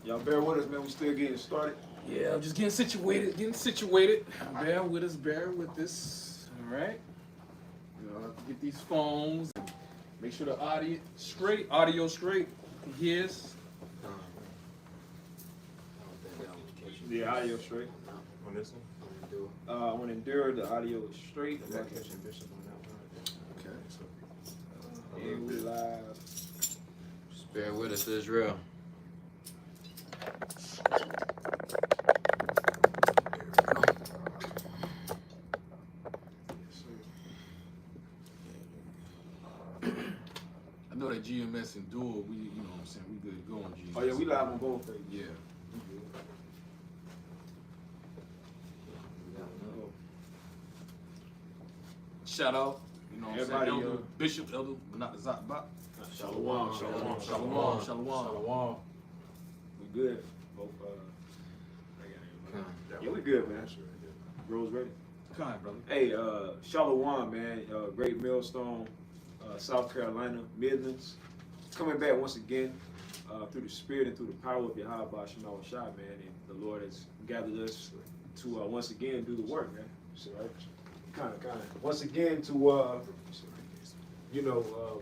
Y'all bear with us, man. We still getting started. Yeah, I'm just getting situated. Bear with us. All right. Have to get these phones and make sure the audio straight. Here's. The audio straight. On this one? On Endure, the audio is straight. Is that catching Bishop on that one? Okay. And we live. Just bear with us, Israel. I know that GMS Endure, we, you know what I'm saying, we good to go on GMS. Oh yeah, we live on both pages. Yeah. Shout out, you know what I'm saying, Everybody, Elder Bishop, Elder, but not the Zakbak. Shalom. Shalom. We good. Both. Yeah, we good, man. Rose ready. Kind, brother. Hey, Shalom, man. Great Millstone, South Carolina, Midlands. Coming back once again through the spirit and through the power of Yahweh Shema Shai, man. And the Lord has gathered us to once again do the work, man. So, right? Kind of. Once again to,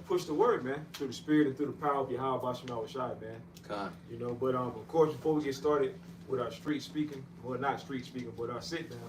push the word, man. Through the spirit and through the power of Yahweh Shema Shai, man. Kind. You know, but of course, before we get started with our street speaking, well, not street speaking, but our sit down,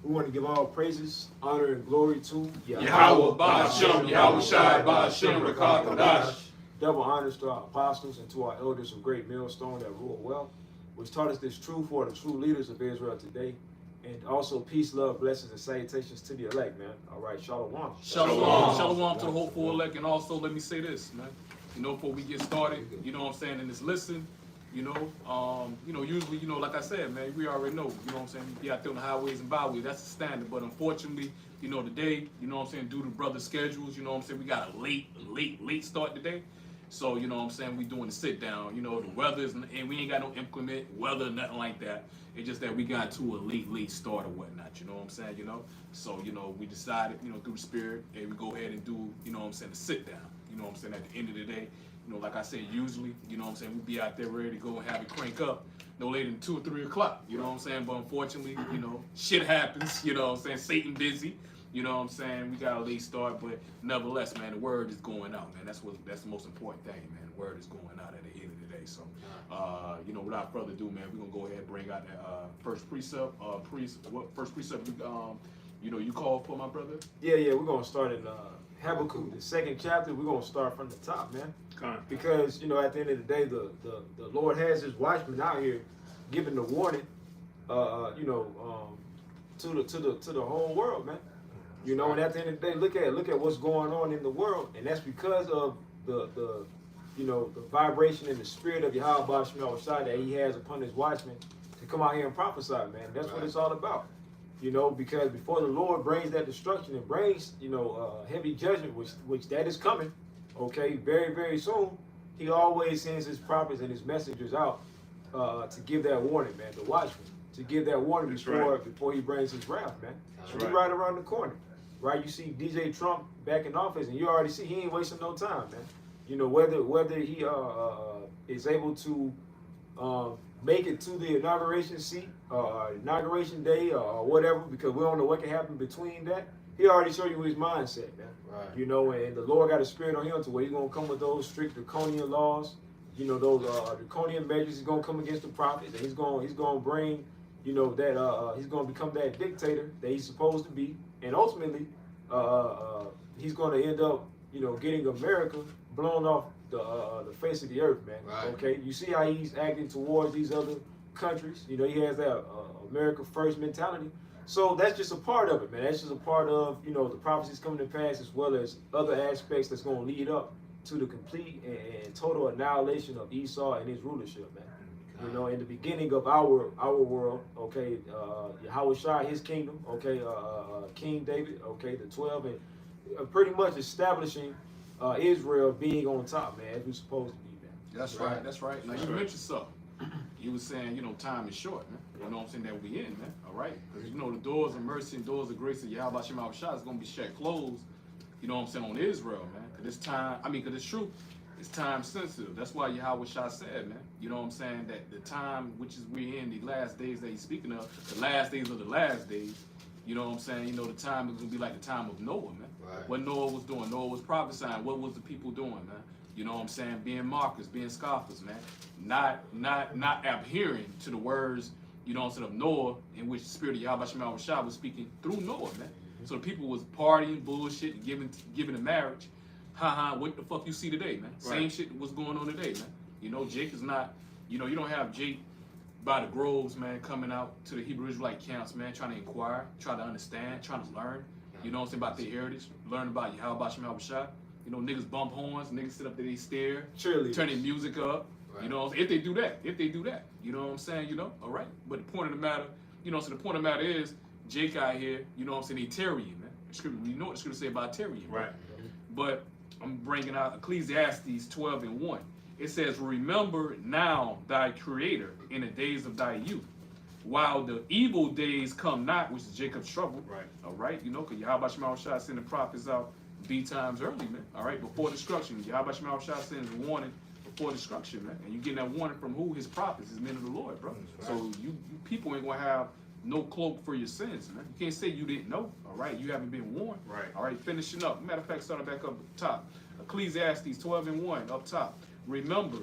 we want to give all praises, honor, and glory to Yahweh Ba'ashem, Yahweh Shai Ba'ashem, Rakah Kadash. Double honors to our apostles and to our elders of Great Millstone that rule well, which taught us this truth for the true leaders of Israel today. And also peace, love, blessings, and salutations to the elect, man. All right, shalom. Shalom to the hopeful elect. And also, let me say this, man. You know, before we get started, you know what I'm saying, in this listen, usually, like I said, man, we already know, you know what I'm saying, we be out there on the highways and byways, that's the standard. But unfortunately, today, you know what I'm saying, due to brother schedules, you know what I'm saying, we got a late start today. So, you know what I'm saying, we doing the sit down, the weather and we ain't got no inclement weather, nothing like that. It's just that we got to a late start or whatnot, you know what I'm saying, So, we decided, through the spirit, hey, we go ahead and do, you know what I'm saying, the sit down. You know what I'm saying, at the end of the day, like I said, usually, you know what I'm saying, we be out there ready to go and have it crank up no later than 2 or 3 o'clock, you know what I'm saying? But unfortunately, shit happens, you know what I'm saying, Satan busy, you know what I'm saying? We got a late start, but nevertheless, man, the word is going out, man. That's the most important thing, man. The word is going out at the end of the day. So, without further ado, man, we're gonna go ahead and bring out that first precept. What first precept you called for, my brother? Yeah, we're gonna start in Habakkuk, the 2nd chapter. We're gonna start from the top, man. Because at the end of the day, the Lord has His watchmen out here giving the warning, to the whole world, man. And at the end of the day, look at what's going on in the world, and that's because of the vibration and the spirit of Yahweh Shema Shai that He has upon His watchmen to come out here and prophesy, man. That's what it's all about. Because before the Lord brings that destruction and brings, heavy judgment, which that is coming, okay, very, very soon, He always sends His prophets and His messengers out to give that warning, man, the watchmen, to give that warning before He brings His wrath, man. He's right around the corner, right? You see DJ Trump back in office, and you already see he ain't wasting no time, man. Whether he is able to make it to the inauguration seat, inauguration day, or whatever, because we don't know what can happen between that. He already showed you his mindset, man. Right. And the Lord got a spirit on him to where He's gonna come with those strict draconian laws, those draconian measures. He's gonna come against the prophets, and he's gonna bring, that he's gonna become that dictator that he's supposed to be, and ultimately, he's gonna end up, getting America blown off the face of the earth, man. Right. Okay, you see how he's acting towards these other countries. He has that America first mentality. So that's just a part of it, man. That's just a part of the prophecies coming to pass, as well as other aspects that's going to lead up to the complete and total annihilation of Esau and his rulership, man. In the beginning of our world, okay, Yahweh Shai, his kingdom, okay, King David, okay, the 12, and pretty much establishing Israel being on top, man, as we're supposed to be, man. That's right. Now, you mentioned something. You were saying, time is short, man. You know what I'm saying, that we in, man, all right? Because, the doors of mercy and doors of grace of Yahweh Shema Shai is going to be shut closed, you know what I'm saying, on Israel, man. Because it's time, because it's true. it's time sensitive. That's why Yahweh Shah said, man. You know what I'm saying? That the time which is we're in, the last days that he's speaking of, the last days of the last days. You know what I'm saying? You know, the time is gonna be like the time of Noah, man. Right. What Noah was doing, Noah was prophesying. What was the people doing, man? You know what I'm saying? Being mockers, being scoffers, man. Not adhering to the words, you know what I'm saying, of Noah, in which the spirit of Yahweh Shema Shah was speaking through Noah, man. So the people was partying, bullshit, giving a marriage. What the fuck you see today, man? Right. Same shit was going on today, man. You know, Jake is not, you know, you don't have Jake by the groves, man, coming out to the Hebrew Israelite camps, man, trying to inquire, trying to understand, trying to learn, you know what I'm saying, about their heritage, learn about Yahweh Shema Shah. You know, niggas bump horns, niggas sit up there, they stare, Cheerleaders. turn their music up. Right. You know, if they do that, you know what I'm saying, you know, all right. But the point of the matter, you know, so the point of the matter is, Jake out here, you know what I'm saying, he Tyrian, man. We know what the scripture say about Tyrian. Right. But I'm bringing out Ecclesiastes 12:1. It says, remember now thy creator in the days of thy youth, while the evil days come not, which is Jacob's trouble. Right. All right, you know, because Yahweh Shema Shah sent the prophets out B times early, man. All right, before destruction. Yahweh Shema Shah sends a warning before destruction, man. And you getting that warning from who? His prophets, his men of the Lord, bro. Right. So you people ain't gonna have no cloak for your sins, man. You can't say you didn't know. All right, you haven't been warned. Right. All right, finishing up. Matter of fact, starting back up top. Ecclesiastes 12:1 up top. Remember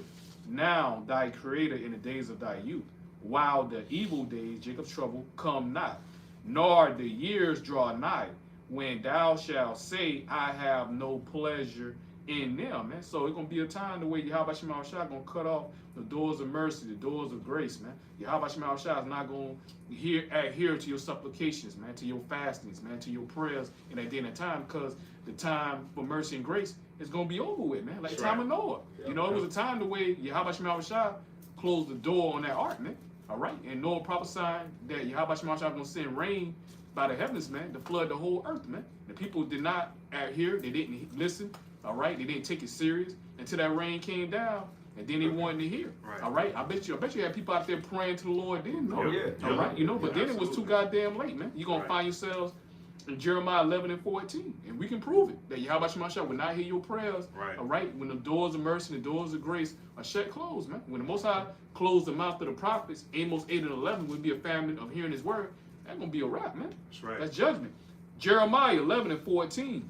now thy creator in the days of thy youth, while the evil days, Jacob's trouble, come not, nor the years draw nigh, when thou shalt say, I have no pleasure in them, man. So it's gonna be a time the way Yahweh Shema Shah gonna cut off the doors of mercy, the doors of grace, man. Yahweh Shema Shah is not gonna adhere to your supplications, man, to your fastings, man, to your prayers in that day and that time, because the time for mercy and grace is gonna be over with, man. Like the time of Noah. Yep. You know, it was a time the way Yahweh Shema Shah closed the door on that ark, man. All right, and Noah prophesied that Yahweh Shema Shah gonna send rain by the heavens, man, to flood the whole earth, man. The people did not adhere, they didn't listen, all right, they didn't take it serious until that rain came down, and then they wanted to hear. Right. All right, I bet you had people out there praying to the Lord then, no? Oh, yeah. All right, you know, but Yeah, then it was too absolutely. goddamn late, man. You're gonna Right. find yourselves in Jeremiah 11:14, and we can prove it that Yahweh Shema Shah will not hear your prayers. Right. All right, when the doors of mercy and the doors of grace are shut closed, man. When the Most High closed the mouth of the prophets, Amos 8:11 would be a famine of hearing His word. That's gonna be a wrap, man. That's right. That's judgment. Jeremiah 11:14.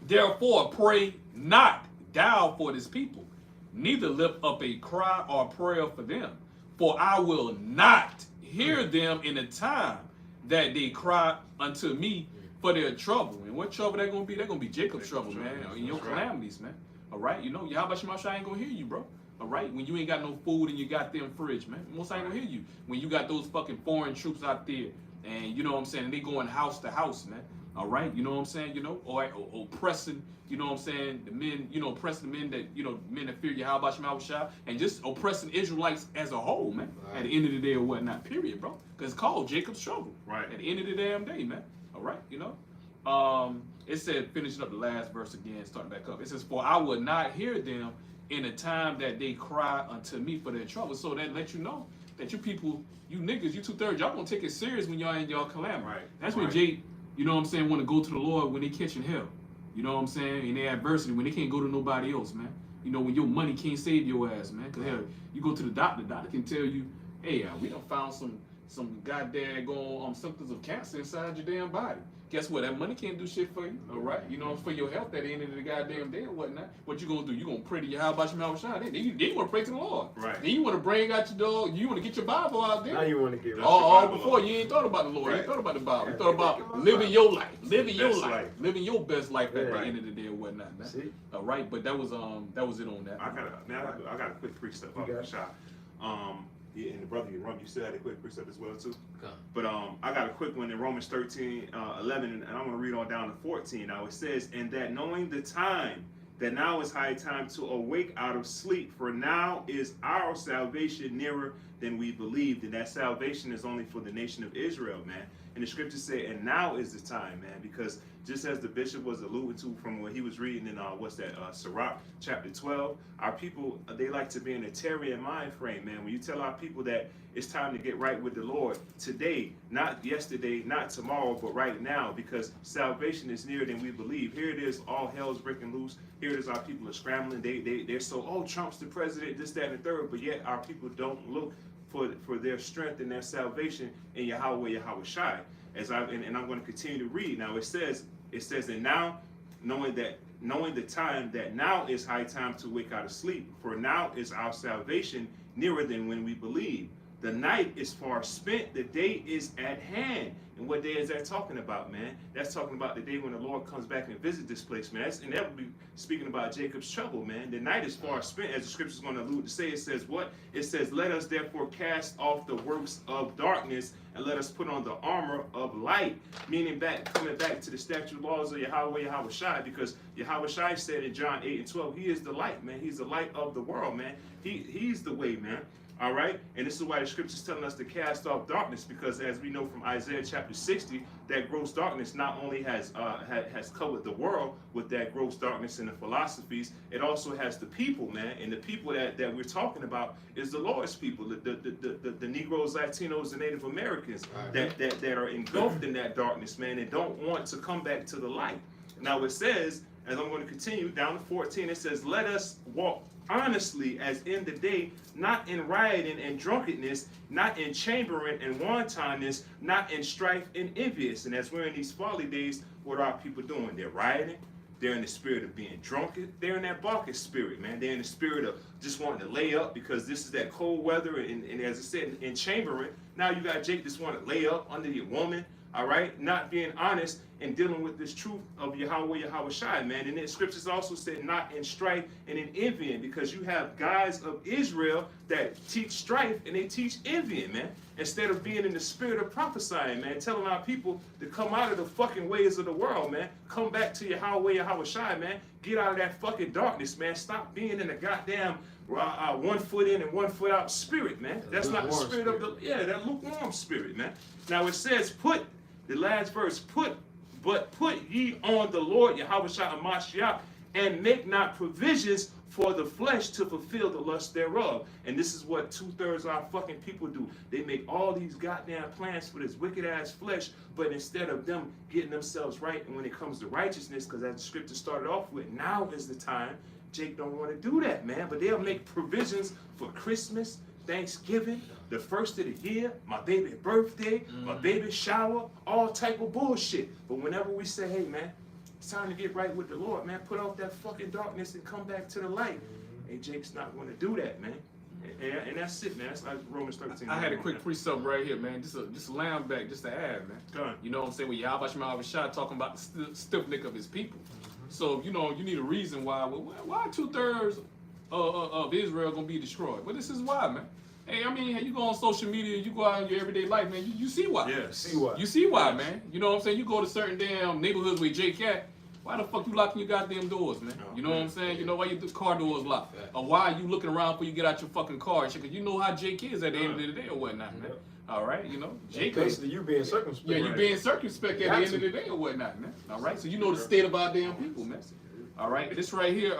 Therefore, pray not thou for this people, neither lift up a cry or prayer for them, for I will not hear them in the time that they cry unto me for their trouble. And what trouble they're gonna be? They're gonna be Jacob's trouble, man. In your That's right. calamities, man. All right, you know, Yahweh Shema Shah ain't gonna hear you, bro. All right, when you ain't got no food in your goddamn fridge, man. Most ain't gonna hear you. When you got those fucking foreign troops out there, and you know what I'm saying, they going house to house, man. All right, you know what I'm saying, you know, or oppressing, you know what I'm saying, the men, you know, oppressing the men that, you know, men that fear Yahweh Shema Shah, and just oppressing Israelites as a whole, man. Right. At the end of the day or whatnot, period, bro. Because it's called Jacob's trouble. Right. At the end of the damn day, man. All right, you know. It said, finishing up the last verse again, starting back up. It says, for I will not hear them in the time that they cry unto me for their trouble. So that let you know that you people, you niggas, you 2/3, y'all gonna take it serious when y'all in y'all calamity. Right. That's when Right. Jake, you know what I'm saying, want to go to the Lord when they catching hell. You know what I'm saying? In their adversity, when they can't go to nobody else, man. You know, when your money can't save your ass, man. Because hell, you go to the doctor can tell you, hey, we done found some goddamn symptoms of cancer inside your damn body. Guess what? That money can't do shit for you, all right? You know, for your health at the end of the goddamn day or whatnot. What you gonna do? You gonna pray to Yahweh Shema Shah. Then you wanna pray to the Lord. Right. Then you wanna bring out your dog. You wanna get your Bible out there. Now you want to get All before you ain't thought about the Lord, you ain't Right. thought about the Bible. You Yeah. thought about living your life, living your Best life, life. living your best life at the Right. end of the day or whatnot, man. See? All right, but that was it on that. I got a quick precept You off got the it. shot. Yeah, and the brother you still had a quick precept as well too. Okay. But I got a quick one in Romans 13:11, and I'm gonna read on down to 14. Now it says, "And that knowing the time, that now is high time to awake out of sleep, for now is our salvation nearer than we believed." And that salvation is only for the nation of Israel, man. And the scriptures say, and now is the time, man, because just as the bishop was alluding to from what he was reading in Sirach chapter 12, our people, they like to be in a Terrian mind frame, man. When you tell our people that it's time to get right with the Lord today, not yesterday, not tomorrow, but right now, because salvation is nearer than we believe. Here it is, all hell's breaking loose. Here it is, our people are scrambling. They're so, oh, Trump's the president, this, that, and the third, but yet our people don't look for their strength and their salvation in Yahweh Shai. And I'm going to continue to read. Now it says, and now, knowing the time that now is high time to wake out of sleep, for now is our salvation nearer than when we believe. The night is far spent, the day is at hand. And what day is that talking about, man? That's talking about the day when the Lord comes back and visit this place, man. And that would be speaking about Jacob's trouble, man. The night is far spent, as the scripture is going to allude to say. It says what? It says, let us therefore cast off the works of darkness and let us put on the armor of light. Meaning coming back to the statute laws of Yahweh Shai, because Yahweh Shai said in John 8 and 12, he is the light, man. He's the light of the world, man. He's the way, man. All right, and this is why the scripture is telling us to cast off darkness, because as we know from Isaiah chapter 60, that gross darkness not only has covered the world with that gross darkness and the philosophies, it also has the people, man. And the people that we're talking about is the Lord's people, the Negroes, Latinos, and Native Americans that are engulfed in that darkness, man, and don't want to come back to the light. Now it says, as I'm going to continue down to 14, it says, let us walk honestly as in the day, not in rioting and drunkenness, not in chambering and wantonness, not in strife and envious. And as we're in these folly days, what are our people doing? They're rioting. They're in the spirit of being drunken. They're in that Bacchus spirit, man. They're in the spirit of just wanting to lay up because this is that cold weather. And as I said, in chambering, now you got Jake just want to lay up under your woman, all right? Not being honest and dealing with this truth of Yahweh Shai, man. And then scriptures also said not in strife and in envying, because you have guys of Israel that teach strife and they teach envying, man. Instead of being in the spirit of prophesying, man, telling our people to come out of the fucking ways of the world, man. Come back to Yahweh Shai, man. Get out of that fucking darkness, man. Stop being in the goddamn 1 foot in and 1 foot out spirit, man. That's not the spirit of the, that lukewarm spirit, man. Now it says, the last verse, put ye on the Lord Yahweh Shai Hamashiach, and make not provisions for the flesh to fulfill the lust thereof. And this is what 2/3 of our fucking people do. They make all these goddamn plans for this wicked ass flesh, but instead of them getting themselves right, and when it comes to righteousness, because as the scripture started off with, now is the time. Jake don't want to do that, man, but they'll make provisions for Christmas, Thanksgiving, the first of the year, my baby birthday, my baby shower, all type of bullshit. But whenever we say, hey, man, it's time to get right with the Lord, man, put off that fucking darkness and come back to the light. Hey, Jake's not going to do that, man. And that's it, man. That's like Romans 13. I had a quick precept right here, man. Just a lamb back, just to add, man. Go on. You know what I'm saying? When Yahweh Shai talking about the stiff neck of his people. So, you know, you need a reason why 2/3 of Israel gonna be destroyed. Well, this is why, man. Hey, I mean, you go on social media, you go out in your everyday life, man, you see why. Yeah, See what? You see why, man. You know what I'm saying? You go to certain damn neighborhoods with Jake at, why the fuck you locking your goddamn doors, man? You know what I'm saying? You know why your car doors locked? Or why you looking around before you get out your fucking car and shit? Because you know how Jake is at the end of the day or whatnot, man. All right, you know, Jake. Basically, you being circumspect. Yeah, you being circumspect at the end of the day or whatnot, man. All right, so you know the state of our damn people, man. All right, this right here,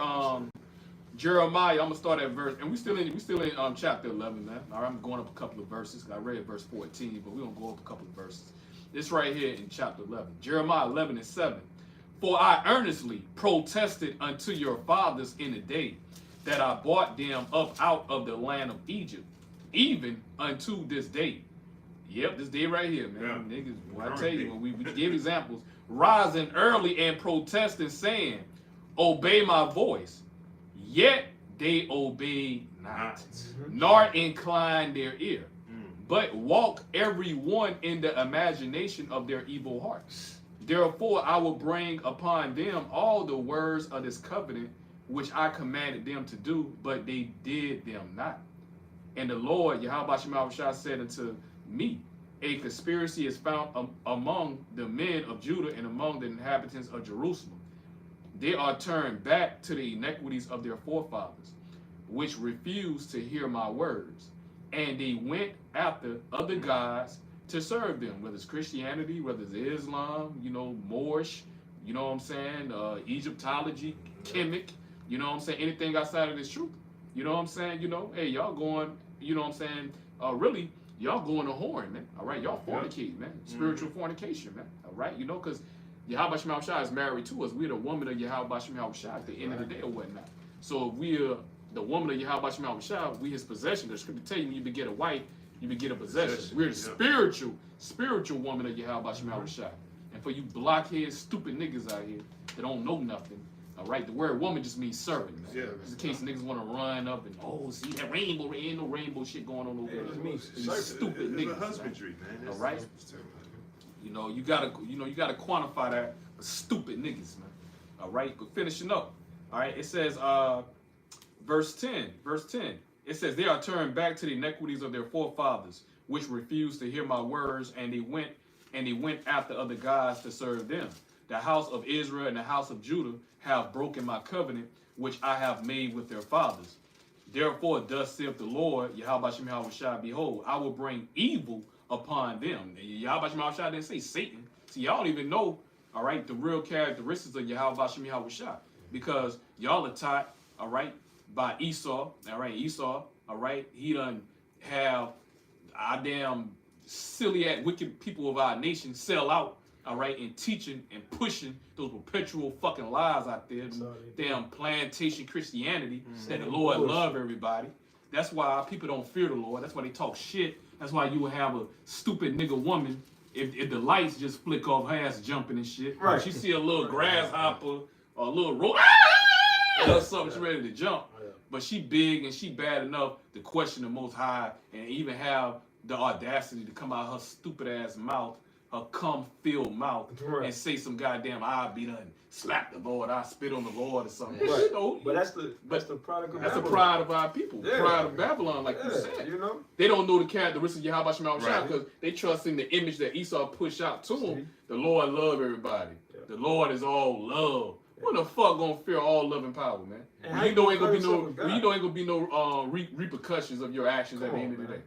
Jeremiah. I'm gonna start at verse, and we still in chapter 11, man. All right, I'm going up a couple of verses. I read verse 14, but we're gonna go up a couple of verses. This right here in chapter 11, Jeremiah 11 and 7. For I earnestly protested unto your fathers in the day that I brought them up out of the land of Egypt, even unto this day. Yep, this day right here, man. Yeah. Niggas, well, I tell you, when we give examples, rising early and protesting, saying, obey my voice. Yet they obey not, nor incline their ear, but walk every one in the imagination of their evil hearts. Therefore I will bring upon them all the words of this covenant which I commanded them to do, but they did them not. And the Lord, Yahweh Shai, said unto me, a conspiracy is found among the men of Judah and among the inhabitants of Jerusalem. They are turned back to the iniquities of their forefathers, which refused to hear my words. And they went after other gods to serve them, whether it's Christianity, whether it's Islam, you know, Moorish, you know what I'm saying, Egyptology, chemic, you know what I'm saying, anything outside of this truth. You know what I'm saying? You know, hey, y'all going, you know what I'm saying, really, y'all going to whoring, man. All right, y'all fornicating, man. Spiritual fornication, man. All right, you know, because Yahweh Shema Shai is married to us. We're the woman of Yahweh Shema Shai at the end of the day or whatnot. So if we're the woman of Yahweh Shema Shai, we his possession. The scripture tell you when you beget a wife, you beget a possession. We're the spiritual woman of Yahweh Shema Shai. And for you blockhead, stupid niggas out here that don't know nothing, all right, the word woman just means servant, man. Yeah. Just in case niggas want to run up and, see that rainbow, there ain't no rainbow shit going on over there. It means Stupid it's niggas. a husbandry, man. All right? You know, you gotta quantify that for stupid niggas, man. All right, but finishing up. All right, it says, verse 10. It says, they are turned back to the iniquities of their forefathers, which refused to hear my words, and they went after other gods to serve them. The house of Israel and the house of Judah have broken my covenant, which I have made with their fathers. Therefore, thus saith the Lord, Yahweh Shema Shai, behold, I will bring evil upon them. Yahweh Shema Shai didn't say Satan. See, y'all don't even know, all right, the real characteristics of Yahweh Shema Shai, because y'all are taught, all right, by Esau, all right, all right, he done have our damn silly, wicked people of our nation sell out, all right, and teaching and pushing those perpetual fucking lies out there, damn plantation Christianity, that the Lord love everybody. That's why people don't fear the Lord. That's why they talk shit. That's why you will have a stupid nigga woman if the lights just flick off, her ass jumping and shit. Right. She see a little grasshopper or a little rope or something, she ready to jump. But she big and she bad enough to question the Most High and even have the audacity to come out her stupid ass mouth, her cum-filled mouth, and say some goddamn I be done slap the Lord, I spit on the Lord or something. Right. You know, But that's the product of that's the Babylon. pride of our people. Yeah. Pride of Babylon, like you said. You know? They don't know the characteristics of Yahweh Shema Shai Right. because they trust in the image that Esau pushed out to them. The Lord love everybody. Yeah. The Lord is all love. What the fuck gonna fear all love and power, man? And When how you know ain't call gonna be no, yourself a God? when you know ain't gonna be no repercussions of your actions at the end of the day.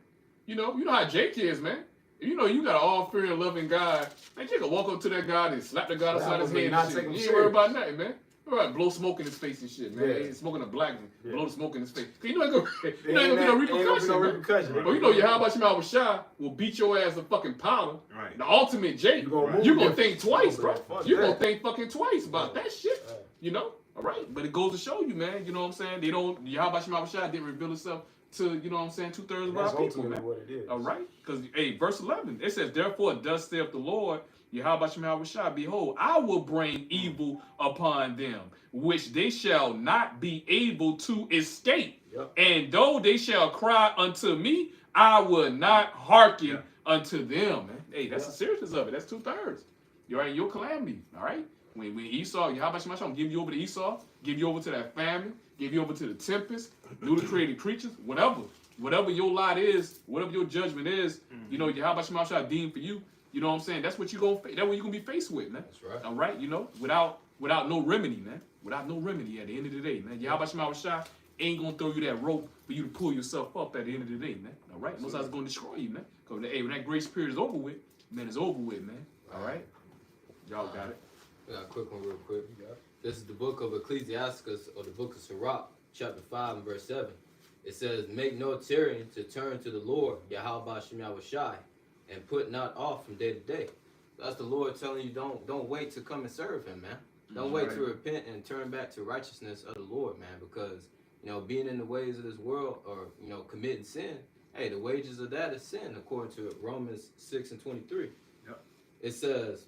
You know how Jake is, man. You know you got an all-fearing, loving God. Man, Jake can walk up to that God and slap the God upside his head not and take shit. him You ain't serious. worried about nothing, man. All right, blow smoke in his face and shit, man. Yeah. He's smoking a black one. Yeah. Blow the smoke in his face. You know ain't gonna be Ain't no gonna be no repercussion, man. But you know Yahweh Shema Shai will beat your ass to fucking powder. Right. The ultimate Jake. You gonna move You're gonna different. think twice, You bro. gonna fuck You're that. gonna think fucking twice about that shit. Right. You know? All right. But it goes to show you, man. You know what I'm saying? They don't, Yahweh Shema Shai didn't reveal itself to, you know what I'm saying, 2/3 of That's our people, ultimately man. what it is. All right? Because, hey, verse 11, it says, therefore, thus saith the Lord, Yahweh Shema Shai, behold, I will bring evil upon them, which they shall not be able to escape. Yep. And though they shall cry unto me, I will not hearken unto them. Man. Hey, that's the seriousness of it. That's 2/3. You're right, your calamity. All right? When Esau, Yahweh Shema Shai, give you over to Esau, give you over to that famine, give you over to the tempest, do the created creatures, whatever your lot is, whatever your judgment is, you know, Yahweh Shema Shai deemed for you. You know what I'm saying? That's what you're gonna that's what you're gonna be faced with, man. That's right. All right, you know, without no remedy, man. Without no remedy at the end of the day, man. Yahweh Shema Shai ain't gonna throw you that rope for you to pull yourself up at the end of the day, man. All right, most times it's gonna destroy you, man. Cause hey, when that grace period is over with, man, it's over with, man. All right, y'all got it. We got a quick one real quick. This is the book of Ecclesiasticus, or the book of Sirach, chapter 5 and verse 7. It says, make no tarrying to turn to the Lord, Yahweh Shema Shai, and put not off from day to day. That's the Lord telling you, don't wait to come and serve him, man. Don't wait to repent and turn back to righteousness of the Lord, man, because, you know, being in the ways of this world or, you know, committing sin, hey, the wages of that is sin, according to Romans 6 and 23. Yep. It says,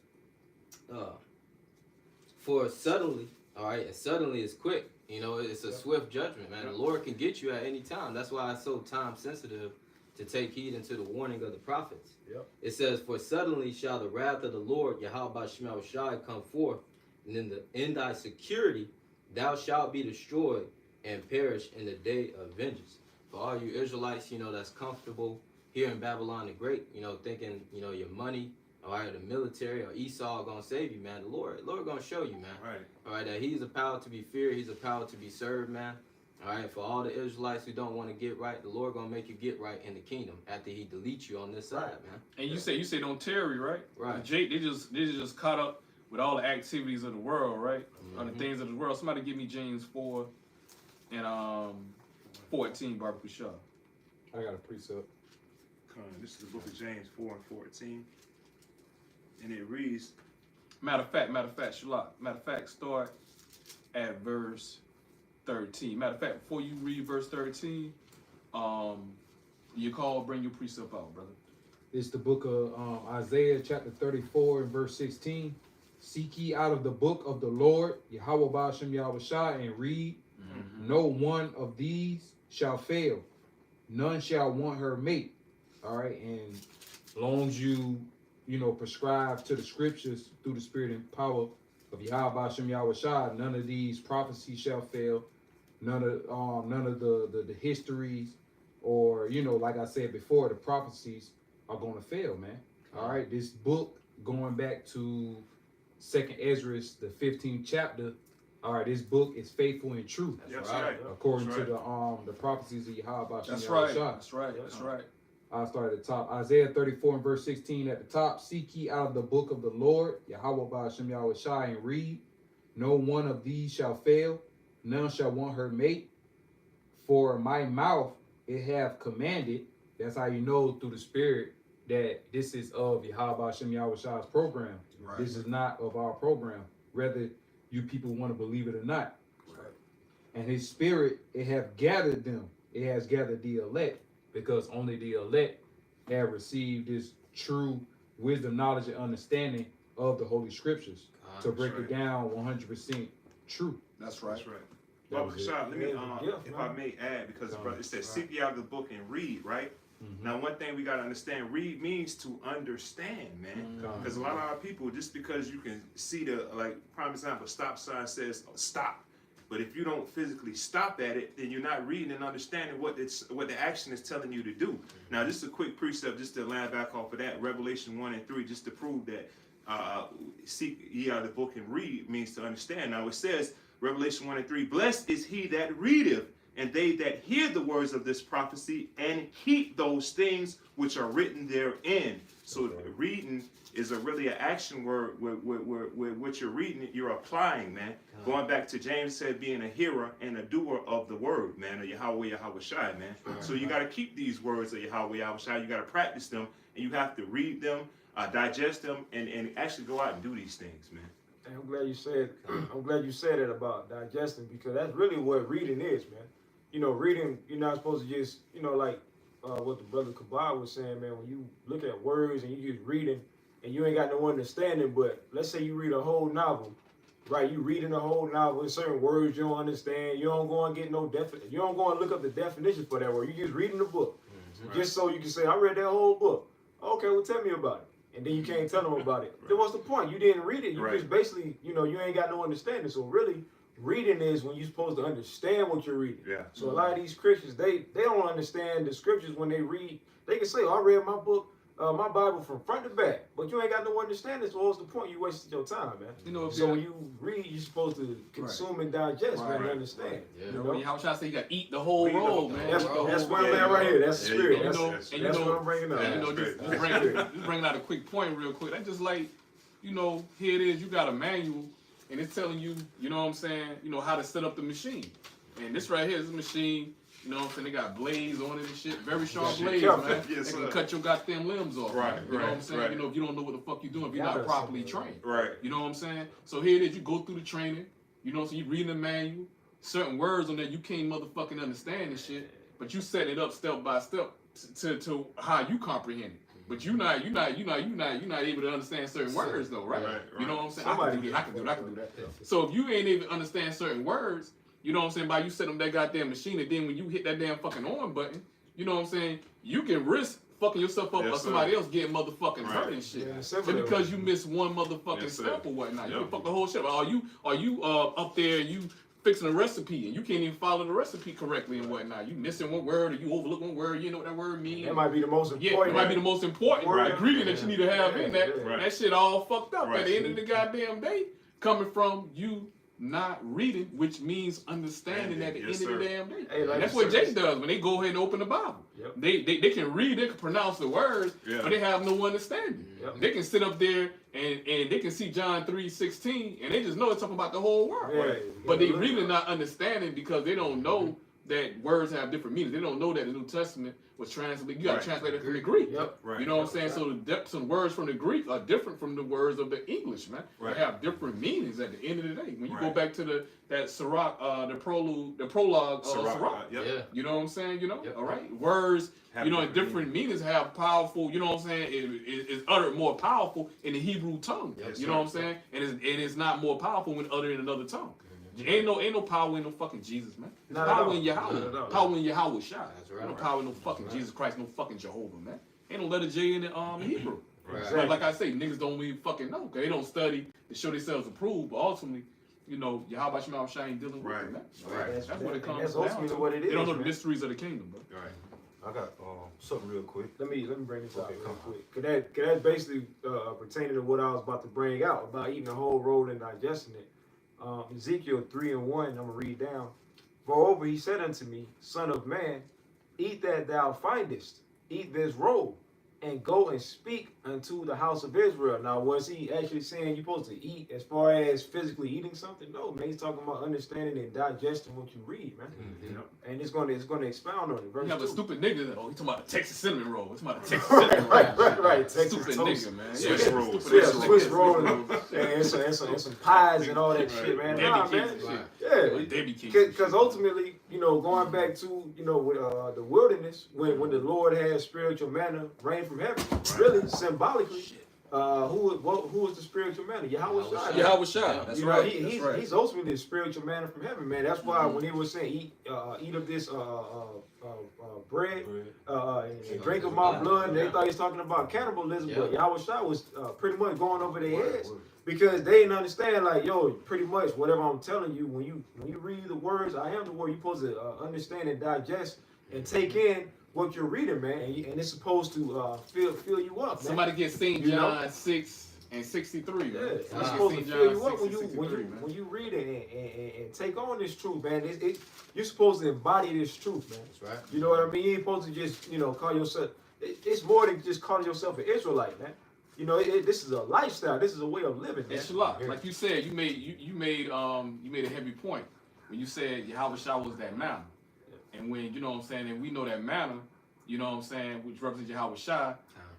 for suddenly, all right, and suddenly is quick. You know, it's a swift judgment, man. The Lord can get you at any time. That's why it's so time sensitive to take heed into the warning of the prophets. Yep. It says, for suddenly shall the wrath of the Lord, Yahweh Shema Shai, come forth, and in thy security thou shalt be destroyed and perish in the day of vengeance. For all you Israelites, you know, that's comfortable here in Babylon the Great, you know, thinking, you know, your money, all right, the military or Esau are gonna save you, man. The Lord gonna show you, man. Right. All right, that he's a power to be feared, he's a power to be served, man. All right, for all the Israelites who don't want to get right, the Lord gonna make you get right in the kingdom after he deletes you on this side, man. And you say don't tarry, right? Right. Jake, they just caught up with all the activities of the world, right? On the Mhm. things of the world. Somebody give me James 4 and 14, Barbecue Shaw. I got a precept. This is the book of James 4 and 14. And it reads, Matter of fact, Shalak. Matter of fact, start at verse 13. Matter of fact, before you read verse 13, bring your precept out, brother. It's the book of Isaiah chapter 34 and verse 16. Seek ye out of the book of the Lord, Yahweh Ba'ashem Yahweh Shai, and read. No one of these shall fail. None shall want her mate. All right. And as long as you prescribe to the scriptures through the spirit and power of Yahweh Ba'ashem Yahweh Shai, none of these prophecies shall fail. None of the histories or, like I said before, the prophecies are going to fail, man. All right. This book going back to 2nd Ezra, the 15th chapter. All right, this book is faithful and true. that's right. According That's to the prophecies of Yahweh. That's right. That's right. That's right. I'll start at the top. Isaiah 34 and verse 16 at the top. Seek ye out of the book of the Lord, Yahweh Ba'ashem Yahweh Shai, and read. No one of these shall fail. None shall want her mate. For my mouth it have commanded. That's how you know through the spirit that this is of Yahweh Ba'ashem Yahweh Shai's program. Right. This is not of our program. Whether you people want to believe it or not. Right. And his spirit, it have gathered them. It has gathered the elect, because only the elect have received this true wisdom, knowledge, and understanding of the Holy Scriptures to break it down 100% true. That's right. That's right. That Baba was it. Kashab, let me, Yeah, if man. I may add, because brother, it says, Right. seek ye out of the book and read, right? Mhm. Now, one thing we got to understand, read means to understand, man. Because a lot of our people, just because you can see the, like, prime example, stop sign says stop. But if you don't physically stop at it, then you're not reading and understanding what the action is telling you to do. Now, just a quick precept, just to land back off of that, Revelation 1 and 3, just to prove that seek ye out of the book and read means to understand. Now, it says, Revelation 1 and 3, blessed is he that readeth, and they that hear the words of this prophecy and keep those things which are written therein. So reading is really an action word where what you're reading, you're applying, man. Going back to James said, being a hearer and a doer of the word, man, of Yahweh Shai, man. So you got to keep these words of Yahweh Shai. You got to practice them, and you have to read them, digest them, and actually go out and do these things, man. And I'm glad you said it about digesting, because that's really what reading is, man. Reading, you're not supposed to just, like what the brother Kabah was saying, man, when you look at words and you just reading and you ain't got no understanding, but let's say you read a whole novel, right? You reading a whole novel, certain words you don't understand, you don't go and get no you don't go and look up the definition for that word. You just reading the book. Just so you can say, I read that whole book. Okay, well, tell me about it. And then you can't tell them about it. Then what's the point? You didn't read it. You just basically, you ain't got no understanding. So really, reading is when you're supposed to understand what you're reading. Yeah. So a lot of these Christians, they don't understand the scriptures when they read. They can say, oh, I read my book, my Bible from front to back, but you ain't got no understanding. So what's the point? You wasted your time, man. So when you read, you're supposed to consume and digest, man, and understand. Yeah. When you say you got to eat the whole roll, man. That's where I'm at right here. That's the spirit. That's what I'm bringing up. Just bringing out a quick point real quick. That's just like, here it is. You got a manual, and it's telling you, you know what I'm saying, how to set up the machine. And this right here is a machine. You know what I'm saying? They got blades on it and shit. Very sharp blades, man. Yes, they can cut your goddamn limbs off. Right, man. You know what I'm saying? right. If you don't know what the fuck you're doing, if you're not properly trained. Right. You know what I'm saying? So here it is. You go through the training. You know, so you reading the manual. Certain words on there you can't motherfucking understand and shit. But you set it up step by step to how you comprehend it. But you're not able to understand certain words though, right? You know what I'm saying? I can do that. So if you ain't able to understand certain words, you know what I'm saying, by you set them that goddamn machine, and then when you hit that damn fucking on button, you know what I'm saying, you can risk fucking yourself up or somebody else getting motherfucking hurt and shit. Yeah, Just because you miss one motherfucking step or whatnot. You can fuck the whole shit. Are you up there and you fixing a recipe and you can't even follow the recipe correctly and whatnot? You missing one word or you overlook one word, you know what that word means. That might be the most important. Yeah, it might be the most important ingredient that you need to have in that. Right. That shit all fucked up Right. at the end of the goddamn day, coming from you not reading, which means understanding at the Yes, end of the sir. damn day. Hey, like And that's you what said. Jake does when they go ahead and open the Bible. Yep. They can read, they can pronounce the words, Yeah. but they have no understanding. Yep. They can sit up there and they can see John 3:16 and they just know it's talking about the whole world. Yeah, But they yeah, really look. not understanding because they don't know that words have different meanings. They don't know that the New Testament was translated. You got to Right. translate it from the Greek. Yep. Right. You know what I'm saying? So some words from the Greek are different from the words of the English, man. Right. They have different meanings at the end of the day. When you go Right. back to that Sirach, the prologue of Sirach, Sirach. yep. Yeah. You know what I'm saying? You know, Yep. all right. Words, Have you know, in different different meanings have powerful. You know what I'm saying? It's uttered more powerful in the Hebrew tongue. Yes, you know sir. what I'm saying? And it's not more powerful when uttered in another tongue. Ain't no power in no fucking Jesus, man. There's Not at power all. in Yahweh. Not at all. Power in Yahweh Shai. That's right. Ain't no power in no fucking Jesus Christ, no fucking Jehovah, man. Ain't no letter J in the Hebrew. Right. But like I say, niggas don't even fucking know. Cause they don't study to show themselves approved, but ultimately, you know, Yahweh Shai Shai ain't dealing with Right. them, man. Right. That's what it comes That's down ultimately to. what it They don't is, know the man. mysteries of the kingdom, bro. Right. I got something real quick. Let me bring this out Okay, real come on. quick. Cause that basically pertaining to what I was about to bring out about eating a whole roll and digesting it. Ezekiel 3:1, I'm gonna read down. Moreover, he said unto me, Son of man, eat that thou findest, eat this roll, and go and speak unto the house of Israel. Now, was he actually saying you're supposed to eat as far as physically eating something? No, man. He's talking about understanding and digesting what you read, man. Mhm. Yep. And it's gonna expound on it. Verse You have a 2. stupid nigga that, oh, he talking about the Texas cinnamon roll. It's about the Texas Right, cinnamon right, roll. right, right. Texas Stupid toast. nigga, man. Swiss Yeah, roll. stupid Yeah, ass Swiss nigga. roll and some pies and all that shit, man. Debbie Nah, Kings man. and shit. Yeah, Like Debbie Kings. because ultimately, you know, going back to, you know, with, the wilderness, when the Lord had spiritual manna rain from heaven, really symbolically, who was the spiritual manna? Yahweh Shai. Yahweh Shai. That's You know, right. he's That's right. he's ultimately the spiritual manna from heaven, man. That's why when he was saying eat of this bread and drink of my blood, and they thought he was talking about cannibalism, Yeah. but Yahweh Shai was pretty much going over their Word, heads. word. Because they didn't understand, like, yo, pretty much whatever I'm telling you, when you read the words, I am the word, you're supposed to understand and digest and take in what you're reading, man, and it's supposed to fill you up, man. Somebody get St. You know? John 6:63. Yeah, Man. it's Somebody supposed to get St. fill John you up 6:63, man. when you read it and take on this truth, man. You're supposed to embody this truth, man. That's right. You know what I mean? You ain't supposed to just, you know, call yourself. It's more than just calling yourself an Israelite, man. You know, this is a lifestyle. This is a way of living, man. It's a lot. Like you said, you made a heavy point when you said Yahweh Shai was that manna. And when, you know what I'm saying, and we know that manna, you know what I'm saying, which represents Yahweh Shai,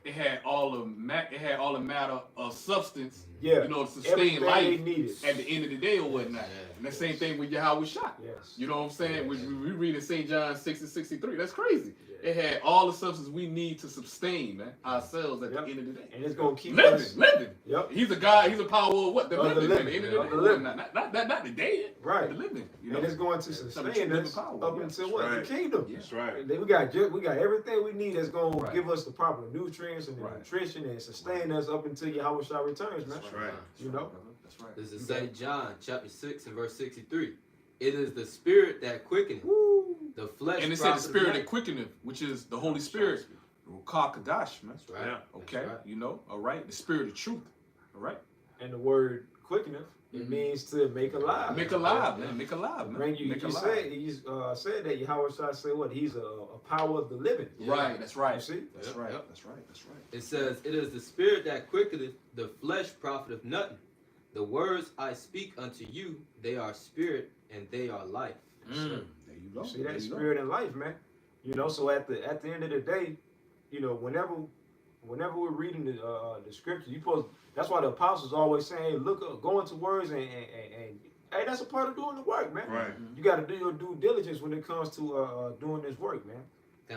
it had all the matter of substance, Yeah. you know, to sustain Everything they life needed. at the end of the day or whatnot. Yeah. And the same thing with Yahweh Shai. Yes. You know what I'm saying? We read in St. John 6:63. That's crazy. Yeah. It had all the substance we need to sustain, man, ourselves at Yep. the end of the day. And it's gonna keep Living, us. living. Yep. He's a God. He's a power of what? The Of the living. At the end of the living, day. of the living. Not the dead. Right. The living. You know? And it's going to Some sustain living us power, up yeah. until what? Right. The kingdom. Yeah. That's right. And then we got everything we need that's gonna Right. give us the proper nutrients and the Right. nutrition and sustain us up until Yahweh Shai returns, man. That's right. You know? That's right. This is You got St. John chapter 6 and verse 63. It is the spirit that quickeneth, Woo. the flesh. And it said the profiteth spirit that nothing. quickeneth, which is the Holy Spirit. Ruach Kadash, man. That's right. Yeah. Okay. That's right. You know, all right. The spirit of truth. All right. And the word quickeneth, it means to make alive. Make alive, man. Make alive, man. Bring you. Make You alive. said that Yahweh Shai said what? He's a power of the living. Right. That's right. You see? That's Yep, right. yep. That's right. That's right. It says, it is the spirit that quickeneth, the flesh profiteth nothing. The words I speak unto you, they are spirit and they are life. There you go. You see There that you go. spirit in life, man. You know, so at the end of the day, you know, whenever we're reading the scripture, that's why the apostles always saying, hey, look up, go into words and hey, that's a part of doing the work, man. Right. You got to do your due diligence when it comes to doing this work, man. Hey,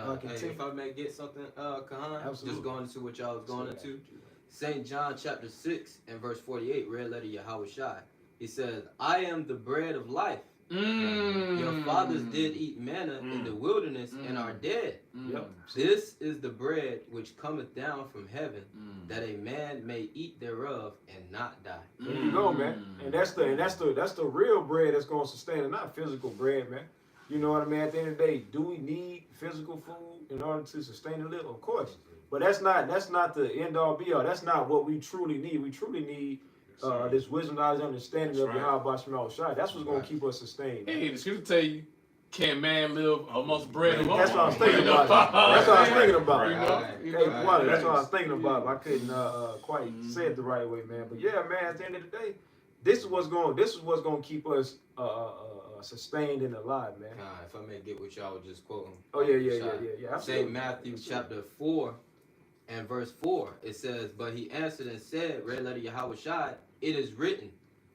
if I may get something, Kahan, Absolutely. just going into what y'all was going into. St. John chapter 6 and verse 48, red letter Yahweh Shai. He says, I am the bread of life. Your fathers did eat manna in the wilderness and are dead. Yep. This is the bread which cometh down from heaven, that a man may eat thereof and not die. There you go, man. And that's the real bread that's gonna sustain it, not physical bread, man. You know what I mean? At the end of the day, do we need physical food in order to sustain a little? Of course. But that's not the end all be all. That's not what we truly need. We truly need this wisdom, knowledge, understanding That's of right. Yahweh Shema Shai. That's what's going to keep us sustained. Hey, the scripture tell you, can man live amongst bread alone? That's what I was thinking You know? about. That's what I was thinking about. You know? You Hey, know? Wally, that's what I was thinking about. I couldn't quite say it the right way, man. But yeah, man. At the end of the day, this is what's going to keep us sustained and alive, man. If I may get what y'all was just quoting. Oh yeah. St. Absolutely. Matthew chapter 4 and verse 4. It says, but he answered and said, red letter Yahweh Shai, it is written,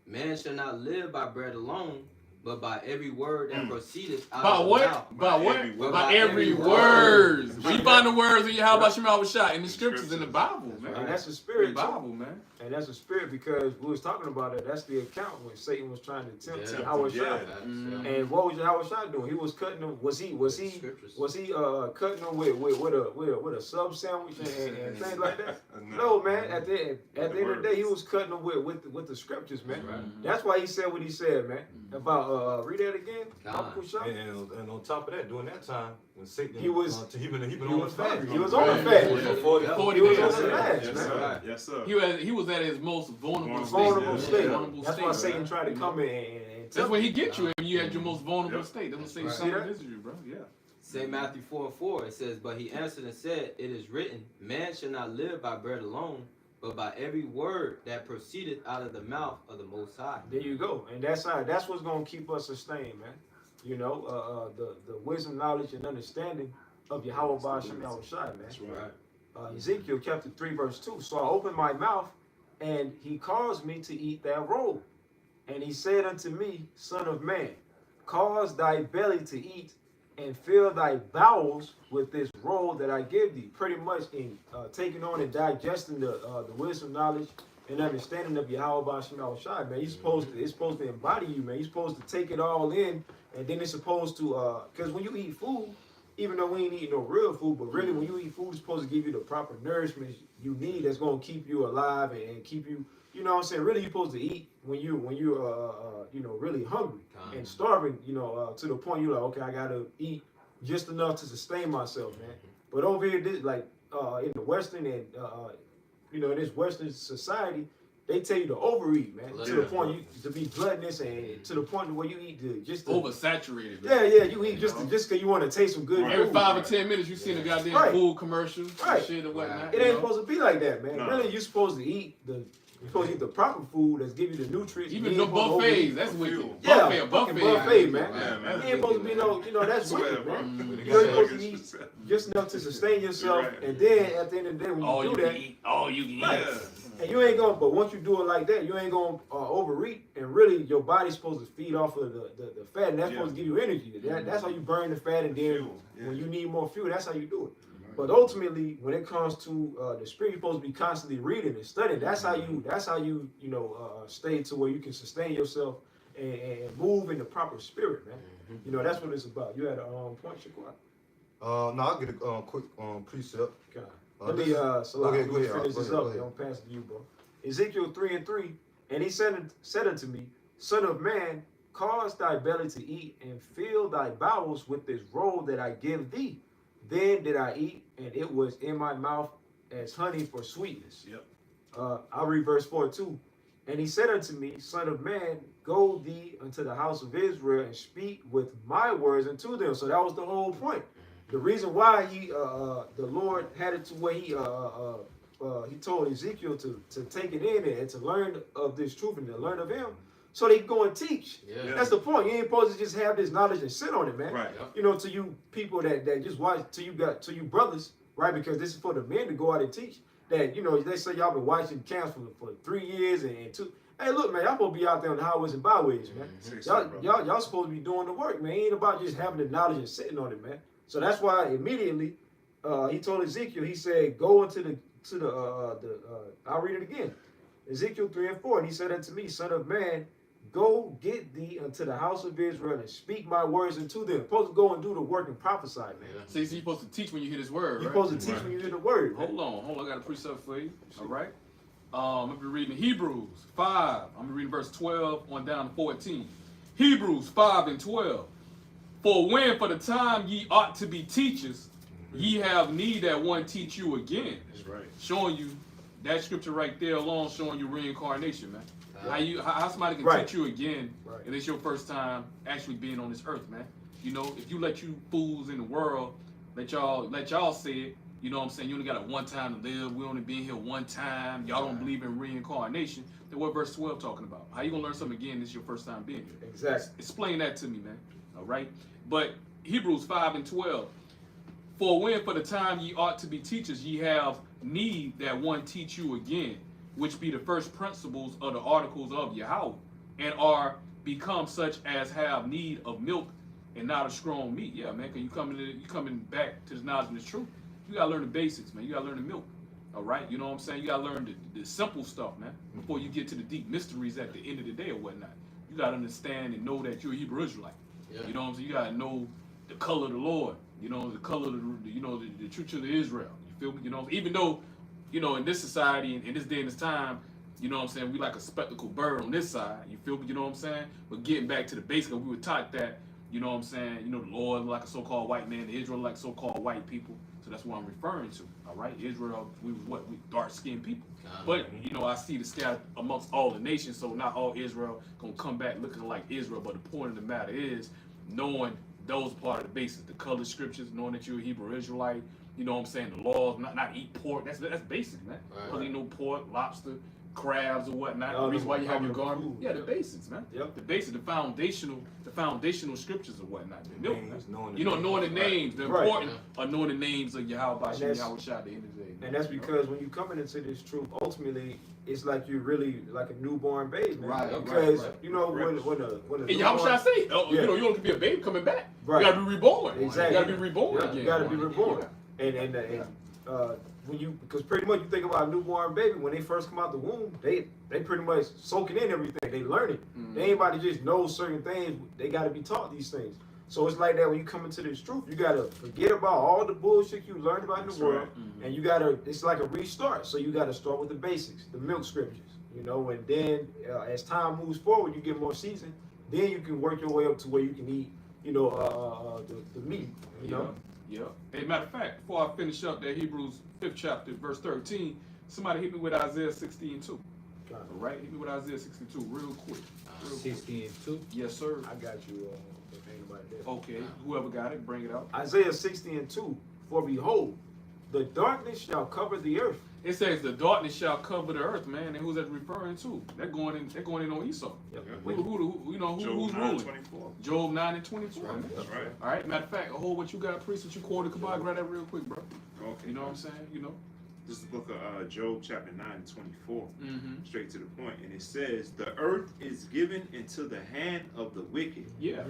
man shall not live by bread alone, but by every word that proceedeth out By of the what? mouth. By what? By By every every word. word. We find the words in Yahweh Shema Shai in the scriptures in the Bible, man. And that's the In spirit. the Bible, man. And that's the spirit because we was talking about it. That's the account when Satan was trying to tempt Yeah. Yahweh Shai. Yeah. Mhm. And what was Yahweh Shai doing? He was cutting them. Was he cutting them with a sub sandwich and things like that? No, man. At the end of the day, he was cutting them with the scriptures, man. Right. That's why he said what he said, man. About read that again. God. Uncle Shai. And on top of that, during that time, when Satan He was- he been he on was the fast. He was on the fast. For 40 40 He was days. on the fast, Yes, man. sir. Yes, sir. He was at his most vulnerable state. Vulnerable Yeah. state. Vulnerable That's state, why Satan man. tried to You come know? in and That's where he get you when you at your most vulnerable Yep. state. That's what Satan Right. son of See that? Israel, bro. Yeah. St. Matthew 4 and 4, it says, but he answered and said, it is written, man shall not live by bread alone, but by every word that proceedeth out of the mouth of the Most High. There you go, and that's what's gonna keep us sustained, man. You know, the wisdom, knowledge, and understanding of Yahweh Ba'ashem Yahweh Shai, man. That's right. Ezekiel chapter 3 verse 2. So I opened my mouth, and he caused me to eat that roll, and he said unto me, Son of man, cause thy belly to eat, and fill thy bowels with this roll that I give thee. Pretty much in taking on and digesting the wisdom, knowledge, and understanding of Yahweh Ba'ashem Yahweh Shai, man. It's supposed to embody you, man. You're supposed to take it all in, and then it's supposed to, because when you eat food, even though we ain't eating no real food, but really when you eat food, it's supposed to give you the proper nourishment you need that's going to keep you alive and keep you, you know what I'm saying? Really, you're supposed to eat when you're really hungry and starving, to the point you're like, okay, I got to eat just enough to sustain myself, man. But over here, this like in the Western and, in this Western society, they tell you to overeat, man, to the point you to be gluttonous and to the point where you eat just to, Oversaturated. yeah, you eat just because you want to taste some good Every food. 5 or 10 minutes, you seen a goddamn Right. food commercial, Right. and shit and whatnot. It you ain't know? supposed to be like that, man. No. Really, you're supposed to eat the proper food that's give you the nutrients. Even You the ain't supposed to buffets, overeat. that's wicked. Yeah, Buffet, fucking buffet, buffet, man. Yeah, man. You ain't supposed to be that's Swear, wicked, bro. man. Mm. You're supposed to eat just enough to sustain yourself, Right. and then at the end of the day, when All you you do can that, eat. All you can Right. eat. and you ain't gonna. But once you do it like that, you ain't gonna overeat, and really, your body's supposed to feed off of the fat, and that's Yeah. supposed to give you energy. That's how you burn the fat, and then Fuel, yeah. when you need more fuel, that's how you do it. But ultimately, when it comes to the spirit, you're supposed to be constantly reading and studying. That's how you stay to where you can sustain yourself and move in the proper spirit, man. You know, that's what it's about. You had a point, Shaquan. No, I'll get a quick precept. Okay. Uh, Let this me, is- Salah, okay, let go me ahead, finish go this ahead, up. go ahead. Don't pass it to you, bro. Ezekiel 3:3, and he said unto me, Son of man, cause thy belly to eat, and fill thy bowels with this roll that I give thee. Then did I eat, and it was in my mouth as honey for sweetness. Yep. I'll read verse 4 too. And he said unto me, Son of man, go thee unto the house of Israel and speak with my words unto them. So that was the whole point. The reason why the Lord had it to where he told Ezekiel to take it in and to learn of this truth and to learn of him, so they can go and teach. Yeah. That's the point. You ain't supposed to just have this knowledge and sit on it, man. Right. You know, to you people that just watch, to you brothers, right? Because this is for the men to go out and teach. That, they say y'all been watching camps for 3 years and 2. Hey, look, man, y'all supposed to be out there on the highways and byways, man. Y'all supposed to be doing the work, man. It ain't about just having the knowledge and sitting on it, man. So that's why immediately he told Ezekiel, he said, go into the I'll read it again. Ezekiel 3:4, and he said unto me, Son of man, go get thee unto the house of Israel and speak my words unto them. You're supposed to go and do the work and prophesy, man. So you're supposed to teach when you hear this word, You're right? supposed to teach when you hear the word, man. Hold on, I got a precept for you. All right. I'm gonna be reading Hebrews 5. I'm gonna read verse 12 on down to 14. Hebrews 5:12. For when for the time ye ought to be teachers, ye have need that one teach you again. That's right. Showing you that scripture right there alone showing you reincarnation, man. Uh, How somebody can Right. teach you again, Right. and it's your first time actually being on this earth, man. You know, if you let you fools in the world, let y'all say it. You know what I'm saying? You only got a one time to live. We only been here one time. Y'all don't believe in reincarnation. Then what verse 12 talking about? How you gonna learn something again? This is your first time being here. Exactly. Explain that to me, man. All right. But Hebrews 5:12. For when for the time ye ought to be teachers, ye have need that one teach you again, which be the first principles of the articles of Yahweh, and are become such as have need of milk and not of strong meat. Yeah, man, because you coming back to the knowledge and the truth. You gotta learn the basics, man. You gotta learn the milk. All right, you know what I'm saying? You gotta learn the simple stuff, man, before you get to the deep mysteries at the end of the day or whatnot. You gotta understand and know that you're a Hebrew Israelite. Yeah. You know what I'm saying? You gotta know the color of the Lord. You know the color of the true children of Israel. You feel me? You know, even though, in this society and in this day and this time, you know what I'm saying, we like a spectacled bird on this side. You feel me? You know what I'm saying? But getting back to the basics, we were taught that, you know what I'm saying, the Lord like a so-called white man, the Israel like so-called white people. So that's what I'm referring to. All right, Israel, we dark-skinned people. But I see the sky amongst all the nations, so not all Israel gonna come back looking like Israel. But the point of the matter is knowing those part of the basics, the color scriptures, knowing that you're a Hebrew Israelite. You know what I'm saying? The laws, not eat pork. That's basic, man. Don't eat no pork, lobster, crabs, or whatnot. The reason why you have your garment. Yeah, the basics, man. Yep. The basic, the foundational scriptures or whatnot. The milk, man. Names, knowing Knowing the names. The Right. important are knowing the names of Yahweh And Shem that's- Yahweh Shai at the end of the day. man. And that's because when you coming into this truth, ultimately, it's like you're really like a newborn baby, man. Right, Because right. when And Yahweh Shai say, Yeah. you don't can be a baby coming back. Right. You gotta be reborn. Exactly. You gotta be reborn Yeah, again. you gotta be reborn. Yeah. And when you, because pretty much you think about a newborn baby, when they first come out the womb, they pretty much soaking in everything. They learning. They ain't about to just know certain things. They got to be taught these things. So it's like that when you come into this truth, you got to forget about all the bullshit you learned about in the world, and you got to, it's like a restart. So you got to start with the basics, the milk scriptures, and then as time moves forward, you get more seasoned, then you can work your way up to where you can eat, the meat, Yeah. As a matter of fact, before I finish up that Hebrews 5th chapter, verse 13, somebody hit me with Isaiah 60:2. All right, hit me with Isaiah 62 real quick. 60:2. Yes, sir. I got you. Ain't nobody there. Okay, whoever got it, bring it out. Isaiah 60:2. For behold, the darkness shall cover the earth. It says the darkness shall cover the earth, man. And who's that referring to? They're going in on Esau. Yep. Who's Job ruling? 9:24. Job 9:24. man. That's right. All right. Matter of fact, hold what you got, priest. What you quoted, come on, grab that real quick, bro. Okay. You know what I'm saying? This is the book of Job, chapter 9:24. Mm-hmm. Straight to the point. And it says, the earth is given into the hand of the wicked. Yeah.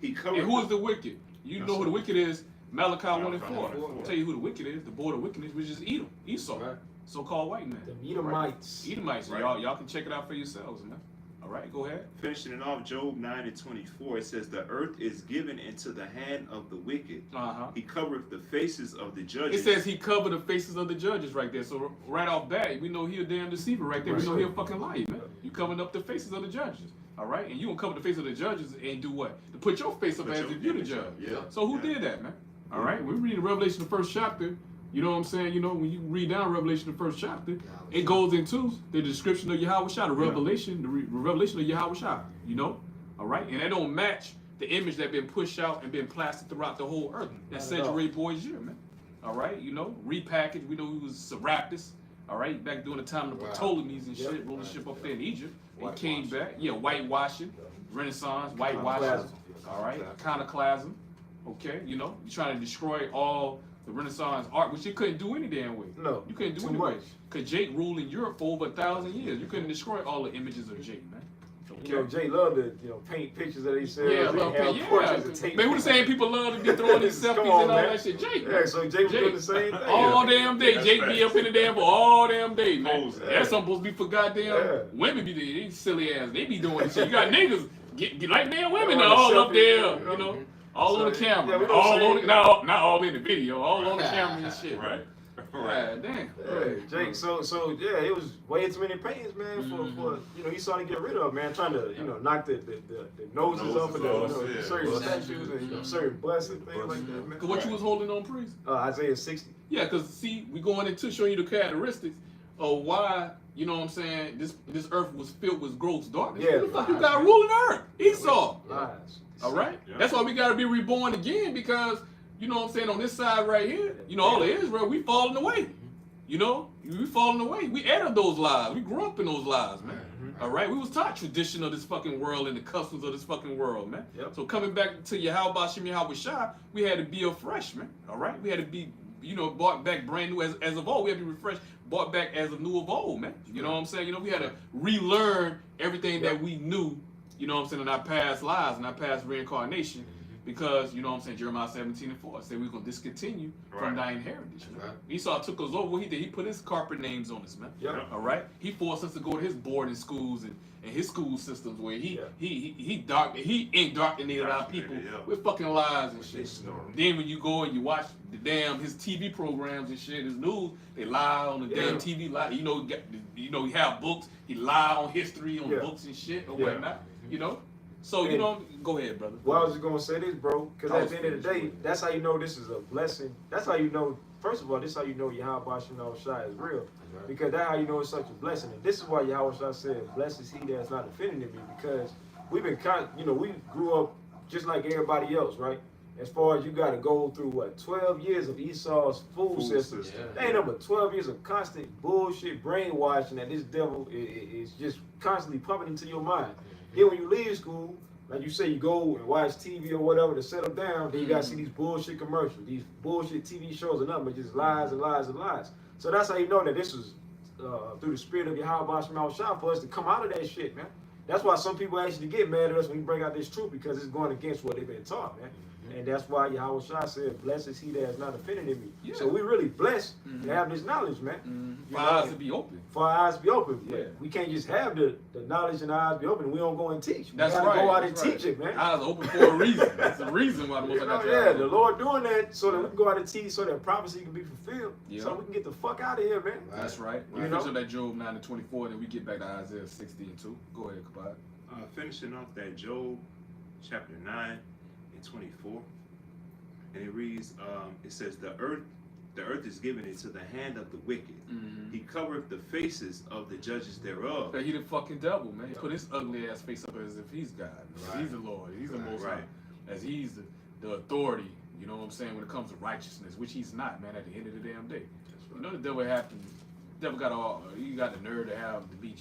He covered. And who is the wicked? You know who the wicked is. Malachi 1:4. Malachi 1:4. I'll tell you who the wicked is. The board of wickedness, which is Edom, Esau, Right. so-called white man. The Edomites. Edomites. Right. Y'all can check it out for yourselves, man. All right, go ahead. Finishing it off, Job 9:24, it says, the earth is given into the hand of the wicked. Uh-huh. He covereth the faces of the judges. It says he covered the faces of the judges right there. So right off bat, we know he a damn deceiver right there. We know he a fucking liar, man. You covering up the faces of the judges. All right? And you gonna cover the face of the judges and do what? To put your face up Put as your if you the image judge. up, yeah. So who Yeah. did that, man? All right? We read Revelation, the first chapter. You know what I'm saying? When you read down Revelation, the first chapter, it goes into the description of Yahweh Shai, the revelation, the revelation of Yahweh Shai. All right? And that don't match the image that been pushed out and been plastered throughout the whole earth. That century boys year, man. All right? Repackaged. We know he was Serapis. All right? Back during the time of the Ptolemies and shit, ruling ship up there in Egypt. He came back. Yeah, whitewashing, Renaissance, whitewashing. All right? Iconoclasm. Okay? You're trying to destroy all the Renaissance art, which you couldn't do any damn way. No, You couldn't do too any much. way. Because Jake ruled in Europe for over 1,000 years. You couldn't destroy all the images of Jake, man. Jay loved to paint pictures of themselves. Yeah, and love have paint, portraits yeah. and take Man, who the same people love to be throwing these selfies Come on, and all man. that shit? Jake, Yeah, man. so Jay was Jake. doing the same thing. All damn day, That's Jake facts. be up in the damn for all damn day, man. Posing. That's something supposed to be for goddamn Yeah. women. Be these silly ass. They be doing this shit. You got niggas get like damn women Yeah, all on up the there, selfie, all So, on the camera, yeah, we man. don't all say- on the, not all in the video, all on the camera and shit, Right. right? Right. God damn. Yeah, Jake, so yeah, it was way too many paintings, man, for he started to get rid of, man, trying to knock the noses off of Noses the off, certain yeah. statues and certain busts and things like that, man. Cause what you was holding on, priest? Isaiah 60. Yeah, cause see, we going into showing you the characteristics of why, you know what I'm saying, this earth was filled with gross darkness. Yeah, Who the fuck you lies, got man. ruling the earth? Esau. Lies. All right? Yeah. That's why we got to be reborn again, because, you know what I'm saying, on this side right here, you know, all of Israel, we falling away. You know, we falling away. We added those lies. We grew up in those lies, man. All right? We was taught tradition of this fucking world and the customs of this fucking world, man. Yep. So coming back to Yahweh Shem Yahweh Shai, we had to be afresh, man. All right? We had to be, you know, brought back brand new as of old. We had to be refreshed, brought back as of new of old, man. You know what I'm saying? You know, we had to relearn everything that we knew, you know what I'm saying, in our past lives and our past reincarnation. Because, you know what I'm saying, Jeremiah 17:4 said we're going to discontinue from thy inheritance. That's right. Esau took us over. What he did, he put his corporate names on us, man. Yeah. All right? He forced us to go to his boarding schools and his school systems where he indoctrinated our people with fucking lies and shit. Then when you go and you watch the damn his TV programs and shit, his news, they lie on the damn TV. Lie. You know, he have books. He lie on history on books and shit or whatnot. You know. So you know, go ahead, brother. Well, I was just gonna say this, bro, because at the end of the day, that's how you know this is a blessing. That's how you know. First of all, this is how you know Yahweh Shem Yahweh Shai is real, because that's how you know it's such a blessing. And this is why Yahweh Shai said, "Blessed is he that is not offended in me," because we've been we grew up just like everybody else, right? As far as you got to go through 12 years of Esau's food system. They ain't number 12 years of constant bullshit brainwashing that this devil is just constantly pumping into your mind. Then when you leave school, like you say, you go and watch TV or whatever to settle down, then you gotta see these bullshit commercials, these bullshit TV shows and nothing but just lies and lies and lies. So that's how you know that this was through the spirit of Yahweh Shem Yahweh Shai for us to come out of that shit, man. That's why some people actually get mad at us when we bring out this truth, because it's going against what they've been taught, man. And that's why Yahweh Shai said, "Blessed is he that is not offended in me." Yeah. So we really blessed to have this knowledge, man. For our eyes to be open. For our eyes to be open. Yeah. We can't just have the knowledge and our eyes be open. We don't go and teach. We That's gotta right. go out and That's right. teach it, man. Eyes open for a reason. That's the reason why the Most High got your eyes The open. Lord doing that so that we can go out and teach, so that prophecy can be fulfilled. Yeah. So we can get the fuck out of here, man. That's right. We You finish know? up that Job 9-24, then we get back to Isaiah 60:2. Go ahead, Kabad. Finishing off that Job chapter 9:24, and it reads, it says, the earth is given into the hand of the wicked. He covereth the faces of the judges thereof. He the fucking devil, man. He put his ugly ass face up as if he's God. As he's the Lord. He's the Most High. As he's the authority, you know what I'm saying, when it comes to righteousness, which he's not, man, at the end of the damn day. You know the devil he got the nerve to be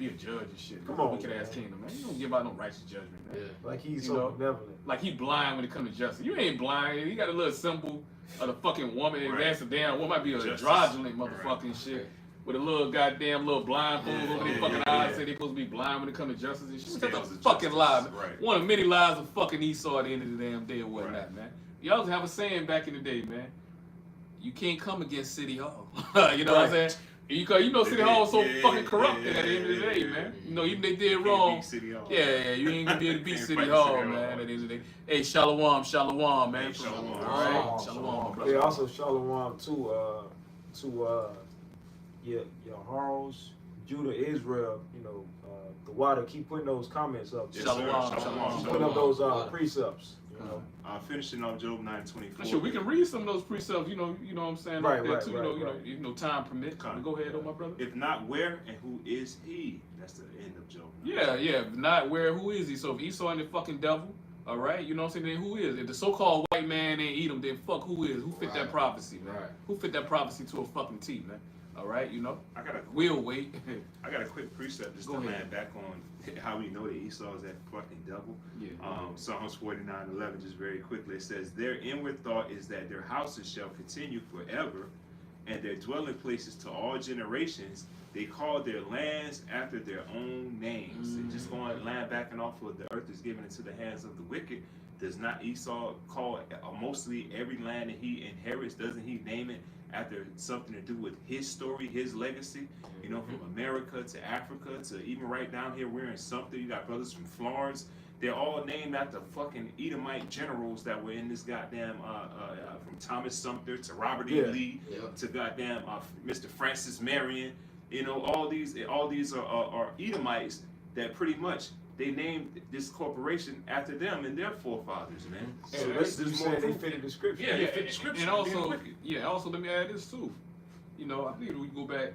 a judge and shit. Come on, wicked ass kingdom, man. You don't give out no righteous judgment, man. Yeah. Like he's You so know? benevolent. Like he blind when it comes to justice. You ain't blind. He got a little symbol of the fucking woman. And that's a damn, what might be a androgynous motherfucking shit. With a little goddamn little blindfold over their fucking eyes. Say they supposed to be blind when it comes to justice and shit. That's a fucking lie. Right. One of many lies of fucking Esau at the end of the damn day or whatnot, man. Y'all have a saying back in the day, man. You can't come against City Hall. You know what I'm saying? You know City Hall was so fucking corrupted at the end of the day, man. You know, even they did wrong. Yeah, you ain't gonna be able to beat City Hall, man, at the end of the day. Hey, shalom, man. Hey, shalom. All right, shalom, my brother. Yeah, also shalom to Harles, Judah, Israel. You know, the water. Keep putting those comments up. Yes, Shalom, sir. shalom. Keep putting up those precepts. You know. Finishing off Job 9:24. Sure, we can read some of those precepts, you know what I'm saying, Right, up there right, too, right. you know, time permit. Go ahead, my brother. If not, where and who is he? That's the end of Job. Yeah, if not where, who is he? So if Esau and the fucking devil, all right, you know what I'm saying, then who is? If the so-called white man ain't eat him, then fuck who is? Who fit that prophecy, man? Right. Who fit that prophecy to a fucking T, man? All right, you know? We'll wait. I got a quick precept just to land back on how we know that Esau is that fucking devil. Yeah. Psalms 49:11, just very quickly, it says, "Their inward thought is that their houses shall continue forever, and their dwelling places to all generations. They call their lands after their own names." And just going land backing off of the earth is given into the hands of the wicked. Does not Esau call mostly every land that he inherits? Doesn't he name it after something to do with his story, his legacy? You know, from America to Africa to even right down here, we're in Sumter. You got brothers from Florence. They're all named after fucking Edomite generals that were in this goddamn, from Thomas Sumter to Robert E. Lee to goddamn Mr. Francis Marion. You know, all these are Edomites that pretty much they named this corporation after them and their forefathers, man. So that's just more they fit the description. Yeah, they fit the description. And also, also let me add this too. You know, I think we go back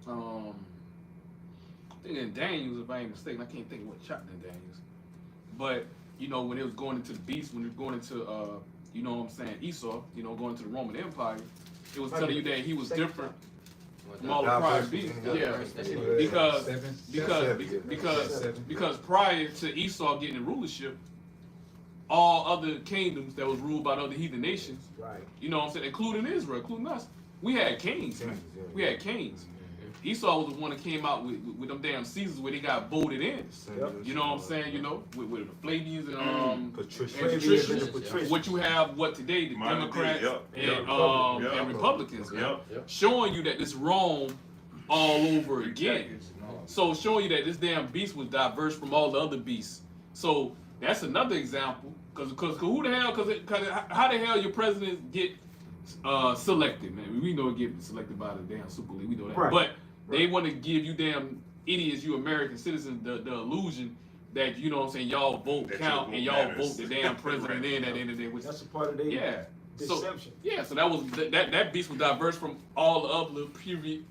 I think in Daniels, if I ain't mistaken, I can't think of what chapter in Daniels. But you know, when it was going into the beast, when it was going into you know what I'm saying, Esau, you know, going to the Roman Empire, it was telling you that he was different from all the prior beasts. Yeah, because prior to Esau getting the rulership, all other kingdoms that was ruled by other heathen nations, Right. you know what I'm saying, including Israel, including us, we had kings, man. We had kings. Esau was the one that came out with them damn Caesars where they got voted in. Yep. You know what I'm saying? You know, with the Flavians and Patricians. what you have today, the Modern Democrats day, yep, and Republicans. Showing you that this Rome all over again. So showing you that this damn beast was diverse from all the other beasts. So that's another example. Cause who the hell? Cause how the hell your presidents get selected, man? We know it get selected by the damn Super League. We know that, Right. but they want to give you damn idiots, you American citizens, the illusion that you know what I'm saying, y'all vote That count your and vote y'all matters. vote the damn president in at the end of the day. Which, That's a part of their yeah. deception. So that was that beast was diverse from all the other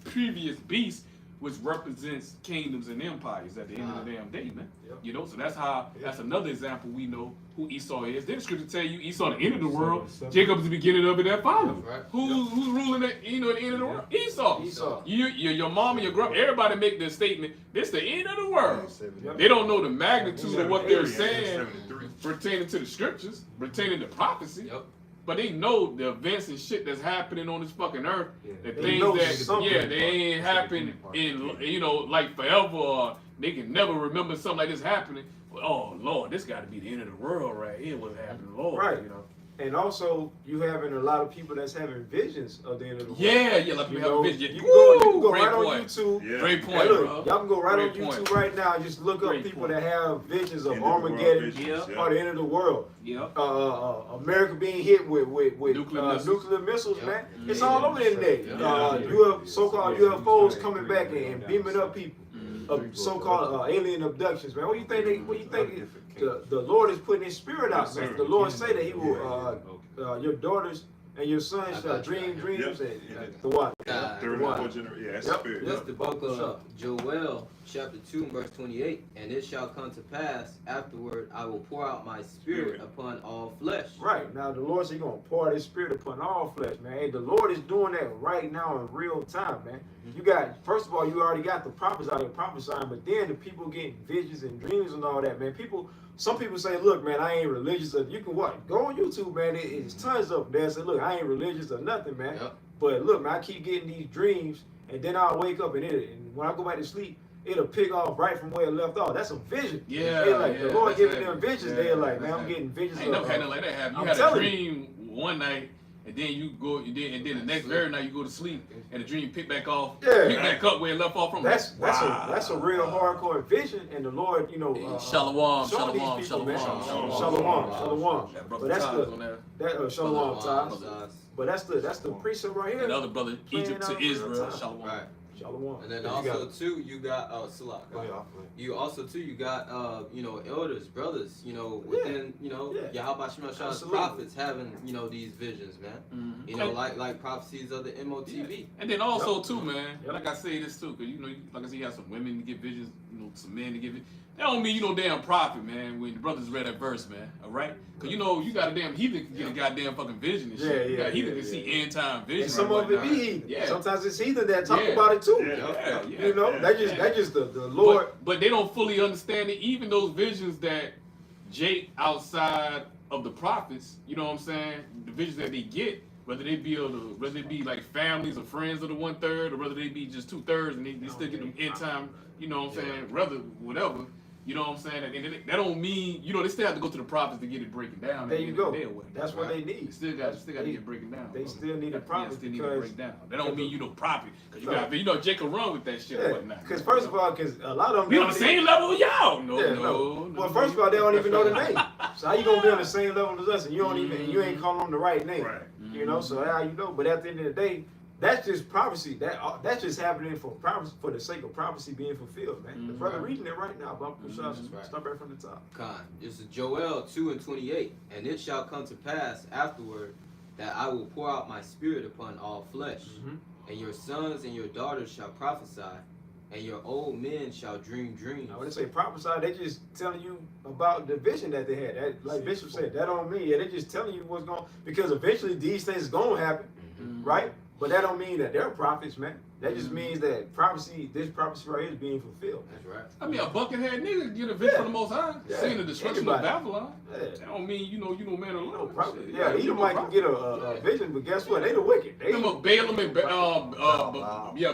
previous beasts, which represents kingdoms and empires at the end of the damn day, man. Yep. You know, so that's another example we know who Esau is. Then the scripture tell you Esau the end of the world, Jacob is the beginning of it that follows. Right. Who's ruling at the end of the world? Esau. Esau. Your mama, your grandma, everybody make this statement. This the end of the world. Yep. They don't know the magnitude of what they're 73, saying 73. pertaining to the scriptures, pertaining to prophecy. Yep. But they know the events and shit that's happening on this fucking earth. Yeah. The They things know that, something. they ain't happen in, you know, like forever, or they can never remember something like this happening. Oh, Lord, this got to be the end of the world right here, what's happening, Lord. Right. You know? And also, you having a lot of people that's having visions of the end of the world. Yeah, like You we have a know, vision. you can go Great right on point. YouTube. Yeah. Great Hey, point, look, bro. y'all can go right Great on YouTube point. right now and just look up Great people point. that have visions of End of the world Armageddon visions, or the end of the world. Yep. America being hit with Nuclear missiles, Yep. man. Mhm. It's all over the internet. Yeah. So-called UFOs coming back and beaming up people. So-called alien abductions, man. What do you think? The Lord is putting His Spirit out, man. The Lord say that He will. Your daughters and your sons shall dream dreams and the what? God. Third and fourth generation. Yeah, that's Yep. spirit. This is the book of Joel, chapter 2, verse 28. And it shall come to pass afterward, I will pour out my spirit upon all flesh. Right. Now the Lord said He's gonna pour His Spirit upon all flesh, man. Hey, the Lord is doing that right now in real time, man. You got, first of all, you already got the prophets out there prophesying, but then the people getting visions and dreams and all that, man. Some people say, look, man, I ain't religious. You can what? Go on YouTube, man. It's tons of them there. Say, look, I ain't religious or nothing, man. Yep. But look, man, I keep getting these dreams, and then I'll wake up and when I go back to sleep, it'll pick off right from where it left off. That's a vision. Yeah, They like the Lord that's giving heavy. them visions. Yeah, They're like, man, that's I'm heavy. getting visions. I ain't never had nothing like that happen. You I'm had a telling you. dream one night, and then you go, and then the next very night you go to sleep, and the dream pick back off, Yeah. pick back up where it left off from. That's a real hardcore vision, and the Lord, Shalom, showing these shalom, people, man. shalom, Shalom. That But brother that's Taz on there. that shalom ties. Ties. But that's the precept right And here. the other brother, Egypt to out real Israel, time. shalom. Right. Shalom. And then You also got- too, you got Salak. You also too, you got elders, brothers, within Yahweh Shema Shah's Absolutely. prophets having these visions, man. Mhm. You know, like prophecies of the MOTV. And then also Yep. too, man, Yep. like I say this too, cause like I said, you have some women to get visions, some men to get visions. That don't mean you no damn prophet, man. When the brothers read that verse, man, all right? Cause you got a damn heathen can get a goddamn fucking vision and shit. You got heathen can see end time vision. And some of it be heathen. Yeah. Sometimes it's heathen that talk Yeah. about it too. Yeah. That's just the Lord. But they don't fully understand it. Even those visions that Jake outside of the prophets, you know what I'm saying? The visions that they get, whether they be like families or friends of the 1/3, or whether they be just 2/3, and they still get them end time. You know what I'm saying? Rather whatever. You know what I'm saying? And that don't mean they still have to go to the prophets to get it breaking down. There you go. What That's what they need. They still got to get breaking down. They still need a Yeah, prophet still need to because break down. That don't mean you prophet, cause you No. got Jake will run with that shit and whatnot. Because first of all, because a lot of them we on the same level with y'all. No. Well, first of all, they don't even know the name. So how you gonna be on the same level as us and you don't even you ain't calling them the right name? Right. So how you know? But at the end of the day, that's just prophecy. That's just happening for prophecy, for the sake of prophecy being fulfilled, man. The brother reading it right now, but start right from the top. This is Joel 2:28. And it shall come to pass afterward, that I will pour out my spirit upon all flesh, and your sons and your daughters shall prophesy, and your old men shall dream dreams. Now, when they say prophesy, they just telling you about the vision that they had. That, like Bishop said, that don't mean, yeah, they just telling you what's going, because eventually these things gonna happen, right? But that don't mean that they're prophets, man. That just means that prophecy, this prophecy right here is being fulfilled. That's right. I mean, a buckethead nigga get a vision from the Most High, seeing the destruction Anybody. of Babylon. Yeah. That don't mean you know man alone. No prophet. Shit. Yeah, either might can get a vision, but guess what? They the wicked. They Them of Balaam and Balaam, yeah.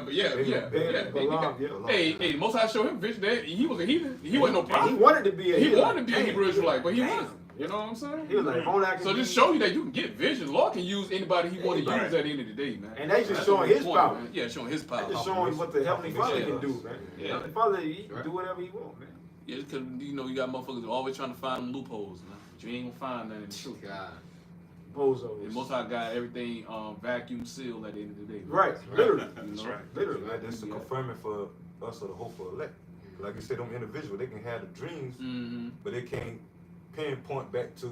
Hey, Most High showed him vision. That he was a heathen. He wasn't no And prophet. he wanted to be a He wanted to be a Damn. Hebrew Israelite, but he Damn. wasn't. You know what I'm saying? He was like, "Only I can So be-" just show you that you can get visions. Lord can use anybody he want to Right. use at the end of the day, man. And that's just That's showing the his point, power. man. Yeah, showing his power. That's just showing what the Heavenly Father can do, man. Yeah. Heavenly Father, he can Right. do whatever he want, man. Yeah, because you got motherfuckers always trying to find them loopholes, man. But you ain't gonna find none in the truth. God. Bozos. And Most High got everything vacuum sealed at the end of the day. man. Right, literally. You That's know? right. Literally. Like that's to confirm it for us or the hopeful elect. Like you said, them individuals, they can have the dreams, Mm-hmm. but they can't pinpoint back to,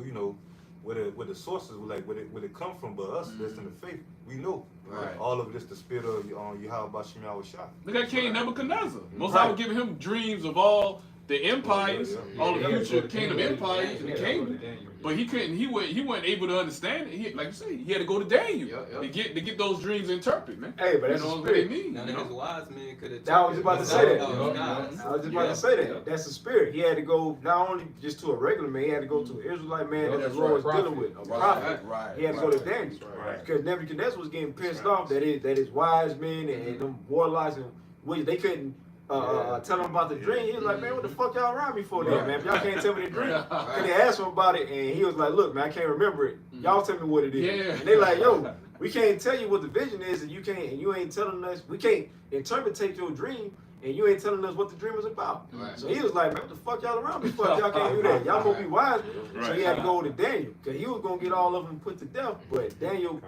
where the sources, like where it come from. But us, that's in the faith, we know. Right. All of it is the spirit of Yahweh Bashim Yahweh Shah. Look at King Nebuchadnezzar. Most Right. High was giving him dreams of all the empires, Yeah. all the Yeah. future kingdom empires and the Yeah. kingdom. But he couldn't. He wasn't able to understand it. He, like you say, he had to go to Daniel Yep. to get those dreams interpreted, man. Hey, but that's you a know what they spirit. mean. None you of know? his wise men could have. I was about to say that. Oh, God. I was just about Yeah. to say that. That's the spirit. He had to go not only just to a regular man, he had to go to an Israelite man that That's the Lord was right, dealing with, a prophet. prophet. Right. He had to go to Daniel. Right. Because Nebuchadnezzar was getting pissed That's right. off that his wise men and them warlocks and which they couldn't tell him about the dream. He was like, man, what the fuck y'all around me for then, man? If y'all can't tell me the dream. And they asked him about it, and he was like, look, man, I can't remember it. Y'all tell me what it is. Yeah. And they like, yo, we can't tell you what the vision is, and you ain't telling us. We can't interpret your dream, and you ain't telling us what the dream is about. Right. So he was like, man, what the fuck y'all around me for? If y'all can't do that. Y'all gonna be wise. So he had to go to Daniel, because he was gonna get all of them put to death. But Daniel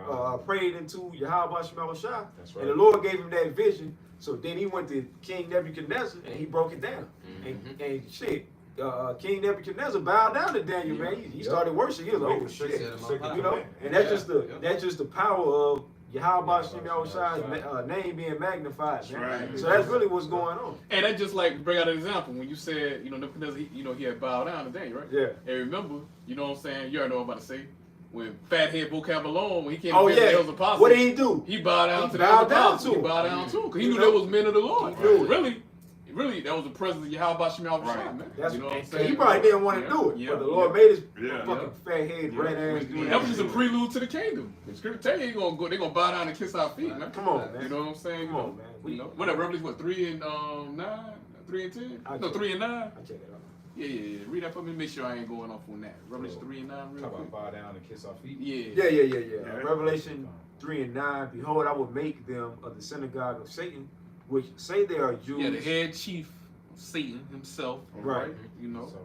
prayed into Yahweh Shemel Shah, That's and the Lord gave him that vision. So then he went to King Nebuchadnezzar, and he broke it down. And shit, King Nebuchadnezzar bowed down to Daniel, man. He started worshiping. He was like, oh shit. You know, and that's just the power of Yahweh Shemel Shah's name being magnified, man. Right. So that's really what's going on. And that just like bring out an example when you said, Nebuchadnezzar, he had bowed down to Daniel, right? Yeah. And remember, you know what I'm saying? You already know what I'm about to say. When Fathead Vocabulon, when he came Oh to the yeah. Hills Apostles, What did he do? he bowed down He to the bowed Hills down Apostles. to He him. bowed down to him because he You knew know? they was men of the Lord. He knew it. Really, that was the presence of Yahweh Shemel Right. Shah, man. That's you know what I'm and saying? he probably didn't want to do it, Yeah. but the Lord made his Yeah. fucking fat head, Yeah. red ass do That was it. just a prelude to the kingdom. The scripture tell you they're gonna bow down and kiss our feet, man. Come on, man. You know what I'm saying? Come on, man. What that Revelation, what, 3 and 9? 3 and 10? I No, check 3 and 9? I check it out. Yeah. Read that for me, make sure I ain't going off on that. Revelation 3 and 9 real Talk quick. about bow down and kiss our feet. Yeah. Yeah. Revelation 3 and 9. Behold, I will make them of the synagogue of Satan, which say they are Jews. Yeah, the head chief of Satan himself. Right. You know. So,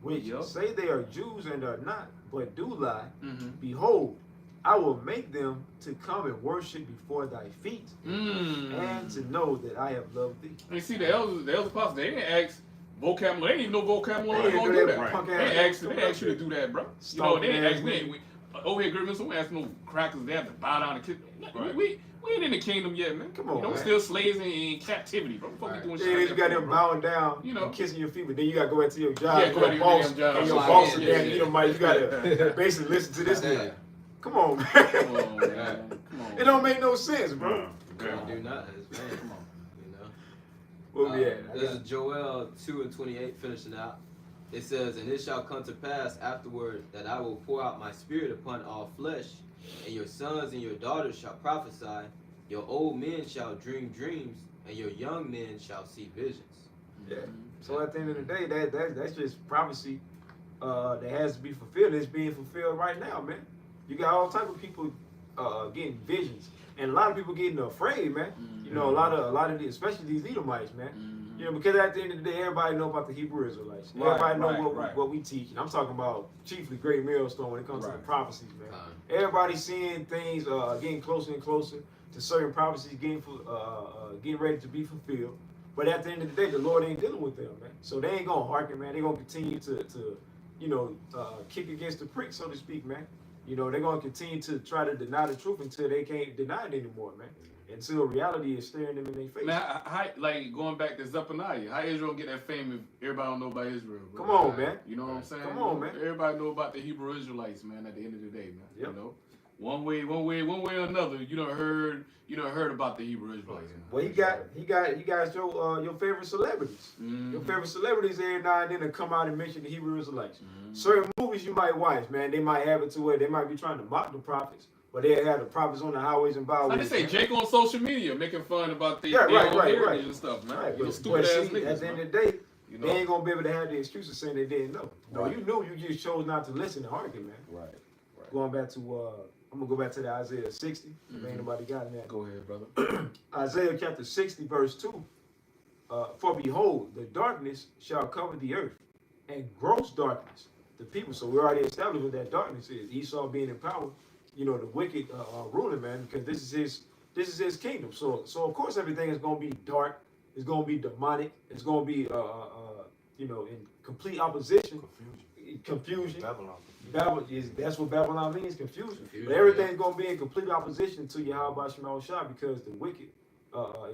Which Yup. say they are Jews and are not, but do lie. Mm-hmm. Behold, I will make them to come and worship before thy feet, Mm. and to know that I have loved thee. And you see, the elders apostles, they didn't ask vocabulary. They didn't even know vocabulary They was didn't gonna do do that. that punk They ass didn't ask you to do that, bro. You know, they didn't ask Stomping me. Over here, Griffin, someone asked no crackers. They have to bow down and kiss. Right. We ain't in the kingdom yet, man. Come on, we're man. still slaves in captivity, bro. What the fuck we doing Yeah, shit then like you that got for, them bro? bowing down You know. and kissing your feet, but then you got to go into your job, Yeah, go your into your boss, damn job. and your Yeah, boss yeah, again, yeah. you got to basically listen to this Yeah. nigga. Come on, man. Come on, man. Come on. It don't make no sense, bro. Okay. Do not. It's man. Come on. Where we at? This is Joel 2 and 28, finishing out. It says, and it shall come to pass afterward that I will pour out my spirit upon all flesh, and your sons and your daughters shall prophesy, your old men shall dream dreams, and your young men shall see visions. Yeah. So at the end of the day, that's just prophecy that has to be fulfilled. It's being fulfilled right now, man. You got all type of people getting visions, and a lot of people getting afraid, man. You know, a lot of the, especially these Edomites, man. You know, because at the end of the day, everybody know about the Hebrew Israelites. Everybody know what we teach, and I'm talking about chiefly Great Millstone when it comes to the prophecies, man. Everybody's seeing things getting closer and closer to certain prophecies getting ready to be fulfilled. But at the end of the day, the Lord ain't dealing with them, man. So they ain't gonna hearken, man. They gonna continue to kick against the prick, so to speak, man. You know, they're gonna continue to try to deny the truth until they can't deny it anymore, man. Until reality is staring them in their face. Man, how, like going back to Zephaniah, how Israel get that fame if everybody don't know about Israel, bro? Come on, man. You know what I'm saying? Come on, man. Everybody know about the Hebrew Israelites, man. At the end of the day, man. Yep. You know, one way or another, you done heard about the Hebrew Israelites. Man. Well, you guys your favorite celebrities. Your favorite celebrities every now and then to come out and mention the Hebrew Israelites. Certain movies you might watch, man, they might have it to where they might be trying to mock the prophets, but they have the prophets on the highways and byways. Like they say, man. Jake on social media making fun about the right, heritage and stuff, man. Right, You but stupid ass see, niggas, at the man. end of the day, You know? they ain't gonna be able to have the excuses saying they didn't know. No, Right. you knew, you just chose not to listen and argue, man. Right. Going back to I'm gonna go back to the Isaiah 60. If ain't nobody got that. Go ahead, brother. Isaiah chapter 60, verse 2. For behold, the darkness shall cover the earth, and gross darkness the people. So we already established what that darkness is. Esau being in power, you know, the wicked ruler, man, because this is his kingdom. So of course everything is gonna be dark. It's gonna be demonic. It's gonna be you know, in complete opposition, confusion. That's what Babylon means, confusion. But everything's gonna be in complete opposition to Yahweh Shema Shah because the wicked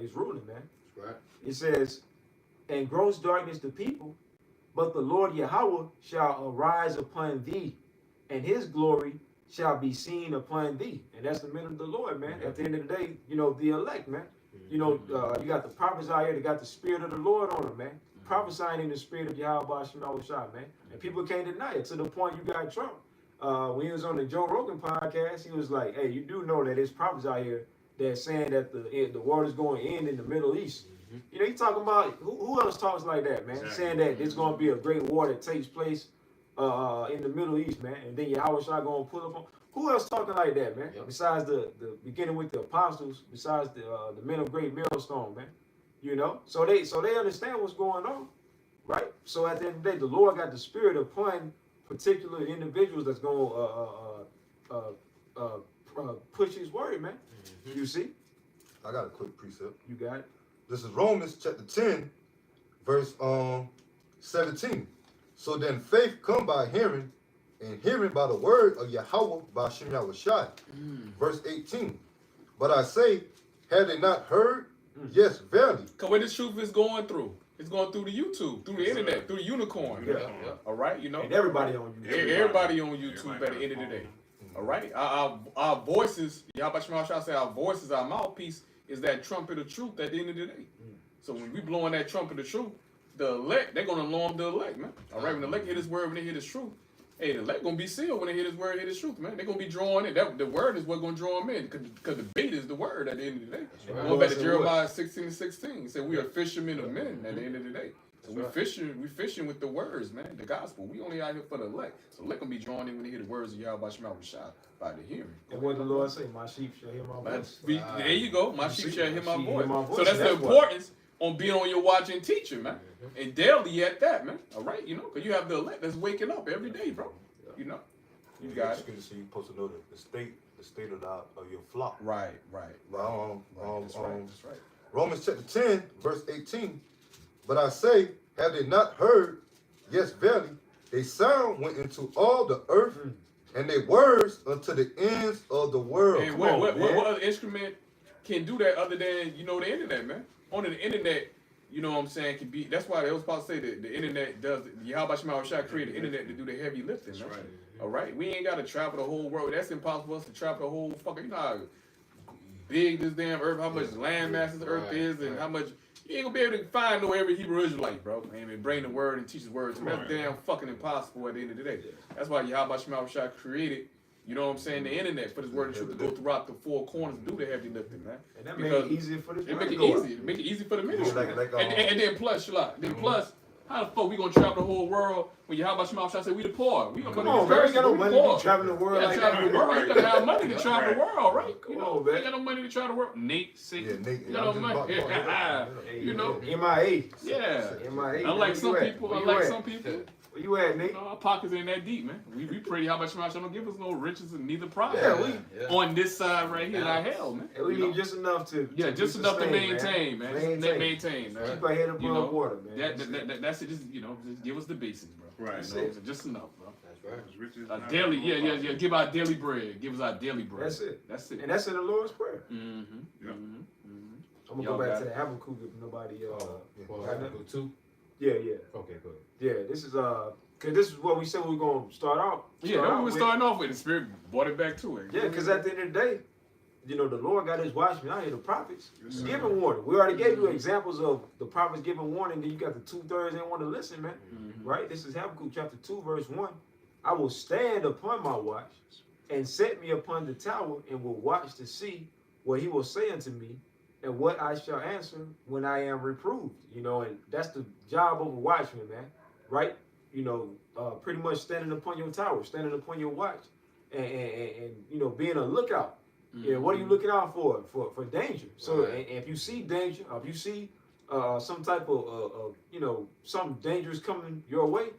is ruling, man. Right. It says, and gross darkness the people, but the Lord Yahweh shall arise upon thee, and his glory shall be seen upon thee. And that's the men of the Lord, man. At the end of the day, you know, the elect, man. You know, you got the prophets out here that got the spirit of the Lord on them, man. Prophesying in the spirit of Yahweh Shema Shah, man. And people can't deny it to the point you got Trump. When he was on the Joe Rogan podcast, he was like, hey, you do know that there's prophets out here that's saying that the world is going to end in the Middle East. You know, he talking about, who else talks like that, man? Exactly. Saying that there's going to be a great war that takes place in the Middle East, man. And then Yahweh Shah going to pull up on. Who else talking like that, man? Yep. Besides the beginning with the apostles, besides the men of great millstone, man. You know? So they understand what's going on, right? So at the end of the day, the Lord got the spirit upon particular individuals that's going to push his word, man. You see? I got a quick precept. You got it? This is Romans chapter 10, verse 17. So then faith come by hearing, and hearing by the word of Yahweh by Shem Yahushai. Verse 18. But I say, had they not heard? Yes, verily. Cause where this truth is going through, it's going through the YouTube, through the internet, through the unicorn. Yeah. All right, you know. And everybody on you. Everybody on YouTube at the end of the day. All right, our voices, Yahweh Shema Shah say our voices, our mouthpiece is that trumpet of truth at the end of the day. So when we blowing that trumpet of truth, the elect, they're gonna alarm the elect, man. All right, when the elect hear this word, when they hear this truth, hey, the elect gonna be sealed when they hear this word, hear this truth, man. They're gonna be drawn in. The word is what gonna draw them in, because the bait is the word at the end of the day. right. Going back to Lord said Jeremiah 16:16, he said we are fishermen of men at the end of the day. So we right. fishing with the words, man, the gospel. We only out here for the elect. So elect gonna be drawn in when they hear the words of Yahweh Shema Shah by the hearing. And what the Lord say, my sheep shall hear my voice. There you go. My sheep shall hear my sheep hear voice. my voice. So that's the That's what- importance on being on your watch and teaching, man. And daily at that, man. All right, you know, because you have the elect that's waking up every day, bro. You know, you got it. So you're supposed to know the state of your flock. Right. That's That's right. Romans chapter 10, verse 18. But I say, have they not heard? Yes, verily, they sound went into all the earth, and their words unto the ends of the world. And Come what on, man. other instrument can do that other than, you know, the internet, man? On the internet, you know what I'm saying, can be, that's why they was supposed to say that the internet does, Yahweh Shema Shah created the internet to do the heavy lifting, man. All right, we ain't got to travel the whole world. That's impossible for us to travel the whole fucking, you know how big this damn earth, how much land mass this earth is, and how much, you ain't gonna be able to find no every Hebrew Israelite, bro. And bring the word and teach the word. So that's damn fucking impossible at the end of the day. That's why Yahweh Shema Shah created, you know what I'm saying, the internet for this word and truth to go throughout the four corners and do the heavy lifting, man. And that make it Because easier for this It word make to it go out. easy. Make it easy for the ministry. like, and then plus, how the fuck we gonna travel the whole world when Yahweh Shema Shah say we the poor? We gonna Come come on, to man. this You got no we money poor. to be traveling the world Yeah, like travel that. the world. You gotta have money to travel the world, right? You Come know, on, you man. ain't got no money to travel the world. Nate, see, Yeah, Nate. you know, money. You know, MIA. yeah. MIA. Unlike some Where you at? people, Where you at? people, Where you at, you Nate? know, our pockets ain't that deep, man. We pretty. How much Shema Shah don't give us no riches and neither pride. Yeah, On this side right here, in our hell, man. And we You need know? just enough to Just enough to sustain, maintain, man. Maintain, man. Keep our head above You know, water, man. That's it. Just, you know, just give us the basics, bro. Right. You know, just enough, bro. right. As rich as A not daily, rich, yeah. Give our daily bread. Give us our daily bread. That's it. That's it. And that's in the Lord's Prayer. Mm-hmm. Yep. Mm-hmm. I'm gonna Y'all go back got to it. the Habakkuk if nobody Well, got go nothing. 2. Yeah. Okay, good. Yeah, this is cause this is what we said we were gonna start out. Yeah, that's what we're starting off with. The Spirit brought it back to it. Yeah, because at the end of the day, you know, the Lord got his watchmen out here, the prophets, Yes, sir. giving warning. We already gave you examples of the prophets giving warning, then you got the 2/3 ain't want to listen, man. Mhm. Right? This is Habakkuk chapter 2, verse 1. I will stand upon my watch and set me upon the tower and will watch to see what he will say unto me and what I shall answer when I am reproved. You know, and that's the job of a watchman, man. Right? You know, pretty much standing upon your tower, standing upon your watch, and you know, being a lookout. Yeah, what are you looking out for? For danger. So, Right. and if you see danger, if you see some type of you know, something dangerous coming your way,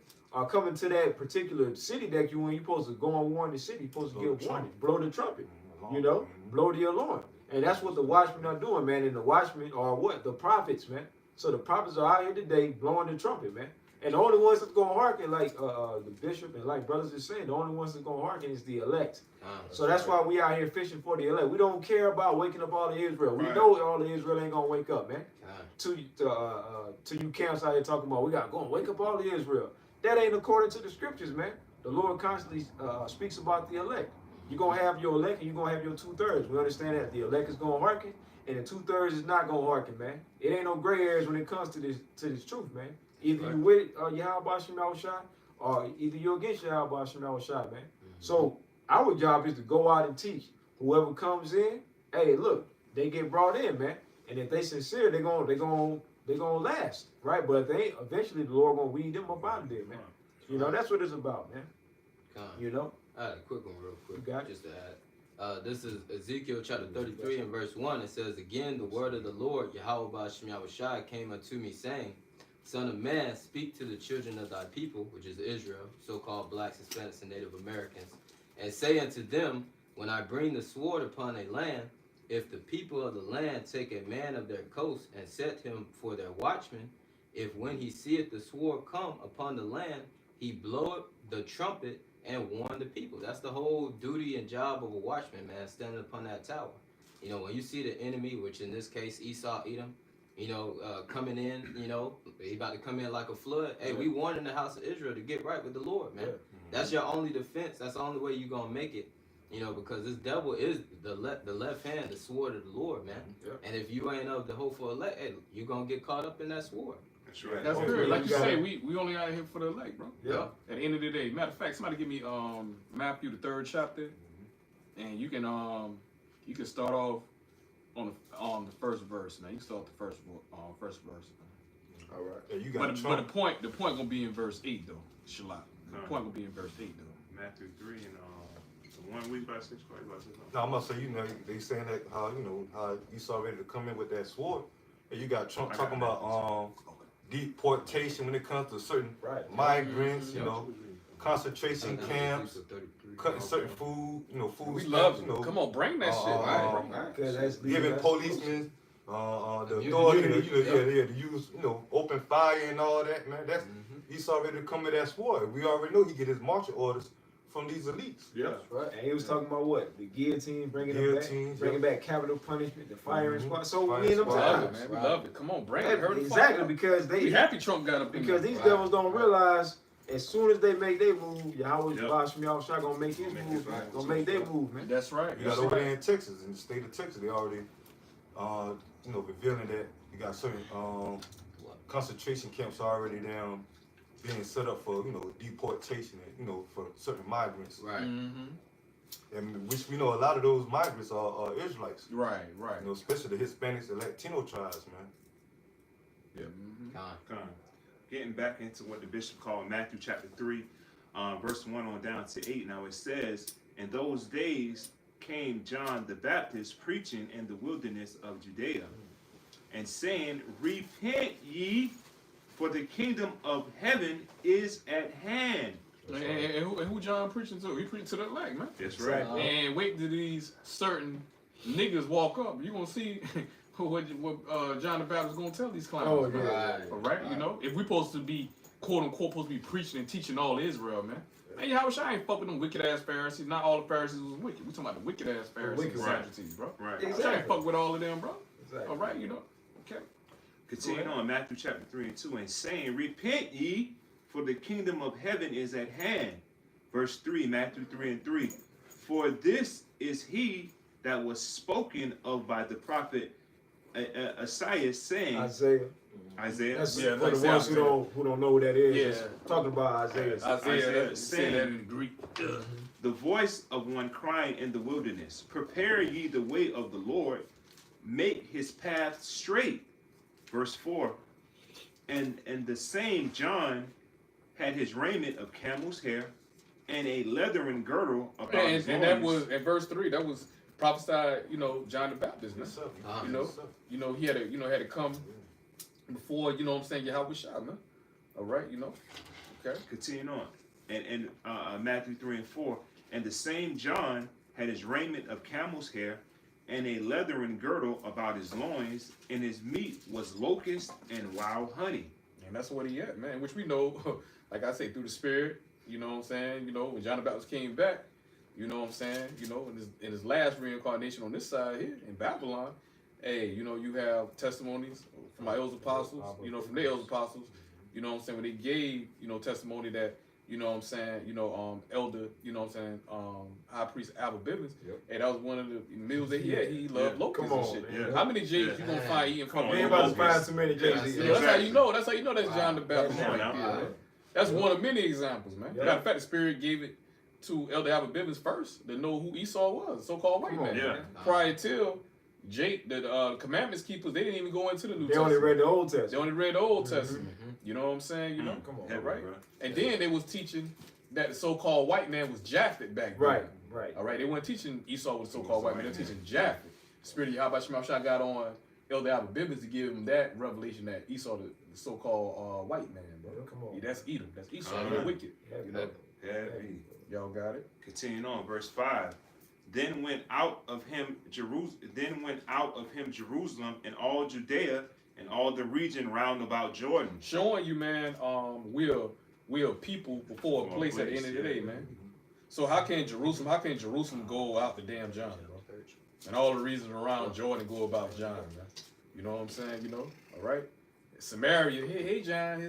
coming to that particular city that you in, you're supposed to go and warn the city. You're supposed to Blow give the warning, trumpet. blow the trumpet. Mhm. You know, Mhm. blow the alarm. And that's what the watchmen are doing, man. And the watchmen are what? The prophets, man. So the prophets are out here today blowing the trumpet, man. And the only ones that's gonna hearken, like the bishop and like brothers is saying, the only ones that's gonna hearken is the elect. So that's why we out here fishing for the elect. We don't care about waking up all of Israel. We Right. know all of Israel ain't gonna wake up, man. Con. To you camps out here talking about we gotta go and wake up all of Israel. That ain't according to the scriptures, man. The Lord constantly speaks about the elect. You're gonna have your elect and you're gonna have your 2/3. We understand that the elect is gonna hearken and the 2/3 is not gonna hearken, man. It ain't no gray areas when it comes to this truth, man. Either you with Yahweh Shemel Shai or either you're against Yahweh Shemel Shai, man. So our job is to go out and teach. Whoever comes in, hey, look, they get brought in, man. And if they sincere, they gonna last, right? But if they ain't, eventually the Lord gonna weed them up out of there, man. You know, that's what it's about, man. Con. You know? I had a quick one real quick. You got it? Just to add. This is Ezekiel chapter 33 and verse 1. It says, Again, the word of the Lord, Yahweh Ba'ashem Yahushai, came unto me, saying, Son of man, speak to the children of thy people, which is Israel, so-called blacks, Hispanics, and Native Americans, and say unto them, When I bring the sword upon a land, if the people of the land take a man of their coast and set him for their watchman, if when he seeth the sword come upon the land, he bloweth the trumpet and warn the people. That's the whole duty and job of a watchman, man, standing upon that tower. You know, when you see the enemy, which in this case Esau, Edom, you know, coming in, you know, he about to come in like a flood. Hey, we warning the house of Israel to get right with the Lord, man. Yeah. That's your only defense. That's the only way you're gonna make it. You know, because this devil is the left hand, the sword of the Lord, man. Yeah. And if you ain't of the hopeful elect, hey, you're gonna get caught up in that sword. That's right. That's Okay, good. Like you got say, it. we only out here for the elect, bro. Yeah. At the end of the day, matter of fact, somebody give me Matthew the 3rd chapter, and you can start off on the first verse. Now you can start the first verse. All right. Yeah, you got But the point gonna be in verse 8 though. Shalak. The Alright. point gonna be in verse 8 though. Matthew 3 and the 1 week by 6 quarters by 6. No, I'm gonna say, you know, they saying that how, you know, how Esau ready to come in with that sword. And you got Trump talking about deportation when it comes to certain Right. migrants, you Yeah. know, concentration camps, cutting certain food, you know, food We stamps, love you it. know, Come on, bring that shit. uh, Right. Cause that's giving that's- policemen the Immunity. authority, to use, you know, open fire and all that, man. That's Esau ready to come with that sword. We already know he get his marching orders from these elites. Yeah. Right. And he was talking about what? The guillotine, bringing Guillotines, back capital punishment, the firing Mhm. squad. So Firing me and them We squad. love it, times. man. We love it. Come on, bring it. Hurry the fuck Exactly, up. because We they happy Trump got up in because there. these Right. devils don't realize as soon as they make their move, Yahweh Yep. Ba'ashem Yahushua gonna make his Make move, his right. gonna make their move, man. That's right. You got over there in Texas, in the state of Texas, they already, you know, revealing that you got certain concentration camps already down being set up for, you know, deportation, and, you know, for certain migrants. Right. Mm-hmm. And which we know a lot of those migrants are Israelites. Right. Right. You know, especially the Hispanics and Latino tribes, man. Yeah. Mm-hmm. Con. Getting back into what the bishop called Matthew chapter 3, verse 1 on down to 8. Now it says, In those days came John the Baptist preaching in the wilderness of Judea, and saying, Repent ye, for the kingdom of heaven is at hand. And who John preaching to? He preaching to the elect, man. That's right. And wait till these certain niggas walk up. You gonna see what John the Baptist gonna tell these clowns. Oh, man. yeah. Right. All right, you know, if we supposed to be quote unquote supposed to be preaching and teaching all Israel, man. Man, Yahushua ain't fuck with them wicked ass Pharisees. Not all the Pharisees was wicked. We talking about the wicked ass Pharisees and wicked, right. Sadducees, bro. Right. Yahushua ain't fuck with all of them, bro. Exactly. All right, you know. Okay. Continuing on, Matthew chapter 3 and 2, and saying, repent ye, for the kingdom of heaven is at hand. Verse 3, Matthew 3 and 3. For this is he that was spoken of by the prophet Isaiah, saying, Isaiah. Isaiah. That's Yeah, for like the say ones Isaiah. who don't know what that is. Yeah. It's talking about Isaiah. Isaiah saying- said that in Greek. The voice of one crying in the wilderness, prepare ye the way of the Lord, make his path straight. Verse 4. And the same John had his raiment of camel's hair, and a leathern girdle about his And that loins. was at verse 3. That was prophesied, you know, John the Baptist. Man. You know, he had to come before, you know what I'm saying, Yahushua, man. All right, you know. Okay. Continuing on. And Matthew 3 and 4. And the same John had his raiment of camel's hair, and a leathern girdle about his loins, and his meat was locust and wild honey. And that's what he had, man. Which we know, like I say, through the Spirit. You know what I'm saying? You know, when John the Baptist came back, you know what I'm saying? You know, in his last reincarnation on this side here in Babylon, hey, you know, you have testimonies from my elders apostles, you know, from their elders apostles, you know what I'm saying, when they gave, you know, testimony that, you know what I'm saying, you know, elder, you know what I'm saying, high priest Albert Bivens, and that was one of the meals that he had. He loved locusts Come and on, shit. man. How many J's you gonna find eating Come from on, We ain't man. about to find too many J's. You know, that's how you know. That's how you know that's John the Baptist Come on right now. there. That's one of many examples, man. Yeah. Matter of fact, the Spirit gave it to Elder Albert Bivens first to know who Esau was, so-called white Come on, man. Yeah. Prior till Jake, the commandments keepers, they didn't even go into the New They Testament. only read the Old They Testament. only read the Old Testament. You know what I'm saying? You know, Come on. Yeah, right? bro. And then they was teaching that the so-called white man was Japhet back then. Right, right. All right, they weren't teaching Esau was the so-called white man. They're teaching Japhet. Spirit of Yahweh Shema Shah got on Elder Albert Bivens to give him that revelation that Esau, the so-called white man, bro. Come on. Yeah, that's Edom. That's Esau. Uh-huh. They're wicked. Heavy. You know, Heavy. y'all got it. Continuing on, verse 5. Then went out of him Jerusalem and all Judea and all the region round about Jordan. Showing you, man, we're a people before a place at the end of the day, man. So how can Jerusalem go out the damn John, bro? And all the reasons around Jordan go about John, man. You know what I'm saying? You know, all right. Samaria, hey John,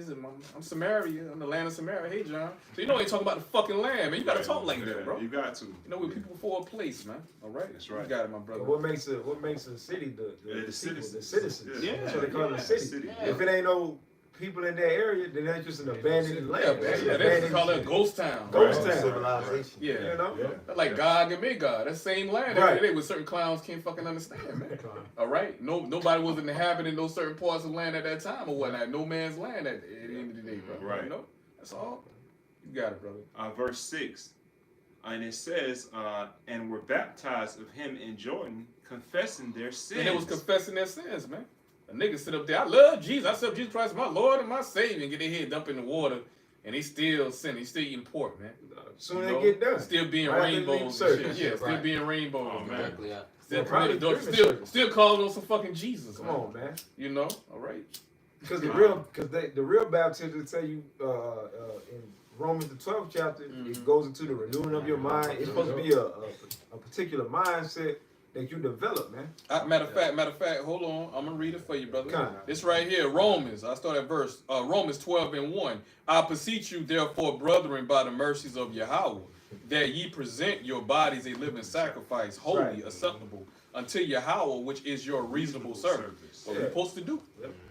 I'm Samaria, I'm the land of Samaria. Hey John, so you know they talking about the fucking land, man. You gotta talk like that, bro. You got to. You know we're people before a place, man. All right, That's right. You got it, my brother. What makes a city the The people, citizens. the citizens. Yeah. That's what they call it a city. Yeah. If it ain't no people in that area, then that's just an abandoned Yeah, land. man. That's Yeah, an they abandoned call it a ghost town. Ghost Right. town. Civilization. Yeah. You know? That's like Gog and Magog. That's the same land Right. every day with certain clowns can't fucking understand, man. All right? Nobody was inhabiting those certain parts of land at that time or whatnot. No man's land at the end of the day, bro. Right. You know? That's all. You got it, brother. Verse 6. And it says, and were baptized of him in Jordan, confessing their sins. And they was confessing their sins, man. A nigga sit up there, I love Jesus. I serve Jesus Christ, my Lord and my Savior, and get their head dumped in the water, and they still sinning. They still eating pork, man. Soon You they know? get done. Still being Right after they leave rainbows and service. shit. Yeah, still Right. being rainbows, Oh, man. man. Exactly, yeah. Still, Yeah, probably committing adultery. dreaming still, still calling on some fucking Jesus, Come man. on, man. You know, all right. Because the real baptism tell you in Romans the 12th chapter, it goes into the renewing of your mind. It's supposed to be a particular mindset that you develop, man. Matter of fact, hold on. I'm gonna read it for you, brother. Kinda. It's right here, Romans. I start at verse Romans 12 and 1. I beseech you, therefore, brethren, by the mercies of Yahweh, that ye present your bodies a living sacrifice, holy, Right. acceptable unto Yahweh, which is your reasonable service. What we're supposed to do.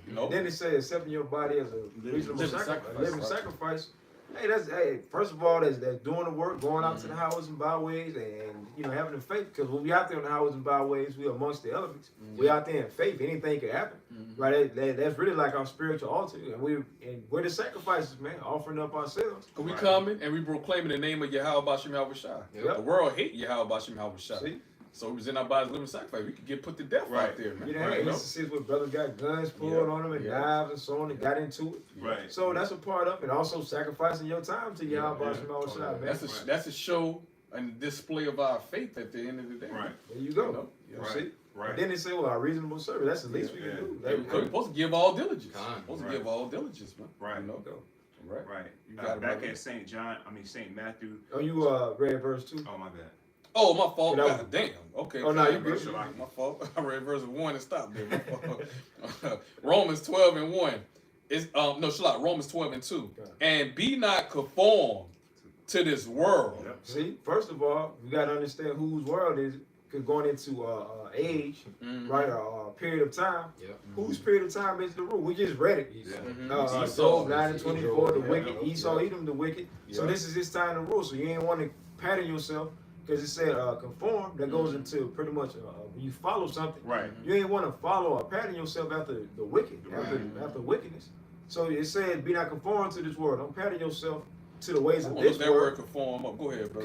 You know? And then it says accepting your body as a reasonable Living sacrifice. sacrifice, Living right. sacrifice. Hey, first of all, that's doing the work, going out to the highways and byways, and having the faith. Because when we out there on the highways and byways, we amongst the elements. We out there in faith. Anything can happen, right? That's really like our spiritual altar, and we're the sacrifices, man, offering up ourselves. Cause we coming and we proclaiming the name of Yahweh Bashim Yahweh Shai. Yep. The world hate Yahweh Bashim Yahweh Shai. See? So we present our bodies living sacrifice. We could get put to death Right. out there, man. You know, Right, you know? instances where brothers got guns pulled Yeah. on them and Yeah. knives and so on and got into it. Right. So that's a part of it. Also sacrificing your time to Yahweh yeah. Shem Shai, man. That's a show and display of our faith at the end of the day. Right. There you go. You know? You Right. see? Right. And then they say, well, our reasonable service. That's the least we Yeah. can do. We're supposed to give all diligence. Kind. Supposed to Right. give all diligence, man. Right. You know? Right. Right. You got it, Back brother. at St. Matthew. Oh, you read verse 2? Oh, my bad. Oh, my fault. That was- God damn. Okay. Oh, no, you bro. good. My fault. I read verse 1 and stopped there. My fault. Romans 12:1. It's Romans 12:2. Okay. And be not conformed to this world. Yep. See, first of all, you got to understand whose world is, because going into age, Mhm. right, a period of time. Yeah. Whose period of time is the rule? We just read it. Esau. Mhm. Job 9:24, the Yeah. wicked. Yeah. Esau, Edom, the wicked. So Yeah. this is his time to rule. So you ain't want to pattern yourself, because it said conform. That goes into pretty much when you follow something. Right. You ain't want to follow or pattern yourself after the wicked, after wickedness. So it said, be not conformed to this world. Don't pattern yourself to the ways I of want to this look that word world. conform up. Go ahead, bro.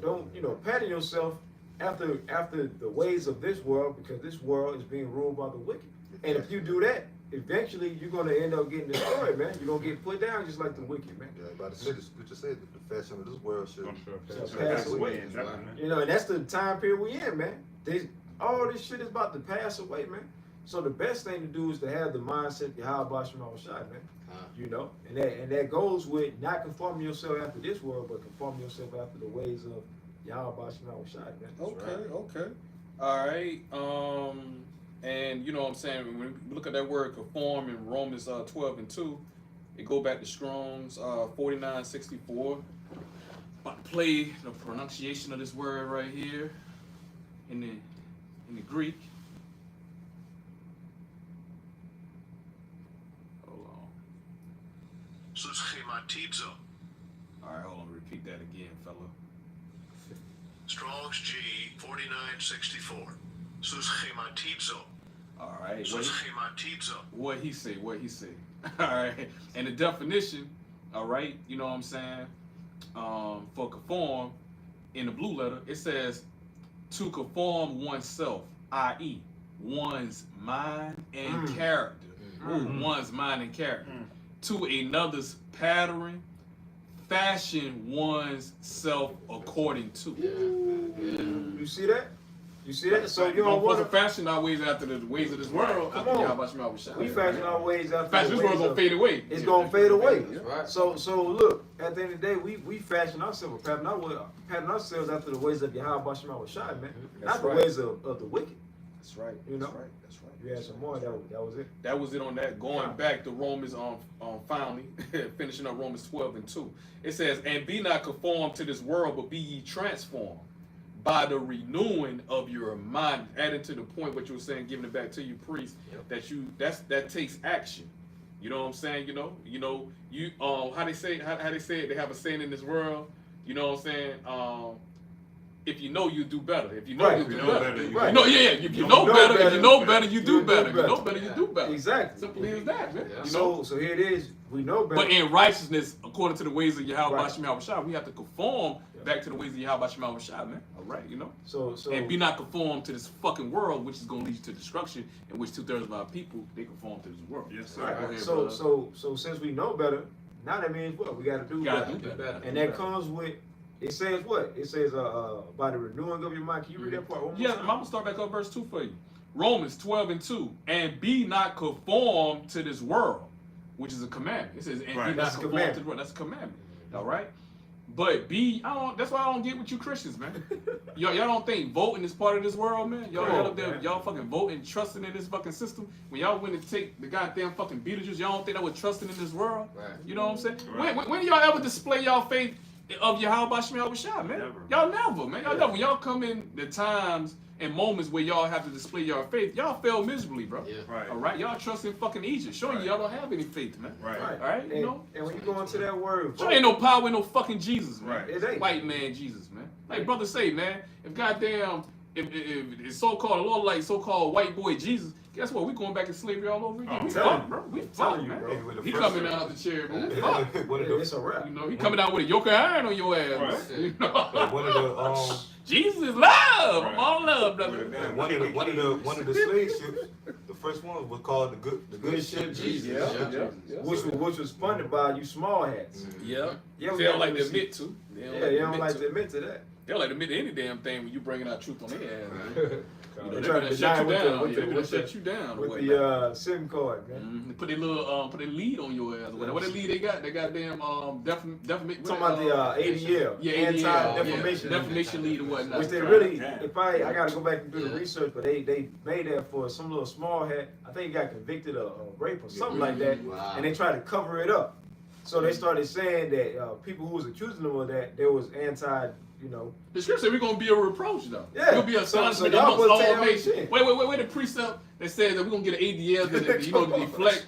Don't pattern yourself after the ways of this world, because this world is being ruled by the wicked. And if you do that, eventually you're gonna end up getting destroyed, man. You're gonna get put down just like the wicked, man. Yeah, about to say the scripture said that the fashion of this world should. So pass away. You know, and that's the time period we in, man. All this shit is about to pass away, man. So the best thing to do is to have the mindset Yahweh Shema Shai, man. You know, and that goes with not conforming yourself after this world, but conforming yourself after the ways of Yahweh Shema Shai, man. Okay. All right. And you know what I'm saying, when we look at that word conform in Romans 12:2, it go back to Strong's 49:64. About to play the pronunciation of this word right here in the Greek. Hold on. Suschematizo. All right, hold on. Repeat that again, fella. Strong's G 4964. Suschematizo. All right. Suschematizo. What he say? All right. And the definition, all right, you know what I'm saying? For conform, in the blue letter, it says to conform oneself, i.e., one's mind and character. One's mind and character. To another's pattern, fashion one's self according to. You see that? You see that? So you don't Don't want supposed to fashion our ways after the ways of this world. Come After on. Yahweh Shema Shai. we fashion our ways after Fashion the this ways world gonna of- fade away. It's gonna fade away. That's right. So look, at the end of the day, we fashion ourselves, pattern ourselves after the ways of Yahweh Shema Shai, man. Not the right. ways of the wicked. That's right. You know? That's right. You had some more. That was it. That was it on that. Going back to Romans finally, finishing up Romans 12:2. It says, and be not conformed to this world, but be ye transformed by the renewing of your mind. Adding to the point what you were saying, giving it back to you, priest, that takes action. You know what I'm saying? You how they say it, they have a saying in this world, you know what I'm saying? If you know, you do better. If you know, Right. you do You know better. better, Right. No, yeah. If you know better, if you know better, you do better. If you know better, you do better. Exactly. Simple as that, man. Yeah. You know? So here it is. We know better. But in righteousness, according to the ways of Yahweh Right. Shema Shai, we have to conform back to the ways of Yahweh Shema Shai, man. All right, you know? so And be not conformed to this fucking world, which is going to lead you to destruction, in which 2/3 of our people, they conform to this world. Yes, sir. right. Go ahead, so brother. so since we know better, now that means what? We got to do You gotta better. do better. And that comes with. It says what? It says by the renewing of your mind. Can you read that part one more Yeah, I'm time? going to start back up verse 2 for you. Romans 12:2. And be not conformed to this world, which is a commandment. It says, and Right. be not That's a conformed to commandment. the world. That's a commandment. All right? But that's why I don't get with you Christians, man. y'all don't think voting is part of this world, man? Y'all Come on, up there, man. y'all fucking voting, trusting in this fucking system. When y'all went to take the goddamn fucking Beetlejuice, y'all don't think that was trusting in this world? Right. You know what I'm saying? Right. When y'all ever display y'all faith of Yahweh Shema Shai, man? Never. Y'all never, man. Y'all never. When y'all come in the times and moments where y'all have to display your faith, y'all fail miserably, bro. Yeah. Right. All right, y'all trust in fucking Egypt, showing Right. you y'all don't have any faith, man. Right. Right. All right, you And, know. and when you go into that word, So ain't no power in no fucking Jesus, man. Right. It ain't. White man Jesus, man. Like brother say, man, if goddamn, if it's so-called, a lot like so-called white boy Jesus, guess what? We going back in slavery all over again. I'm We telling fucked, you. bro. We I'm fucked, telling you, man. bro. Hey, with the He first- coming out of the chair, bro. We fucked. One of the- It's a wrap. You know, he coming out with a yoke of iron on your ass, Right. bro. You Hey, know? one of the Jesus is love. Right. I'm all love, brother. With a damn one of the slave ships, the first one was called the good ship Jesus. Yeah. which was funded by you small hats. Yeah. Yeah, we They don't got like to to see- admit to. Yeah, you don't like to admit to that. They'll like admit to any damn thing when you bringing out truth on their ass. Man. You know, They they're try gonna to shut deny you with down. the- Yeah, they're gonna shut you down. or with whatnot. the SIM card, man. Put their little put their lead on your ass. What that lead they got? They got damn defamation. Talking about the ADL, Yeah, anti-defamation, defamation lead or whatnot. which they really, Yeah. if I gotta go back and do the research, but they made that for some little small hat. I think he got convicted of rape or something like that, Wow. and they tried to cover it up. So they started saying that people who was accusing them of that, there was anti, you know. The scripture said we're gonna be a reproach though. Yeah. We'll be an So astonishment y'all amongst supposed to all take nations. that Wait, the precept that says that we're gonna get an ADL that you know to deflect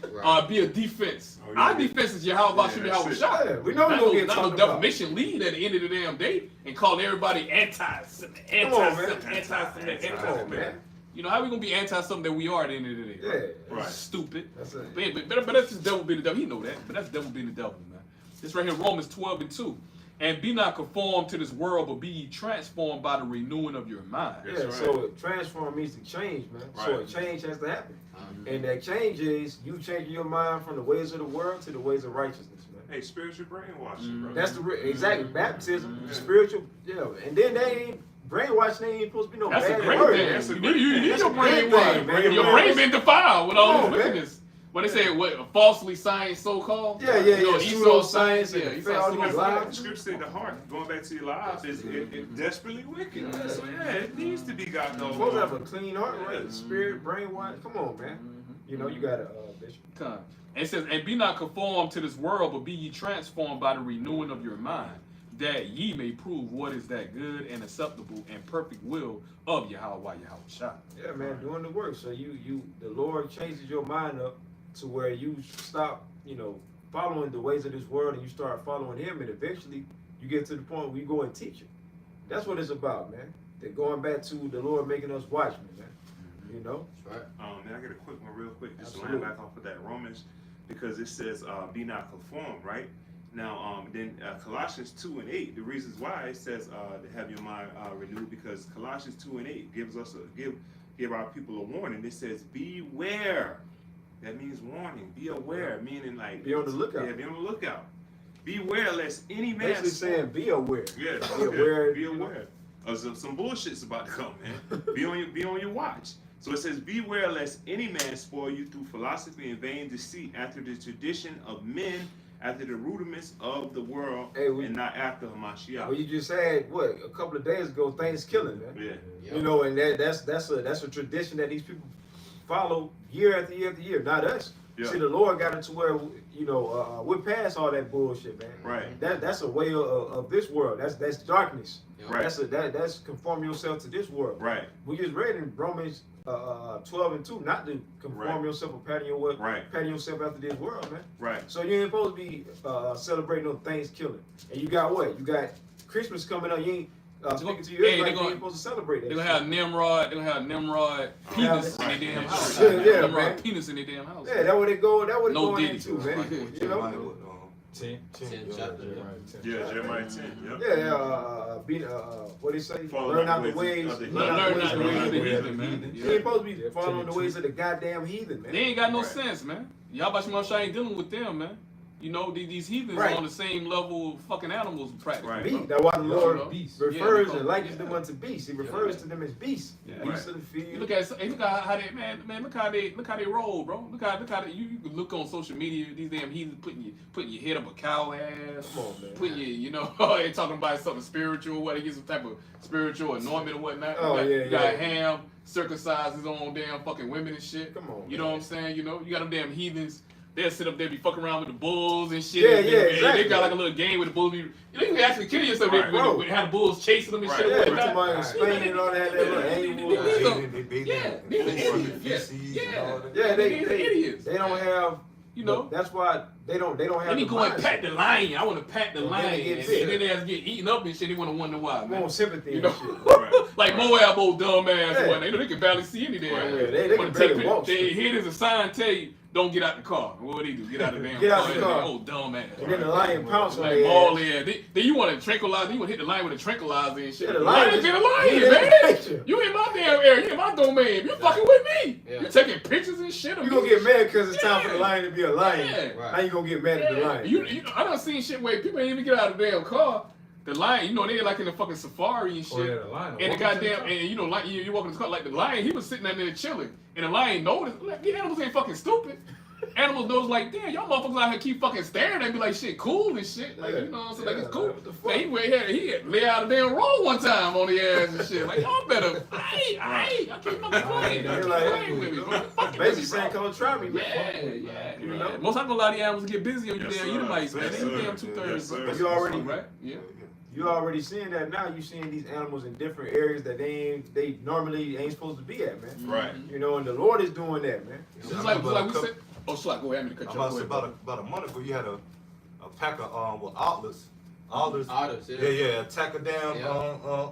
be a defense. Oh, yeah. Our defense is Yahweh Shem Yeah, Yahweh that's it. Shah. Yeah, we know we're gonna get not talked no about. defamation lead at the end of the damn day and calling everybody anti-Semitic, Come on, man. anti-Semitic, Come on, anti-Semitic. man. You know how we gonna be anti something that we are at the end of the day? Yeah. Right. Stupid. That's it. But that's just devil being the devil. He know that. But that's devil being the devil, man. This right here, Romans 12:2. And be not conformed to this world, but be ye transformed by the renewing of your mind. Yeah, That's right. so transform means to change, man. So a Right. change has to happen. Mhm. And that change is you changing your mind from the ways of the world to the ways of righteousness, man. Hey, spiritual brainwashing, bro. That's the exactly baptism, spiritual, and then they ain't brainwashing. Ain't supposed to be no That's a bad great word. thing. That's a You great need thing. your That's a brain great washed. thing, man. Your Yeah. brain been defiled with all Come this on, man. wickedness. What they say, what falsely science so called? Yeah, pseudoscience Yeah, and Esau all these pseudoscience. lies. The scripture said the heart, going back to your lives, is it desperately wicked. Yeah. So yeah, it needs to be got You're no. supposed to have a clean heart, right? Spirit, brain, wise. Come on, man. You know you got to, Bishop. Come. And it says, and be not conformed to this world, but be ye transformed by the renewing of your mind, that ye may prove what is that good and acceptable and perfect will of Yahweh Shah. Yeah, man, doing the work. So the Lord changes your mind up to where you stop, following the ways of this world and you start following Him, and eventually you get to the point where you go and teach it. That's what it's about, man. They're going back to the Lord making us watchmen, man. You know. That's right. Man, I get a quick one real quick, just to Absolutely. line back off of that Romans, because it says, be not conformed, right? Now, then Colossians 2:8, the reasons why it says to have your mind renewed, because Colossians 2:8 gives us give our people a warning. It says, beware. That means warning. Be aware, meaning like Be on the lookout. Yeah, be on the lookout. Beware lest any man. Basically saying, be aware. Yeah, Be aware. Be aware. Some bullshit's about to come, man. Be on your watch. So it says, beware lest any man spoil you through philosophy and vain deceit, after the tradition of men, after the rudiments of the world, and not after Hamashiach. Well, you just had a couple of days ago, Thanksgiving, man. Yeah. Yep. You know, and that's a tradition that these people follow year after year after year. Not us. Yeah. See, the Lord got it to where we're past all that bullshit, man. Right. That's a way of this world. That's darkness. Yep. Right. That's conform yourself to this world. Right. We just read in Romans 12:2 not to conform Right. yourself or pattern yourself after this world, man. Right. So you ain't supposed to be celebrating no Thanksgiving. And you got what? You got Christmas coming up. You ain't speaking to you. Hey, like they you gonna- ain't supposed to celebrate that. They're gonna shit. have Nimrod. They're gonna have Nimrod penis in their damn house. Yeah, Nimrod man. penis in their damn house. Yeah, that what it go. That what it No going diddy. into, man. You know. 10 chapter. Yeah, Jeremiah 10. Yep. Yeah. What they say? Follow Learn not out the the ways ways. of the Learn not the ways of the heathen, man. You ain't supposed to be Yeah, following the 10 ways of the goddamn heathen, man. They ain't got no Right. sense, man. Yahweh Shem Shah ain't dealing with them, man. You know, these heathens Right. are on the same level of fucking animals practically. Right. Beast. bro. That's why the Yeah, Lord you know. beast. refers Yeah, and likens yeah. them unto beasts. He refers to them as beasts. Yeah. Beasts of the field. You look at how they look how they roll, bro. Look how they, you can look on social media. These damn heathens putting your head up a cow ass. Come on, man. Putting they talking about something spiritual, what they get some type of spiritual anointment or whatnot. Oh, you got yeah. Ham circumcised his own damn fucking women and shit. Come on, You know man. what I'm saying? You got them damn heathens. They'll sit up there, be fucking around with the bulls and shit. Yeah, and yeah, they exactly. got like a little game with the bulls. You can actually kill yourself Right. when have the bulls chasing them and shit. Right. Yeah, and whatnot. somebody in Spain and all that little animal. Yeah. Yeah, these are idiots. Yeah, These are idiots. they don't have. You know, That's why they don't have. let me the go and mindset. pat the lion. I want to pat the And then lion, they get and sick. then they have to get eaten up and shit. They want to wonder why, They man. want sympathy You and know, shit. Right. like Moab, old dumb ass Yeah. one. They can barely see any damn. Right. Yeah, they Wanna can barely take walk Their straight. head is a sign tell you, don't get out the car. What would he do? Get out the damn Get car. out the car. Old dumb ass. And then the lion pounce on Like their ball ass. in. Then you want to tranquilize. You want to hit the lion with a tranquilizer and shit. Yeah, the The lion lion's just- been a he lion, in the man. picture. You in my damn area. You in my domain. You fucking with me. Yeah. You taking pictures and shit. of You me. gonna get mad because it's time for the Yeah. lion to be a lion. Yeah. Right. Now you gonna get mad at the lion. I done seen shit where people ain't even get out of the damn car. The lion, you know, they like in the fucking safari and shit. Oh, yeah, the lion. And the goddamn, and you know, like you walk in the car, like the lion, he was sitting down there chilling, and the lion noticed. Like, the animals ain't fucking stupid. Animals notice, like, damn, y'all motherfuckers out here keep fucking staring at me like shit, cool and shit. Like, you know what I'm saying? Like, it's cool. What the fuck? Like, he lay out a damn roll one time on the ass and shit. Like, y'all better, I keep fucking playing. They're Playing with me, bro. Fucking Basically with me, saying, bro. come try me, man. Yeah. You know? Most time, a lot of the animals get busy on you Yes, damn sir. Edomites, man. Yes, They sir. damn 2/3. Yes, sir. You already- right? Yeah. You already seeing that now. You seeing these animals in different areas that they normally ain't supposed to be at, man. Right. You know, and the Lord is doing that, man. Just like we said. Oh, sorry, go ahead. I'm gonna cut I'm you off. about to say Go ahead, about a month ago, you had a pack of otters. Otters. Otters, Yeah, attack a damn Yeah.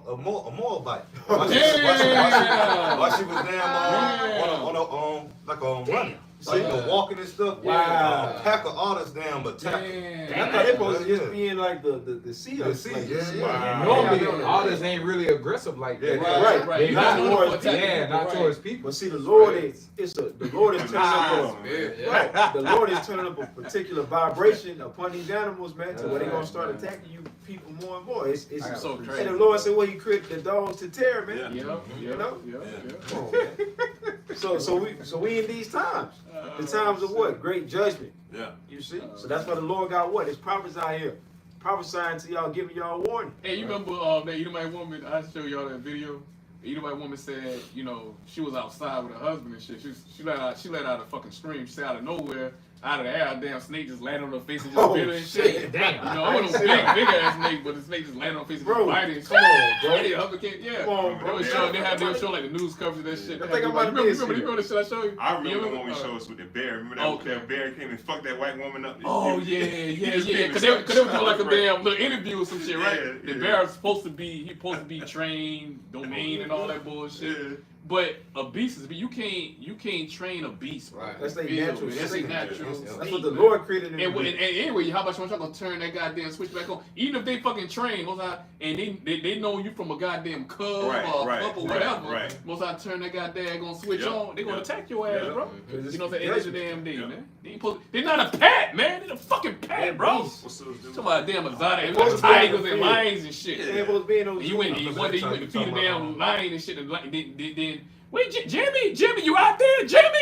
a Moabite. Yeah. While she was damn on a like running. So you know, walking and stuff. Wow. Pack of otters damn attack. Damn. I thought they supposed to Yeah. just be in like the sea. The sea, like, yeah. Wow. Normally, otters ain't really aggressive like that. Yeah, Right. They Not not towards towards, people. not Right. towards people. But see, the Lord is the Lord is turning up Yeah. right. The Lord is turning up a particular vibration upon these animals, man, to where they're gonna start attacking you people more and more. It's So crazy. and the Lord said, "Well, He created the dogs to tear, man." Yeah. Yeah. Come on, man. So we in these times, the times of what? Great judgment. Yeah. You see? So that's why the Lord got what? His prophets out here prophesying to y'all, giving y'all warning. Hey, you remember that Edomite woman? I showed y'all that video. The Edomite woman said, you know, she was outside with her husband and shit. She let out a fucking scream. She said out of nowhere, out of the air, a damn snake just landed on her face and just Oh, bit her and shit. shit. Damn. You know, it was a big ass snake, but the snake just landed on her face and Bro, just biting and shit. come on, bro. Yeah, the husband came, yeah. Come on, bro. They were showing like the news coverage of that shit. I They think had I might have missed remember it. the shit I showed you? I remember You the one we showed us with the bear. Remember that, Okay. that bear came and fucked that white woman up? Oh He yeah. just came Because and they were doing started like a celebrating. damn little interview or some shit, right? Yeah, The yeah. bear is supposed to be trained, domain, and all that bullshit. Yeah. But a beast is you can't train a beast. Bro. Right. That's their Feel natural me? That's state. their natural. That's state, what the man. Lord created in And, them. and anyway, how about you gonna turn that goddamn switch back on? Even if they fucking train, most I and they know you from a goddamn cub Right, or a right, pup or right, whatever. right. Most I turn that goddamn gonna switch Yep, on. They gonna yep, attack your ass, yep. bro. Because You know what I'm saying? it's It's a damn day, Yep. man. They're not a pet, man. They're a fucking pet, bro. beast. What's those dudes? Talking about damn exotic, and Supposed like to be tigers on the and field. lions and shit. They ain't supposed to be in those. And you went, I'm one day you talking went to feed a about, damn lion and shit, and then wait, Jimmy, you out there, Jimmy,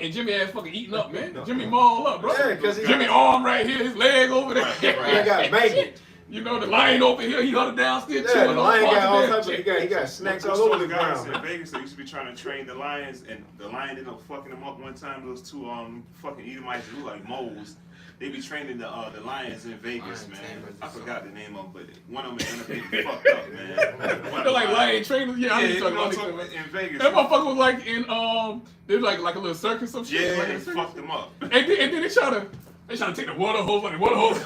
and Jimmy ass fucking eating up, man. Jimmy maul up, bro. Yeah, 'cause he- Jimmy arm right here, his leg over there. Right, He got maggot. You know the lion over here, he got it downstairs Yeah, chewing the on lion parts got of all that types of. shit. He got snacks What's all over the the guys ground. in Vegas that used to be trying to train the lions, and the lion ended up fucking them up one time. Those two fucking Edomites look like moles. They be training the lions in Vegas, Lion man. tamers I or forgot the name of them, but one of them ended up getting fucked up, man. They're like lion trainers. Yeah, I Yeah, know you you're know what I'm talking talking about. about? In Vegas. That motherfucker was like in they was like a little circus or some shit. Yeah, like in they a circus. fucked them up. And then they try to take the water hose on the water hose.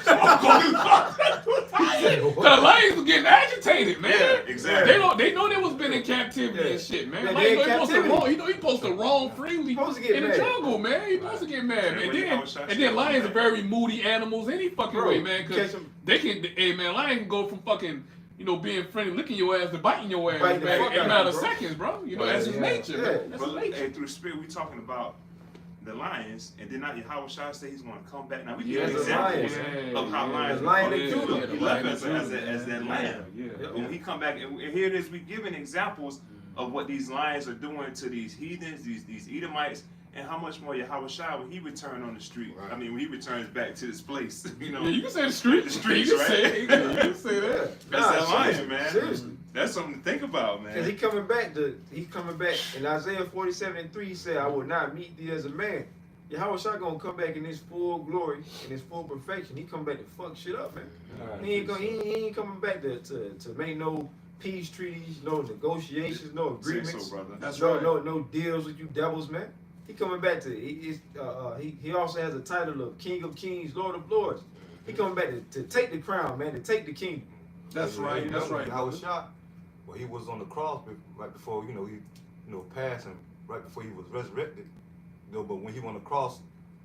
The lions were getting agitated, man. Yeah, exactly. They know they was been in captivity and shit, man. Yeah, Like, they in he supposed to captivity. roam. You know he supposed to roam freely Supposed to get in the mad. jungle, man. He supposed to get mad, Yeah, man. when I was shot, And then shot, lions man. are very moody animals any fucking Bro, way, man. catch Cause 'em. they can, hey man, lion can go from fucking. You know, being friendly, licking your ass to biting your ass, Biting the man, fuck in a out matter of of you, bro. seconds, bro. You know, Yeah, that's his yeah. nature, Yeah. man. That's his But nature. hey, through the spirit, we talking about the lions, and then now Yahweh Shah say he's going to come back. Now we Yeah, give the examples lions. of how lions. The lion were of fucked Judah. up. He the left lion us of as Judah, that yeah, lion. yeah. When he come back, and here it is, we giving examples of what these lions are doing to these heathens, these Edomites, and how much more Yahweh Shah when he return on the street. Right. I mean, when he returns back to this place, you know. Yeah, you can say the street. The streets, you can right? say it. You can say that. That's that lion, man. Seriously. That's something to think about, man. Because he coming back in Isaiah 47:3. He said, "I will not meet thee as a man." Yahweh Shah gonna come back in his full glory, in his full perfection. He come back to fuck shit up, man. He ain't coming back to make no peace treaties, no negotiations, no Say agreements, so, brother. That's no, right. no deals with you devils, man. He coming back to he also has a title of King of Kings, Lord of Lords. He coming back to take the crown, man, to take the kingdom. That's right. That's right. I was shot. Well, he was on the cross right before he passed, and right before he was resurrected. But when he went across,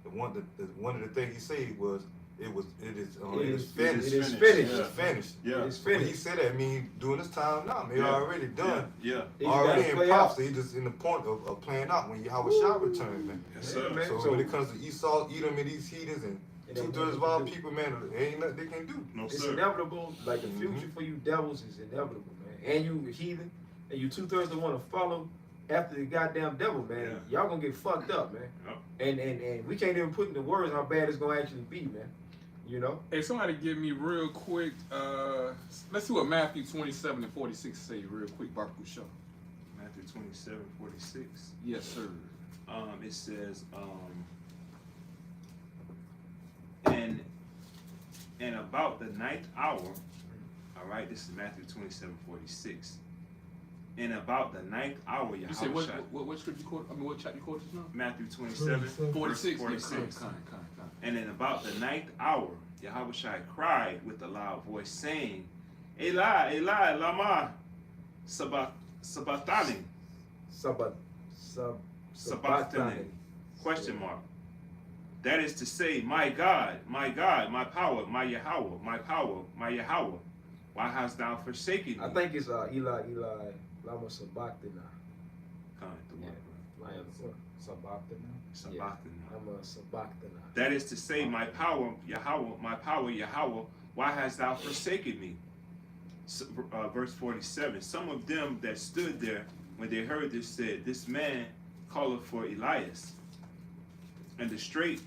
one of the things he said was, it is finished. It is finished. finished. It's finished. Yeah. It's When he finished. said that, I mean, doing this time now, man, Yeah. already done. Yeah. He's Already gotta in play out. prophecy, he just in the point of playing out when Yahweh Shah returned, man. Yes, Yeah, sir. man. So So- when it comes to Esau, Edom, and these heathens, and It ain't 2/3 nothing of our you can do. people, man, ain't nothing they can do. No, It's sir. inevitable. Like the future for you devils is inevitable, man. And you heathen, and you 2/3 that want to follow after the goddamn devil, man. Y'all gonna get fucked up, man. Yep. And we can't even put into words how bad it's gonna actually be, man. You know. Hey, somebody give me real quick. Let's see what Matthew 27:46 say real quick. Barbecue show. Matthew 27:46. Yes, sir. It says, and about the ninth hour, all right, this is Matthew 27:46. And about the ninth hour, You said what Yahushua, scripture you quoted? I mean, what chapter you quoted just now? Matthew 27, 46. 46. Kind. And in about the ninth hour, Yahushua cried with a loud voice, saying, Eli, Eli, lama sabachthani. Sabachthani. Question mark. That is to say, my God, my power, my Yahweh, my power, my Yahweh, why hast thou forsaken me? I think it's Eli, Lama Sabachthani. Sabachthani. Lama Sabachthani. That is to say, my power, Yahweh, why hast thou forsaken me? Verse 47. Some of them that stood there, when they heard this, said, this man calleth for Elias. And the straight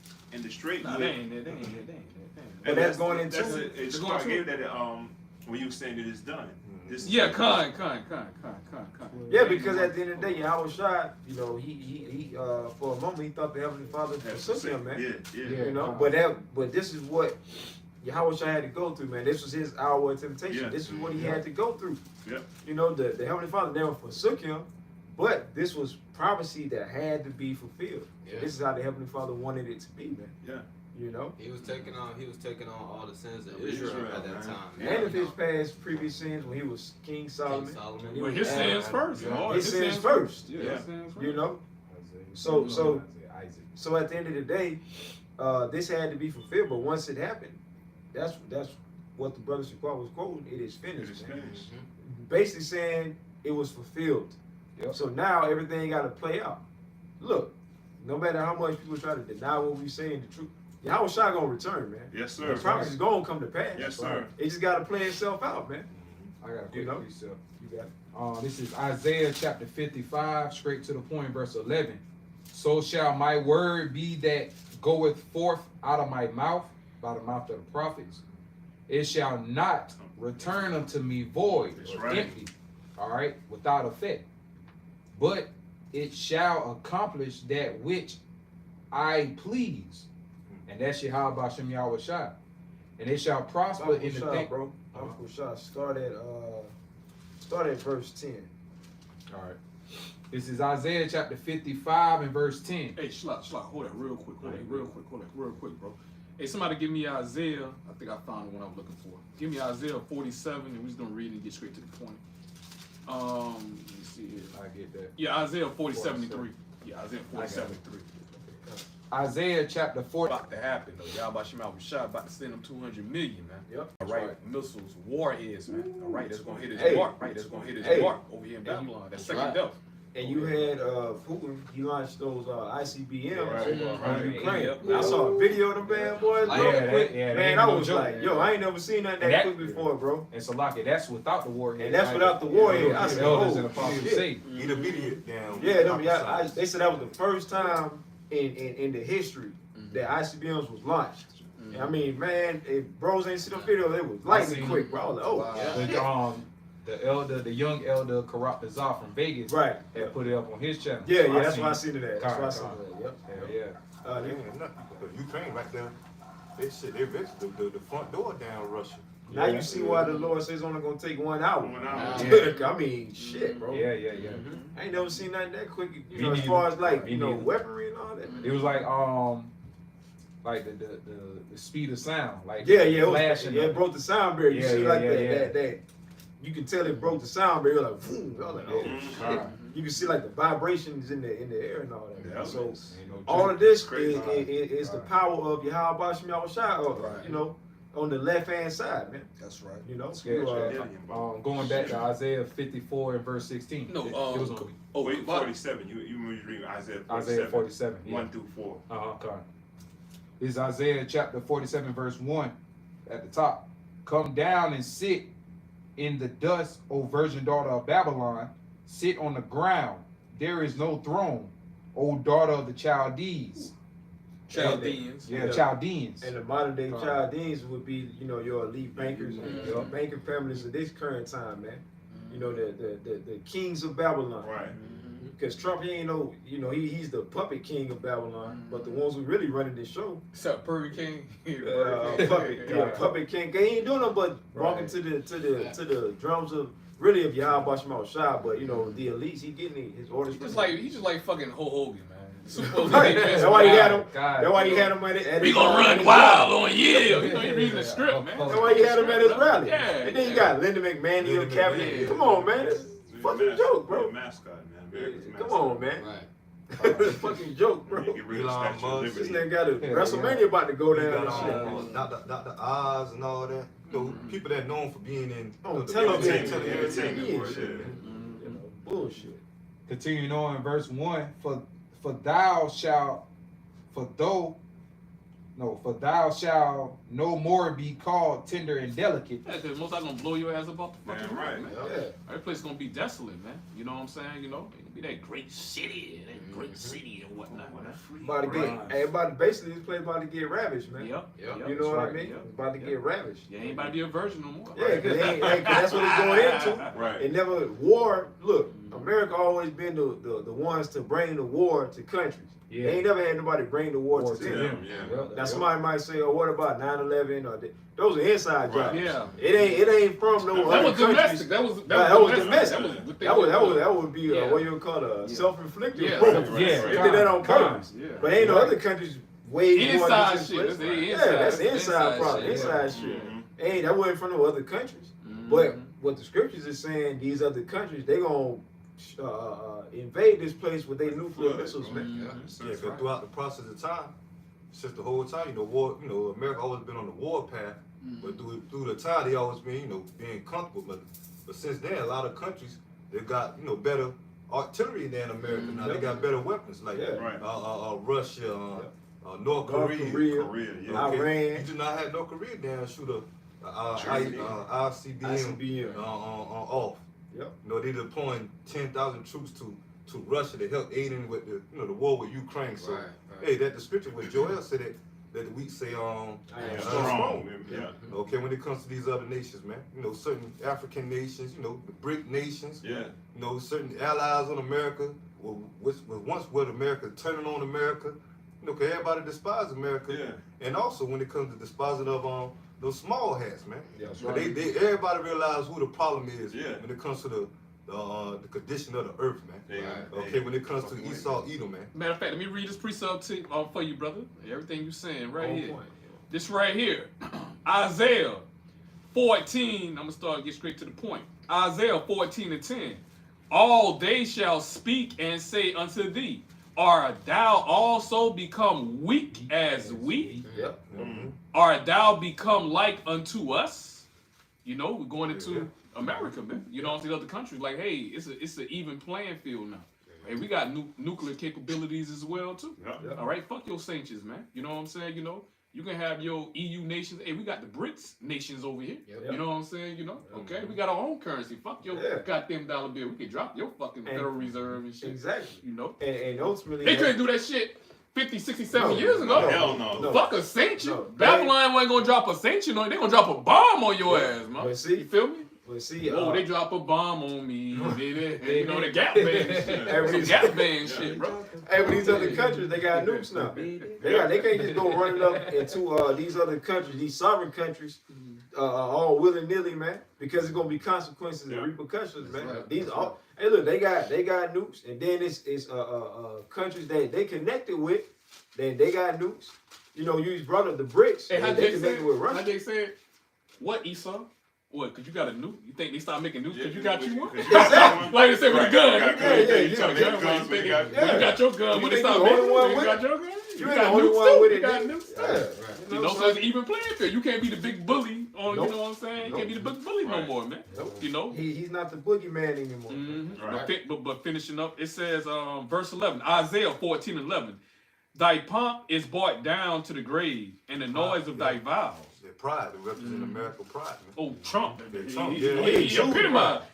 Nah, way. they ain't. But that's going into that's it. it's going I to gave that when you were saying that it's done. This is- Yeah, kind. Yeah, because at the end of the day, Yahweh Shai, you know, he for a moment he thought the Heavenly Father forsook him, man. Yeah. You know, but this is what Yahweh Shai had to go through, man. This was his hour of temptation. Yeah. This is what he had to go through. Yeah. You know, the Heavenly Father never forsook him, but this was prophecy that had to be fulfilled. Yeah. This is how the Heavenly Father wanted it to be, man. Yeah. You know, He was taking on all the sins of Of Israel Israel, at that man. time. and of his past previous sins when he was King Solomon. Solomon. He Well, was his Adam, sins first. Yeah. Lord, His sins first. Yeah, Yeah. his sins first. You know, so at the end of the day, this had to be fulfilled. But once it happened, that's what the brother Shaquan was quoting. It is finished. It is man. finished. Basically saying it was fulfilled. Yep. So now everything got to play out. Look, no matter how much people try to deny what we saying, the truth, Yahweh Shai gonna return, man. Yes, The sir. promise is gonna come to pass. Yes, sir. It just got to play itself out, man. I got a quick You know? precept. You got it. This is Isaiah chapter 55, straight to the point, verse 11. So shall my word be that goeth forth out of my mouth, by the mouth of the prophets. It shall not return unto me void That's or right. empty, all right, without effect. But it shall accomplish that which I please. And that's Yahweh Bashem Yahweh Shai. And it shall prosper in the thing. bro. Uncle Shah, start at verse 10. All right. This is Isaiah chapter 55 and verse 10. Hey, Schlock, hold that real quick, bro. Hey, somebody give me Isaiah. I think I found the one I was looking for. Give me Isaiah 47, and we're just gonna read and get straight to the point. Let me see here. I get that. Yeah, Isaiah 47:3. Yeah, Isaiah 47:3. Isaiah chapter 40. About to happen though. Y'all about Shema Rashad about to send them 200 million, man. Yep. All right, missiles, warheads, man. All right, that's gonna hit his Hey. mark. Right, that's gonna hit his Hey. mark over here in Babylon. That's second right. death. And you had Putin, he launched those ICBMs Right. in Ukraine. Yep. I saw a video of them bad boys, Like, bro. yeah, quick. that Man, ain't I no was joke. like, yo, I ain't never seen nothing And that that- quick before, bro. And Salaki, that's without the warhead. And that's without the warhead. I The said, elders oh, and apostles shit. say. Eat immediate down. Yeah, they said that was the first time in the history that ICBMs was launched. And I mean, man, if bros ain't see them videos, it was lightning seen quick, bro. I was like, oh, Wow. The young elder Karat Bazar from Vegas right. had put it up on his channel. Yeah, So yeah, that's seen why I it. seen it at. That's why I seen it at. Yep. Yeah. They ain't nothing. But Ukraine right there, they said they ripped the front door down Russia. Now you see why the Lord says it's only gonna take 1 hour. 1 hour. I mean, shit, bro. Yeah. I ain't never seen nothing that quick. You Me know, as neither. far as like Me you know, neither. weaponry and all that. It was like the speed of sound. Like Yeah, it was, flashing. yeah, it broke the sound barrier. You Yeah, see, yeah, like yeah, that, yeah. that. You can tell it broke the sound barrier. Like, boom. I was like, oh Yeah. shit. Alright. You can see like the vibrations in the air and all that. Yeah. So Ain't no all joke. of this Crazy. is the power of Yahweh Bashem Yahweh Shai, Right. you know, on the left hand side, man. That's right. You know, Yeah, going back to Isaiah 54 and verse 16. No, It was on Wait, 47. You read Isaiah 47. Isaiah 47. Yeah. 1 through 4. Okay. This is Isaiah chapter 47, verse 1 at the top. Come down and sit in the dust, O virgin daughter of Babylon. Sit on the ground. There is no throne, O daughter of the Chaldees. Chaldeans. Yeah, Chaldeans. And the modern day Chaldeans would be, you know, your elite bankers and your banking families of this current time, man. You know, the kings of Babylon. Right. Because Trump, he ain't no, you know, he's the puppet king of Babylon. But the ones who really running this show, Except Burger King. puppet king, he ain't doing no but walking to the drums of of Yahweh Shema Shai. But you know, the elites, he getting his orders. He just like fucking Hulk Hogan, man. Right. That's why he had him. God. That's why he had him at We gonna run wild on you. You know, you're reading the script, man. That's why he had him at his rally. Yeah. And then you got Linda McMahon, your cabinet. Yeah. Come on, man. It's a fucking joke, bro. Mascot, man. America's Come mascot. on, man. Right. It's a fucking joke, bro. You get rid of the Elon Statue of Musk. This Liberty. nigga got a WrestleMania about to go down and shit. Dr. Oz and all that. You know, people that known for being in Oh, the television, entertainment. entertainment, bullshit. shit, man. You know, bullshit. Continuing on in verse 1, for thou shalt no more be called tender and delicate. Yeah, because most I gonna blow your ass up off the fucking Damn road, right. man. Yeah. Every place gonna be desolate, man. You know what I'm saying? You know, it'll be that great city, and whatnot, man. About to get, everybody basically this place about to get ravaged, man. Yep. You know what I right. mean? Yep. About to get ravaged. Yeah, ain't about to be a virgin no more. Yeah, because that's what it's going into. Right. It never war. Look, America always been the ones to bring the war to countries. Yeah. They ain't never had nobody bring the war War to to them. them. Yeah. Now somebody might say, "Oh, what about 9/11?" Or those are inside jobs. Right. Yeah. It ain't from no That other was countries. domestic. That was domestic. domestic. That would be Yeah. what you would call a self-inflicted. Yeah. wound. Right. Yeah. They did that on purpose. Yeah. But ain't no other countries wage war Inside against this shit. place. That's the Yeah, inside. that's the That's inside problem. shit. Inside shit. Mhm. Ain't that wasn't from no other countries. But what the scriptures is saying, these other countries, they gonna invade this place with their nuclear missiles, man. Yeah, because throughout the process of time, since the whole time, war, America always been on the war path, but through the time they always been, being comfortable. But since then, a lot of countries they got, better artillery than America now. They got better weapons like Yeah. Right. Russia, North North Korea. Korea, yeah. Iran. You do not have North Korea down shoot a Germany. ICBM ICBM. off. Yep. They deploying 10,000 troops to Russia to help aid in with the war with Ukraine. So Right. hey, that the scripture with Joel said that the weak say I am Strong. Yeah. okay, when it comes to these other nations, man, certain African nations, the BRIC nations, Yeah. certain allies on America, which was once what America turning on America, cause everybody despises America, Yeah. and also when it comes to despising of those small hats, man. Yeah, that's But right. they everybody realize who the problem is Yeah. when it comes to the condition of the earth, man. They- Okay, when it comes to fucking Esau, Edom, man. Matter of fact, let me read this precept for you, brother. Everything you saying right On here. point. This right here, Isaiah 14. I'm gonna get straight to the point. Isaiah 14:10. All they shall speak and say unto thee, art thou also become weak as we? Yep. Mhm. Art thou become like unto us? We're going into America, man. Other countries like, hey, it's an even playing field now. Hey, we got nuclear capabilities as well too. Yeah. All right, fuck your sanctions, man. You know what I'm saying? You can have your EU nations. Hey, we got the BRICS nations over here. Yep. You know what I'm saying? Okay, we got our own currency. Fuck your Yeah. goddamn dollar bill. We can drop your fucking Federal Reserve and shit. Exactly. They And ultimately, couldn't do that shit 50, 60, 70 No. years ago. Hell no. No. Fuck a sanction. No. Babylon wasn't gonna drop a sanction on you. They gonna drop a bomb on your ass, man. But see- you feel me? But see, Oh, they drop a bomb on me. The Gap Band shit. Every- Some Gap Band shit, bro. hey, but these other countries, they got nukes now. They can't just go running up into these other countries, these sovereign countries, all willy nilly, man. Because it's gonna be consequences and repercussions, man. right. These all. Hey, look, they got nukes, and then it's countries that they connected with, then they got nukes. You brought up the BRICS. Hey, how and they they connected said? with How Russia. they said? What, Esau? What? Cause you got a nuke? You think they start making nukes? Cause you got you one? Exactly. Like they said with a gun. You trying to gun, guns, when we you got- got your gun. You When they think start you the making only one them, you with got it? your gun. You You ain't the got only nukes one too. with You it, got nigga. nukes too. Yeah. So it's an even playing field. You can't be the big bully on, Nope. you know what I'm saying? You Nope. can't be the big bully no Right. more, man. Nope. He's not the boogeyman anymore. Mhm. Right. But finishing up, it says, verse 11, Isaiah 14:11. Thy pomp is brought down to the grave, and the noise of thy vows. Their pride, they represent American pride, man. Oh, Trump. Yeah, Trump, He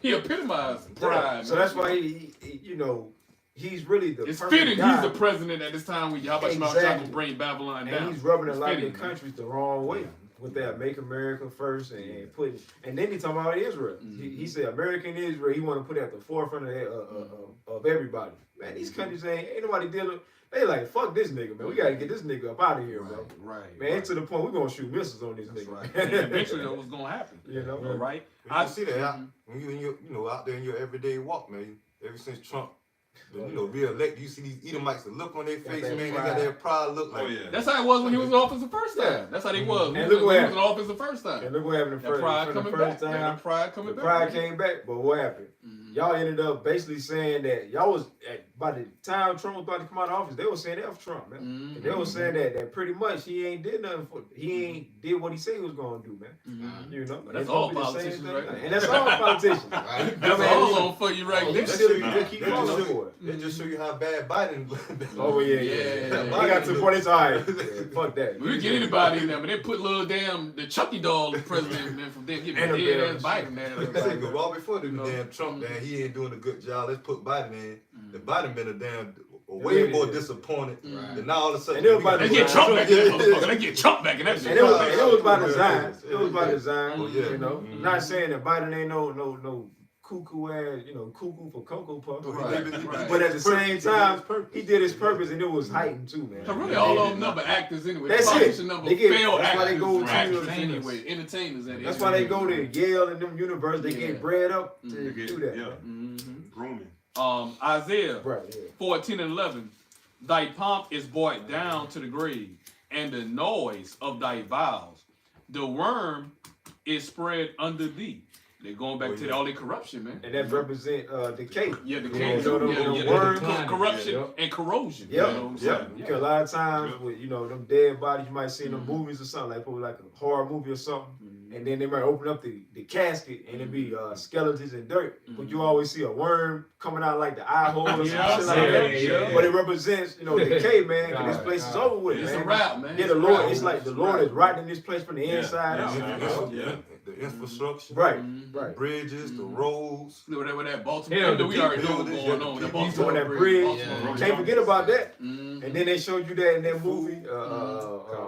yeah. epitomized pride. So man. that's why he you know, he's really the It's perfect fitting guy. he's the president at this time when Yahweh Shema Exactly. will bring Babylon down. And he's rubbing a It's lot of the fitting, man. countries the wrong way with that "Make America First" and putting. And then he talking about Israel. He said American Israel. He want to put it at the forefront of everybody. Man, these countries ain't nobody dealing. They like fuck this nigga, man. We gotta get this nigga up out of here, bro. Right. Man, to the point we gonna shoot missiles on this That's nigga. right. And eventually that was gonna happen. You know, Right? You see that out, when you out there in your everyday walk, man. Ever since Trump, re-elected, you see these Edomites, the look on their face, that man. They pride. got that pride look like. Oh yeah. That's how it was when he was in office the first time. Yeah. That's how they was. And When look he what was in office the first time. And look what happened That pride the coming first back. time. That pride The coming back. pride came back, but what happened? Y'all ended up basically saying that y'all was by the time Trump was about to come out of office, they were saying F Trump, man. And they were saying that pretty much he ain't did nothing he ain't did what he said he was gonna do, man. You know, That's It's all gonna be the same politicians, thing. right? And that's all politicians. Right. That's all on for you right They there. still Nah, they keep they falling just show for it. They just show you how bad Biden. Oh yeah. Yeah. He got to the point. It's all right. Fuck that. We get anybody in there, but they put little the Chucky doll the president man from them getting And a dead ass bear. Biden there. Let's say, but all before the No. damn Trump, man, he ain't doing a good job. Let's put Biden in. The Biden been way more disappointed. Right. And now all of a sudden, And everybody- Let's get Trump back in that motherfucker. Let's get Trump back in that And shit. it was by design. It was by design. Oh, yeah. You know, not saying that Biden ain't no cuckoo ass, cuckoo for Cocoa Puff. Right. But at the same time, he did his purpose, and it was heightened too, man. So really, all of them number actors anyway. That's Politicians it. Number They get- failed that's why they actors, go to actors the- anyway. Entertainers. That's why they go to Yale and them universities. They Yeah. get bred up to They get- do that. yeah. Man. Grooming. Isaiah Right. Yeah. 14 and 11. Thy pomp is brought down to the grave, and the noise of thy vows. The worm is spread under thee. They're going back to all their corruption, man. And that represent decay. Yeah, the Yeah, cancer, the worm. corruption Yep. and corrosion. Yep. You know what I'm saying? Because a lot of times with them dead bodies, you might see in them movies or something, like probably like a horror movie or something, and then they might open up the casket and it be skeletons and dirt, but you always see a worm coming out like the eye hole or some shit like that. Yeah. But it represents decay, man. Because this place is over with, It's man. a wrap, man. Yeah, the Lord. It's like the Lord is right in this place from the inside out. Yeah. The infrastructure, Right. the Right. bridges, the roads. Whatever that Baltimore, Yeah, we already know what's buildings, going yeah, on. the That people Baltimore doing that bridge. Baltimore Can't forget about that. Mhm. And then they showed you that in that movie.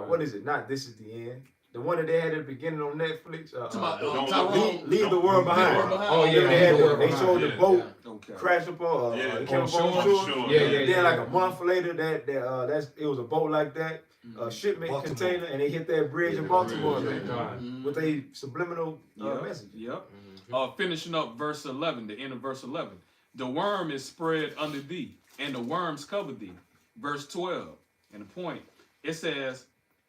What is it? Not This Is the End. The one that they had at the beginning on Netflix. Tyrone. Leave the world behind. Oh, yeah, They had Leave the World they showed the Behind. boat Okay. crash up on Yeah. it came up On on shore. shore. Yeah. Then like a month later, it was a boat like that, shipment Baltimore. container, and they hit that bridge in Baltimore, bridge, man, with a subliminal message. Yep. Finishing up verse 11, the end of verse 11. The worm is spread under thee, and the worms cover thee. Verse 12, and the point, it says,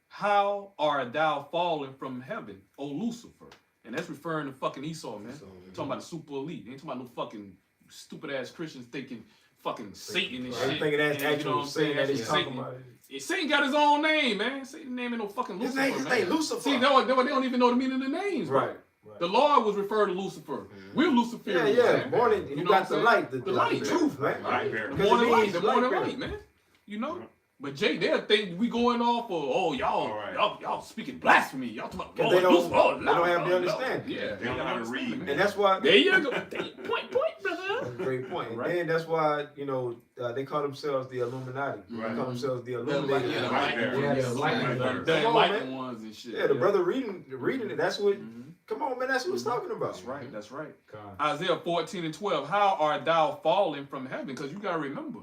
how art thou fallen from heaven, O Lucifer? And that's referring to fucking Esau, man. Talking about the super elite. Ain't talking about no fucking stupid ass Christians thinking fucking Satan and I shit. think that's And, you know actual what I'm saying? Satan that he's Actually, talking about. Satan got his own name, man. Satan name ain't no fucking His Lucifer, name man. Lucifer. See, they don't even know the meaning of the names, bro. Right. The Lord was referred to Lucifer. We're Luciferians. Yeah. man. Morning. You know got what the I'm light, saying? the light, truth, man. Light bearer. The Because morning it light, means the light morning bearer. light, man. You know? But Jay, they'll think we going off of, oh, y'all, All right. y'all speaking blasphemy. Y'all talking about Because Lord, they don't Lucifer. Oh, have the no. understanding. Yeah. They don't know how to read, man. And that's why. There you go. Point, brother. That's a great point. And Right. then that's why, they call themselves the Illuminati. Right. They call themselves the Yeah, Illuminated. the light bearer. Yeah, the light bearer. bearer. The Come on, enlightened man. ones and shit. Yeah, the brother reading it. That's what. Mhm. Come on, man. That's what it's talking about. That's right. That's right. God. Isaiah 14 and 12. How art thou falling from heaven? Because you got to remember.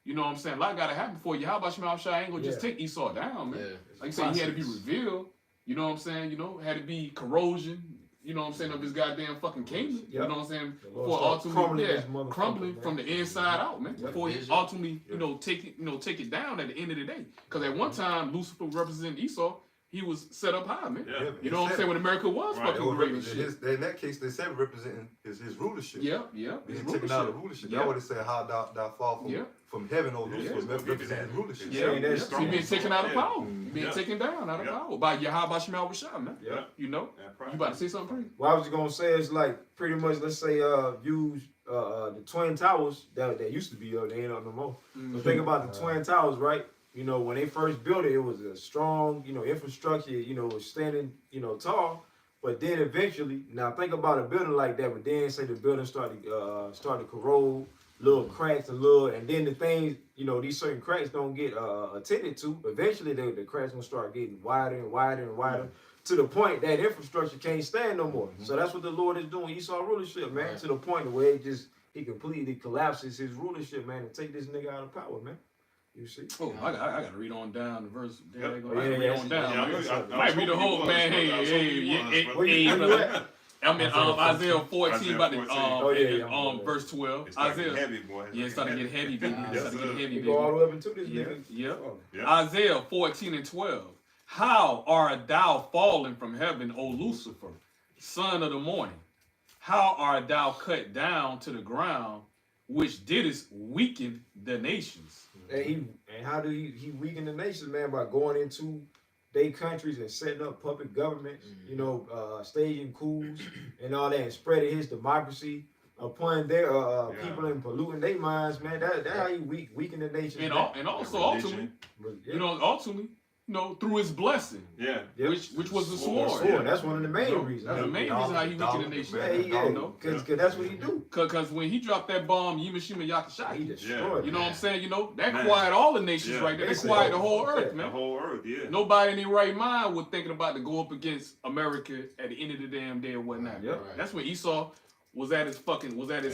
You know what I'm saying? A lot got to happen for you. How about Shema Shai ain't going to just take Esau down, man? Yeah. Like you said, he had to be revealed. You know what I'm saying? Had to be corrosion. You know what I'm saying? Of his goddamn fucking kingdom. You Yep. know what I'm saying? The Before Lord start ultimately, crumbling this motherfucker, crumbling man. from the inside out, man. Before he Vision. ultimately, take it down at the end of the day. Because at one time, Lucifer representing Esau, he was set up high, man. Yeah. You know what I'm saying? When America was Right. fucking great and shit. In that case, they said representing his rulership. Yeah. Being His taken out of rulership. rulership. Yeah. That's what it said, how thou fall from heaven, O Lucifer, representing rulership. Yeah, Yeah, yeah. that's- So he being taken out of Yeah. power. He being Yeah. taken down out of Yeah. power by Yahweh Shema Rashah, man. Yeah. You know? You about to say something, Pretty? What I was gonna say is like pretty much, let's say use the Twin Towers that used to be up, they ain't up no more. So think about the Twin Towers, right? you know, when they first built it, it was a strong, you know, infrastructure, you know, was standing, you know, tall. But then eventually, now think about a building like that, but then say the building started to corrode, little cracks and then the things, you know, these certain cracks don't get attended to. Eventually, the cracks gonna start getting wider and wider and wider to the point that infrastructure can't stand no more. So that's what the Lord is doing. Esau rulership, man, to the point where he completely collapses his rulership, man, and take this nigga out of power, man. You see? Oh, I got to read on down the verse. Yep. Read on down. I Might read the whole man. I'm in Isaiah 14, about the verse 12. It's starting to Isaiah. get heavy, boy. Yeah, it's starting to get heavy, baby. It's starting to get heavy, You baby. go all the way up into this nigga. Yeah. Isaiah 14 and 12. How art thou fallen from heaven, O Lucifer, son of the morning? How art thou cut down to the ground, which didst weaken the nations? And how do he weaken the nation, man? By going into their countries and setting up puppet governments, you know, staging coups and all that, and spreading his democracy upon their people and polluting their minds, man. That's how you weaken the nation. And also ultimately, you know, through his blessing, which was the sword. That's one of the main reasons. That's the main reason how he weakened the nation. Because that's what he do. Because when he dropped that bomb, Yimashima Yakashaki, He destroyed. you know what I'm saying? You know, that quiet all the nations right there. That quiet the whole earth, man. The whole earth, yeah. Nobody in their right mind was thinking about to go up against America at the end of the damn day or whatnot. Yep. Right. That's when Esau was at his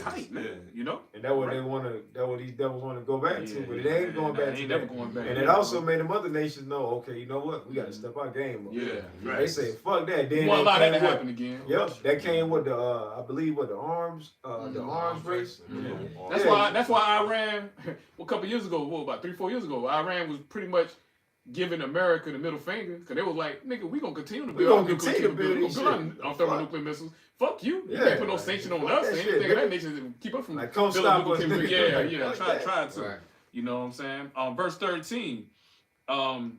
height, man. Yeah. You know? And that's what these devils want to go back to, but it ain't going back to ain't that. never going back. And it also made the other nations know, okay, you know what? We got to step our game up. Yeah. Right. They say, fuck that. Then You want to allow that to came happen again. Yep, that came with the I believe with the arms race. Yeah. That's why Iran, a couple years ago, about 3-4 years ago, Iran was pretty much giving America the middle finger because they was like, nigga, we gonna continue to build thermonuclear missiles. Fuck you. You can't put no sanction on us or anything of that nature to keep us from come stop us. Try to. Right. You know what I'm saying? Verse 13,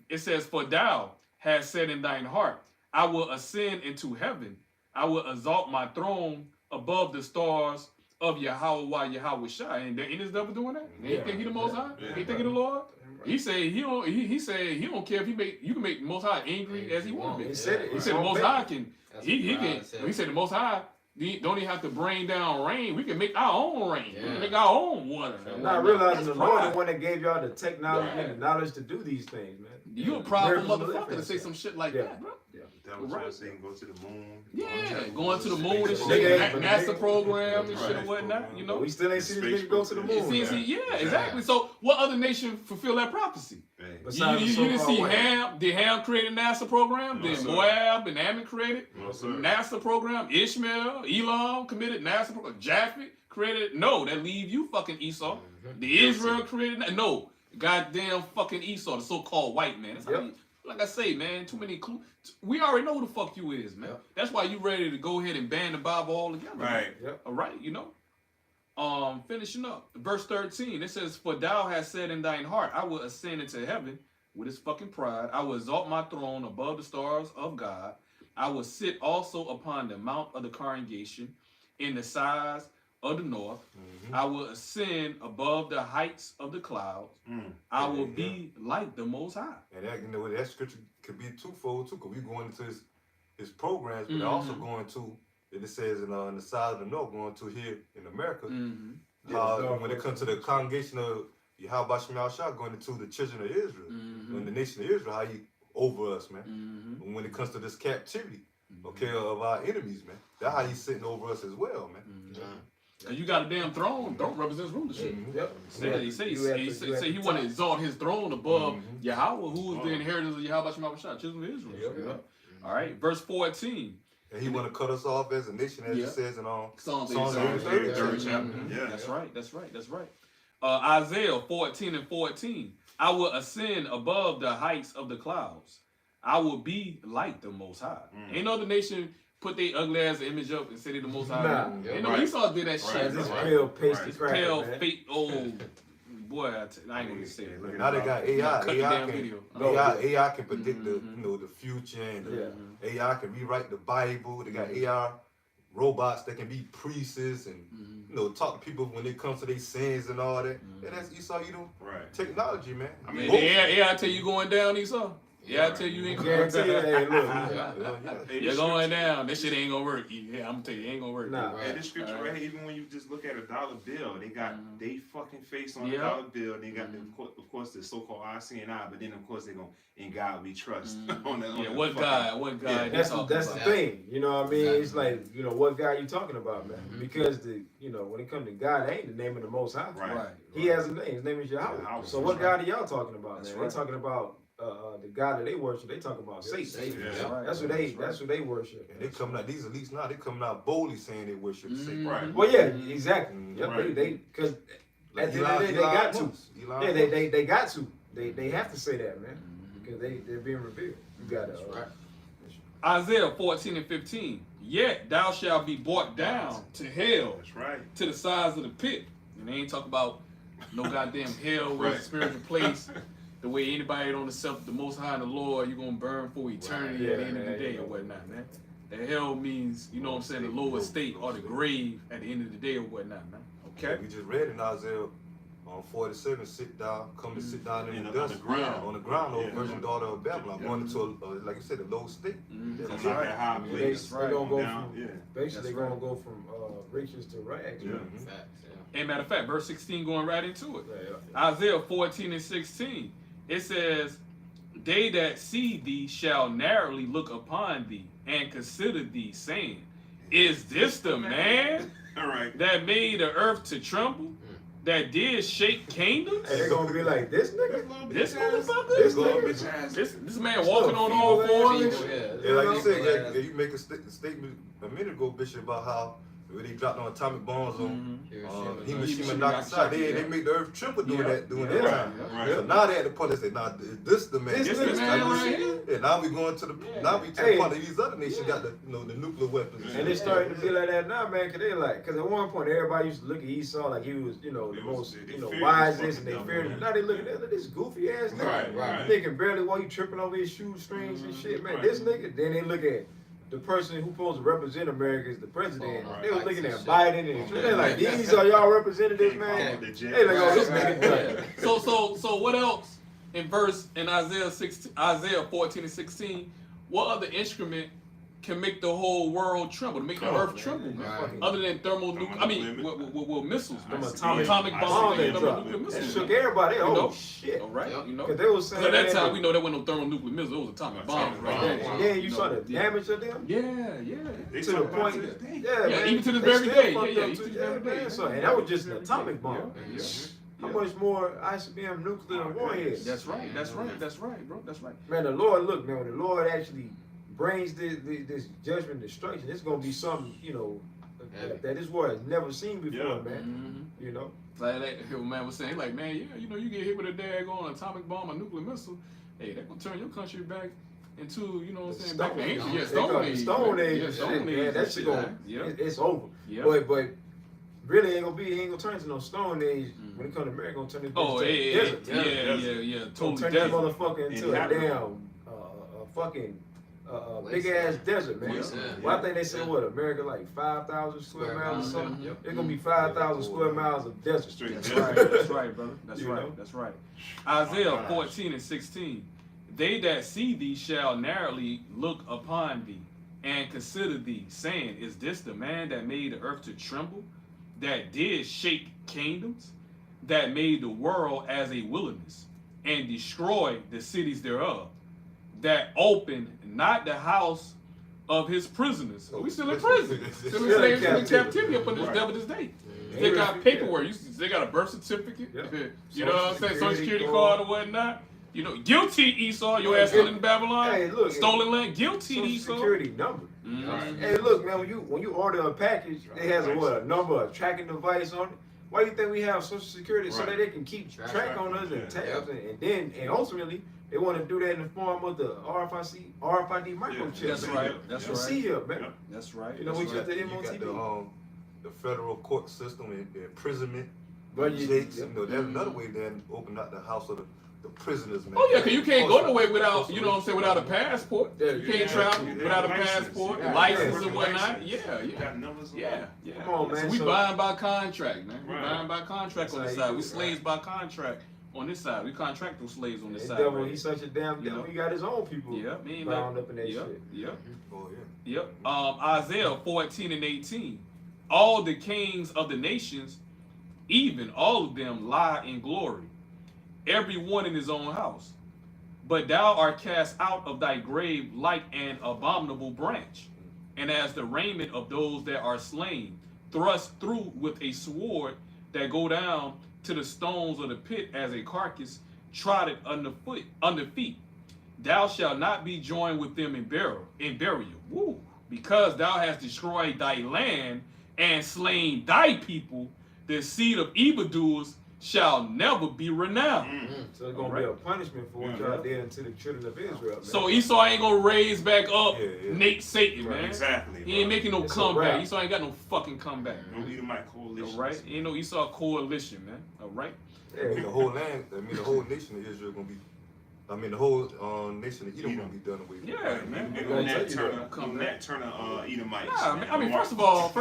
it says, for thou hast said in thine heart, I will ascend into heaven. I will exalt my throne above the stars of Yahweh Shai. And is devil doing that? He think he the Most High? He think he the Lord? He said he don't care if you can make the Most High angry as he wants. He said the Most High can. He said the Most High don't even have to bring down rain. We can make our own rain. We can make our own water. Not realizing the Lord the one that gave y'all the technology and the knowledge to do these things, man. You a prideful motherfucker to say some shit like that, bro. That was right. Saying go to the moon. Yeah, going to the moon and shit. NASA program and shit and whatnot. You know, we still ain't seen this nigga go to the moon. Yeah, exactly. So, what other nation fulfill that prophecy? You didn't see Ham? Did Ham create a NASA program? Did Moab and Ammon create NASA program? Ishmael, Elam committed NASA program. Japheth created? No, that leave you fucking Esau. The Israel created? No, goddamn fucking Esau, the so-called white man. That's how you, like I say, man, too many clues. We already know who the fuck you is, man. That's why you ready to go ahead and ban the Bible altogether. Right. All right, you know. Finishing up, verse 13, it says, for thou hast said in thine heart, I will ascend into heaven with his fucking pride. I will exalt my throne above the stars of God. I will sit also upon the mount of the congregation in the sides of the north. I will ascend above the heights of the clouds. I will be like the Most High. And that, you know, that scripture could be twofold too, because we going into his programs, but also going to, and it says in the side of the north, going to here in America, when it comes to the congregation of Yahweh Shemel Shah, going into the children of Israel, when the nation of Israel, how you over us, man. And when it comes to this captivity, okay, of our enemies, man, that's how he's sitting over us as well, man. Cause you got a damn throne. Throne represents rulership. He say he want to exalt his throne above Yahweh, who is the inheritance of Yahweh Shemel Shah, children of Israel. All right, verse 14. And he want to cut us off as a nation, as it says in Psalms 83rd chapter. That's right. Isaiah 14 and 14. I will ascend above the heights of the clouds. I will be like the Most High. Ain't no other nation put their ugly ass image up and say they the Most High. Ain't no Esau did that shit. This pale pasty crap, pale fake old boy. I ain't gonna say it. Now they got AI. AI can predict the future, and AI can rewrite the Bible. They got AI robots that can be priests and you know talk to people when it comes to their sins and all that. And that's Esau, you know, Right. technology, man. I mean, Yeah, I tell you going down, Esau. Yeah, I tell you ain't going Guarantee you, hey, look. Hey, You're this going scripture- down. That shit ain't gonna work. Yeah, I'm gonna tell you, it ain't gonna work. Nah. And this scripture Right. right here, even when you just look at a dollar bill, they got they fucking face on the Yeah. dollar bill. They got, of course, the so-called I see and I, but then of course they're gonna in God we trust. on the, on Yeah, the what fucking- God? What God? Yeah, they That's talking the about? thing, you know what I mean? Exactly. It's like, you know, what God you talking about, man? Because when it comes to God, that ain't the name of the Most High. Right. He has a name. His name is Yahweh. Yahweh. So what God are y'all talking about, That's man? right. They talking about the God that they worship. They talking about Satan. Satan. Yeah. Yeah. That's what they worship. And they coming out, these elites now, they coming out boldly saying they worship Satan. Right. Well, yeah, exactly. Yep, Right. they because Like at the end of the day, they got to. Musk. Elon Yeah, Musk. they got to. They have to say that, man, because they're being revealed. You got That's to. right. Isaiah 14:15. Yet thou shalt be brought down to hell, That's right. to the sides of the pit. And they ain't talk about no goddamn hell was a Right. spiritual place. The way anybody don't accept the Most High and the Lord, you're gonna burn for eternity at the end of the day or whatnot, man. The hell means, you know what I'm saying, the lower state or the grave at the end of the day or whatnot, man. Okay? We just read in Isaiah 47, come to sit down in the dust, on the ground. on the ground, old Yeah. virgin daughter of Babylon, Yeah. going into, like you said, a low state. Mhm. Come out that high They, place. they gonna go Down, from yeah. basically That's gonna go from riches to rags. Yeah. man. Facts, yeah. And matter of fact, verse 16 going right into it. Yeah. Isaiah 14:16. It says, they that see thee shall narrowly look upon thee and consider thee, saying, is this the man All right. that made the earth to tremble, that did shake kingdoms? And they're gonna be like, this nigga? This motherfucker? This This nigga? This man walking on all fours and shit. Yeah, like you said, Yeah. yeah, you make a statement a minute ago, Bishop, about how when they dropped on atomic bombs on Mm-hmm. Hiroshima and Nagasaki, yeah. they made the earth tremble doing Yeah. that, doing Yeah. that time. Right. So now they at the point they say, nah, is this the man? This This the man right here. Yeah, now we going to the Yeah. now we to Hey. the point that these other nations got the the nuclear weapons. Yeah. And it's starting to be like that now, man, because at one point everybody used to look at Esau like he was, the It was- most, they wisest, feared and they this feared him. fucking Now they look at that, look at this goofy ass nigga. Right, right. They can barely walk, you tripping over his shoestrings and shit, man. Right. This nigga, then they look at the person who supposed to represent America is the president. Oh, right. They was looking at Like Biden and they're like, these are y'all representatives, man. The jet. They like, oh, this Right, nigga right. done. So what else in Isaiah 14:16? What other instrument can make the whole world tremble, to make the earth tremble, man? Right. Fucking- Other than thermonuclear, I mean, missiles, Them man. atomic atomic bombs bombs, that and dropped. thermonuclear That missiles. shook everybody. You Oh know? shit. All right, Yep. you know. Because they was saying Because at that time man, we know there wasn't no thermonuclear missiles; it was atomic bombs, right there. bombs. Yeah, you know, saw the yeah. damage of them. Yeah. They To talk the about point, it to this day. yeah, man, even to this they very still day. fucked Yeah, up even to to this yeah, very day. man. So, and that was just an atomic bomb. Yeah. How much more ICBM nuclear warheads? That's right. That's right. That's right, bro. That's right. Man, the Lord, look, man, when the Lord actually brings this judgment destruction, it's gonna be something, that this world has never seen before, Yeah. man. You know? Like man was saying, like, man, yeah, you get hit with a daggone atomic bomb, a nuclear missile, hey, that gonna turn your country back into, you know what I'm saying, back to ancient, yeah, They Stone call it Age, Stone man. Age. Yeah, and Stone shit, Age, man, that and shit man. Yeah. it's over. Yeah. But really ain't gonna turn to no Stone Age when it comes to America. Gonna turn this Oh, bitch yeah, to a desert. yeah, Gonna totally turn this desert. motherfucker into a Inhabitable. damn fucking big Wasteland. ass desert, man. Wasteland, Well, I yeah. think they said Yeah. what America like 5,000 square Square miles or miles, something. yeah. It's gonna be 5,000 square miles of desert. Straight That's desert. right, that's right, brother. That's You right, know? that's right. Isaiah gosh. 14:16. They that see thee shall narrowly look upon thee and consider thee, saying, is this the man that made the earth to tremble, that did shake kingdoms, that made the world as a wilderness, and destroyed the cities thereof, that opened not the house of his prisoners? We still in prison. Still Still in in captivity up until this Right. devil this day. Yeah. They got paperwork. They got a birth certificate. Yeah. You know what I'm saying? Social security card or whatnot. You know, guilty Esau. Your Hey, ass still in Babylon. hey, look, Stolen land. Guilty Social Esau. security number. Mhm. Hey, look, man, when you order a package, it has a number, a tracking device on it. Why do you think we have Social Security so Right. that they can keep track on us and Yeah. tabs and ultimately they want to do that in the form of the RFID microchip. That's man. right. That's You right. see here, man. Yeah. That's right. You know, That's we right. just the You got MOTV. the federal court system and the imprisonment. But you- Jakes, yep. there's another way then open up the house of the the prisoners, man. Oh yeah, cause you can't go nowhere without, you know what I'm saying, without a passport. Yeah, You can't travel without a passport, Yeah, license yeah. and whatnot. Yeah, You yeah. got numbers on Yeah, yeah. Come on, man. So we So- buying by contract, man. We Right. buying by contract on That's this how side. you We do it, slaves by contract on this side. We contract those slaves on this The side. devil, right he's here. such a damn You devil. know? He got his own people Yep, he ain't bound like- up in that yep, shit. Yep. Oh yeah. Yep. Isaiah 14 and 18. All the kings of the nations, even all of them, lie in glory, every one in his own house. But thou art cast out of thy grave like an abominable branch, and as the raiment of those that are slain, thrust through with a sword that go down to the stones of the pit as a carcass trodden under feet. Thou shalt not be joined with them in burial. Woo. Because thou hast destroyed thy land and slain thy people, the seed of evildoers shall never be renowned. So it's gonna be a punishment for what y'all did unto the children of Israel. Man. So Esau ain't gonna raise back up Yeah. Nate Satan, Right. man. Exactly. He ain't making no It's a comeback. wrap. Esau ain't got no fucking comeback. No Edomite coalition. All right, ain't no Esau coalition, man. All right. I mean, the whole land, I mean, the whole nation of Israel gonna be, I mean, the whole nation of Edom gonna be done away with. Yeah, man. Even Nat Come Turner, Nat Turner, Edomites. Nah, man. I mean, first of all,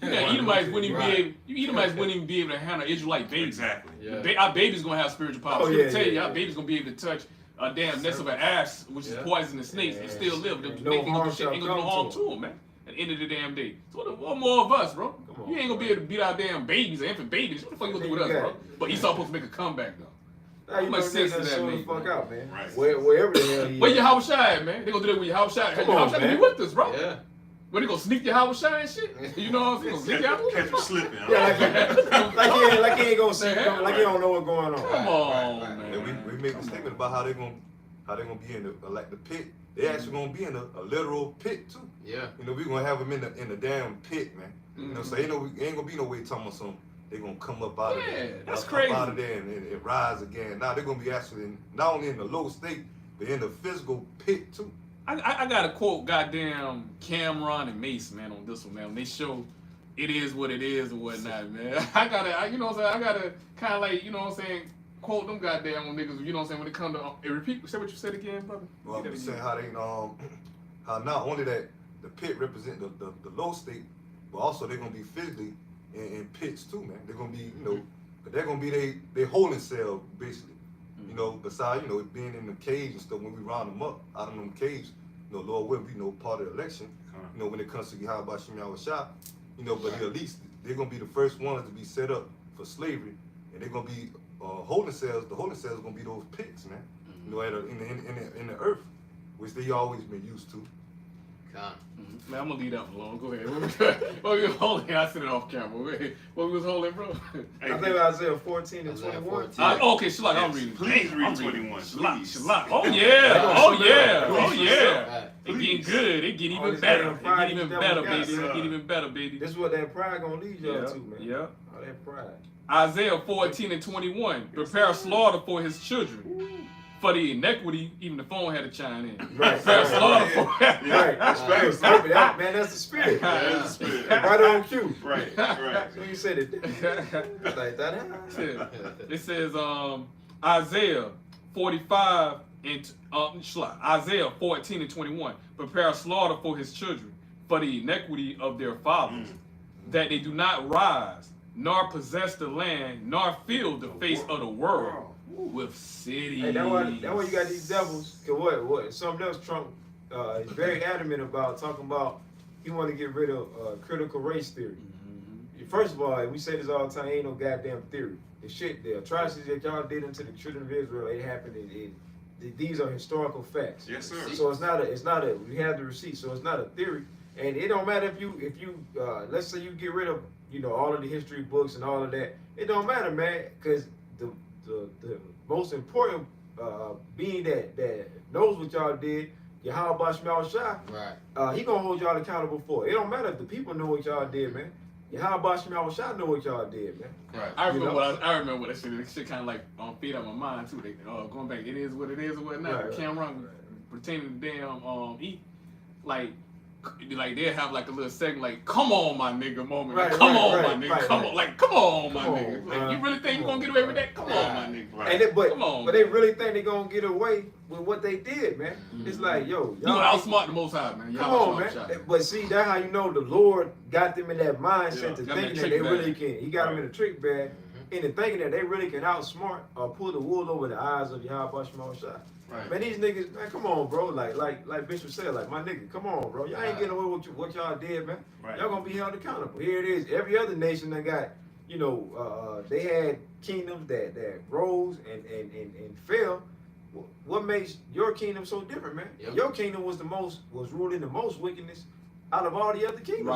yeah, Edomites wouldn't even be able. You Edomites wouldn't even be able to handle Israelite babies. Exactly. Yeah. Our baby's gonna have spiritual power. Oh, I'm yeah, gonna tell you, yeah, our yeah. baby's gonna be able to touch a damn nest of an asp, which is Yeah. poisonous snakes, and Yeah. still live. And They no ain't gonna harm do shit. shall Ain't gonna do no come harm to to them, man. At the end of the damn day. So what more of us, bro? Come on, You ain't gonna be able to beat our damn babies, or infant babies. What the fuck you gonna do with us, Yeah. bro? But Esau supposed to make a comeback though. Now you How much know sense niggas does that show the make, fuck man? out, man. Right. Wherever the hell he Where is. your house shine, man? They gonna do that with your house shine. Come Your house on, shine man. be with us, bro. Yeah. When they gonna sneak your house shine and shit? You know what I'm saying? Gonna sneak your house Catch him slipping. Huh? Yeah, like he ain't gonna see, Man. like he don't know what's going on. Come on, And man. we make a statement about how they gonna be in the like the pit. They actually gonna be in a literal pit too. Yeah. You know, we gonna have them in the damn pit, man. You know, so ain't gonna be no way talking about something. They gonna come up out of Yeah, there, that's up crazy. out of there and rise again. Now they're gonna be actually not only in the low state, but in the physical pit too. I gotta quote goddamn Cameron and Mace, man, on this one, man. When they show it is what it is and whatnot, man. You know what I'm saying? I gotta kind of like, you know what I'm saying, quote them goddamn niggas, you know what I'm saying, when it come to, repeat, say what you said again, brother. Well, Say I'm that saying again. how how not only that the pit represent the low state, but also they're gonna be physically in pits too, man. They're gonna be, you know, they're gonna be they holding cell basically. You know, besides, you know, being in the cage and stuff, when we round them up out of them cages, you know, Lord will be part of the election. You know, when it comes to Yahweh Shem Yahweh Shah, you know, but at least they're gonna be the first ones to be set up for slavery, and they're gonna be holding cells. The holding cells gonna be those pits, man. You know, in the earth, which they always been used to. Man, I'm gonna leave that alone. Go ahead. What we was holding? I said it off camera. What we was holding, bro? I think Isaiah 14 and Isaiah 21. 14. Okay, Shalak, I'm reading. Please Damn, read I'm reading. 21, Shalak, please. Shalak. Oh yeah, oh yeah, oh Please. yeah. It Please. getting good. It get All even this better. damn It pride get even these better, devils baby. got, It get even better, baby. This is what that pride gonna lead y'all Yeah, to, man. yeah. All that pride. Isaiah 14 and 21. Prepare slaughter for his children. For the iniquity, even the phone had to chime in. Right. Prepare Right. slaughter for Right. That's facts. right. Man, that's the spirit. That's the spirit. Right on cue. Right, right. So you said it like that. It says Isaiah 45 and Isaiah 14 and 21. Prepare slaughter for his children for the iniquity of their fathers, that they do not rise, nor possess the land, nor fill the face of the world with cities. Hey, that's why you got these devils. Cause what? Something else Trump is very adamant about, talking about he want to get rid of critical race theory. First of all, we say this all the time, ain't no goddamn theory. The atrocities that y'all did into the children of Israel, it happened. These are historical facts. Yes, sir. So it's not a. We have the receipt, so it's not a theory. And it don't matter if you let's say you get rid of all of the history books and all of that. It don't matter, man, because the most important being that knows what y'all did, Yahweh Shema Shah, Right. he gonna hold y'all accountable for it. It don't matter if the people know what y'all did, man. Yahweh Shema Shah know what y'all did, man. Right. I remember what that shit. That shit kind of like feed on my mind too. They going back. It is what it is or whatnot. Right. Cameron pertaining to damn like like they'll have like a little segment like, "Come on, my nigga," moment. Like, Right, come right, on, right, my nigga. right, Come right. on, like, come on, my Come on, nigga. Like, man. you really think you Come gonna on, get away with man. that? Come on, my nigga. Right. And they, but Come on, but they man. really think they gonna get away with what they did, man. It's like, yo, You y'all outsmart the Most High, man. come on, man. But see, that's how you know the Lord got them in that mindset Yeah. to Got them thinking in a that trick they bag. really can. He got them in a trick bag, into thinking that they really can outsmart or pull the wool over the eyes of Yahweh Shema Shai. Right. Man, these niggas, man, come on, bro. Like Bishop said, like my nigga, come on, bro. Y'all ain't getting away with what y'all did, man. Right. Y'all gonna be held accountable. Here it is. Every other nation that got, you know, they had kingdoms that rose and fell. What makes your kingdom so different, man? Yep. Your kingdom was ruling the most wickedness out of all the other kingdoms.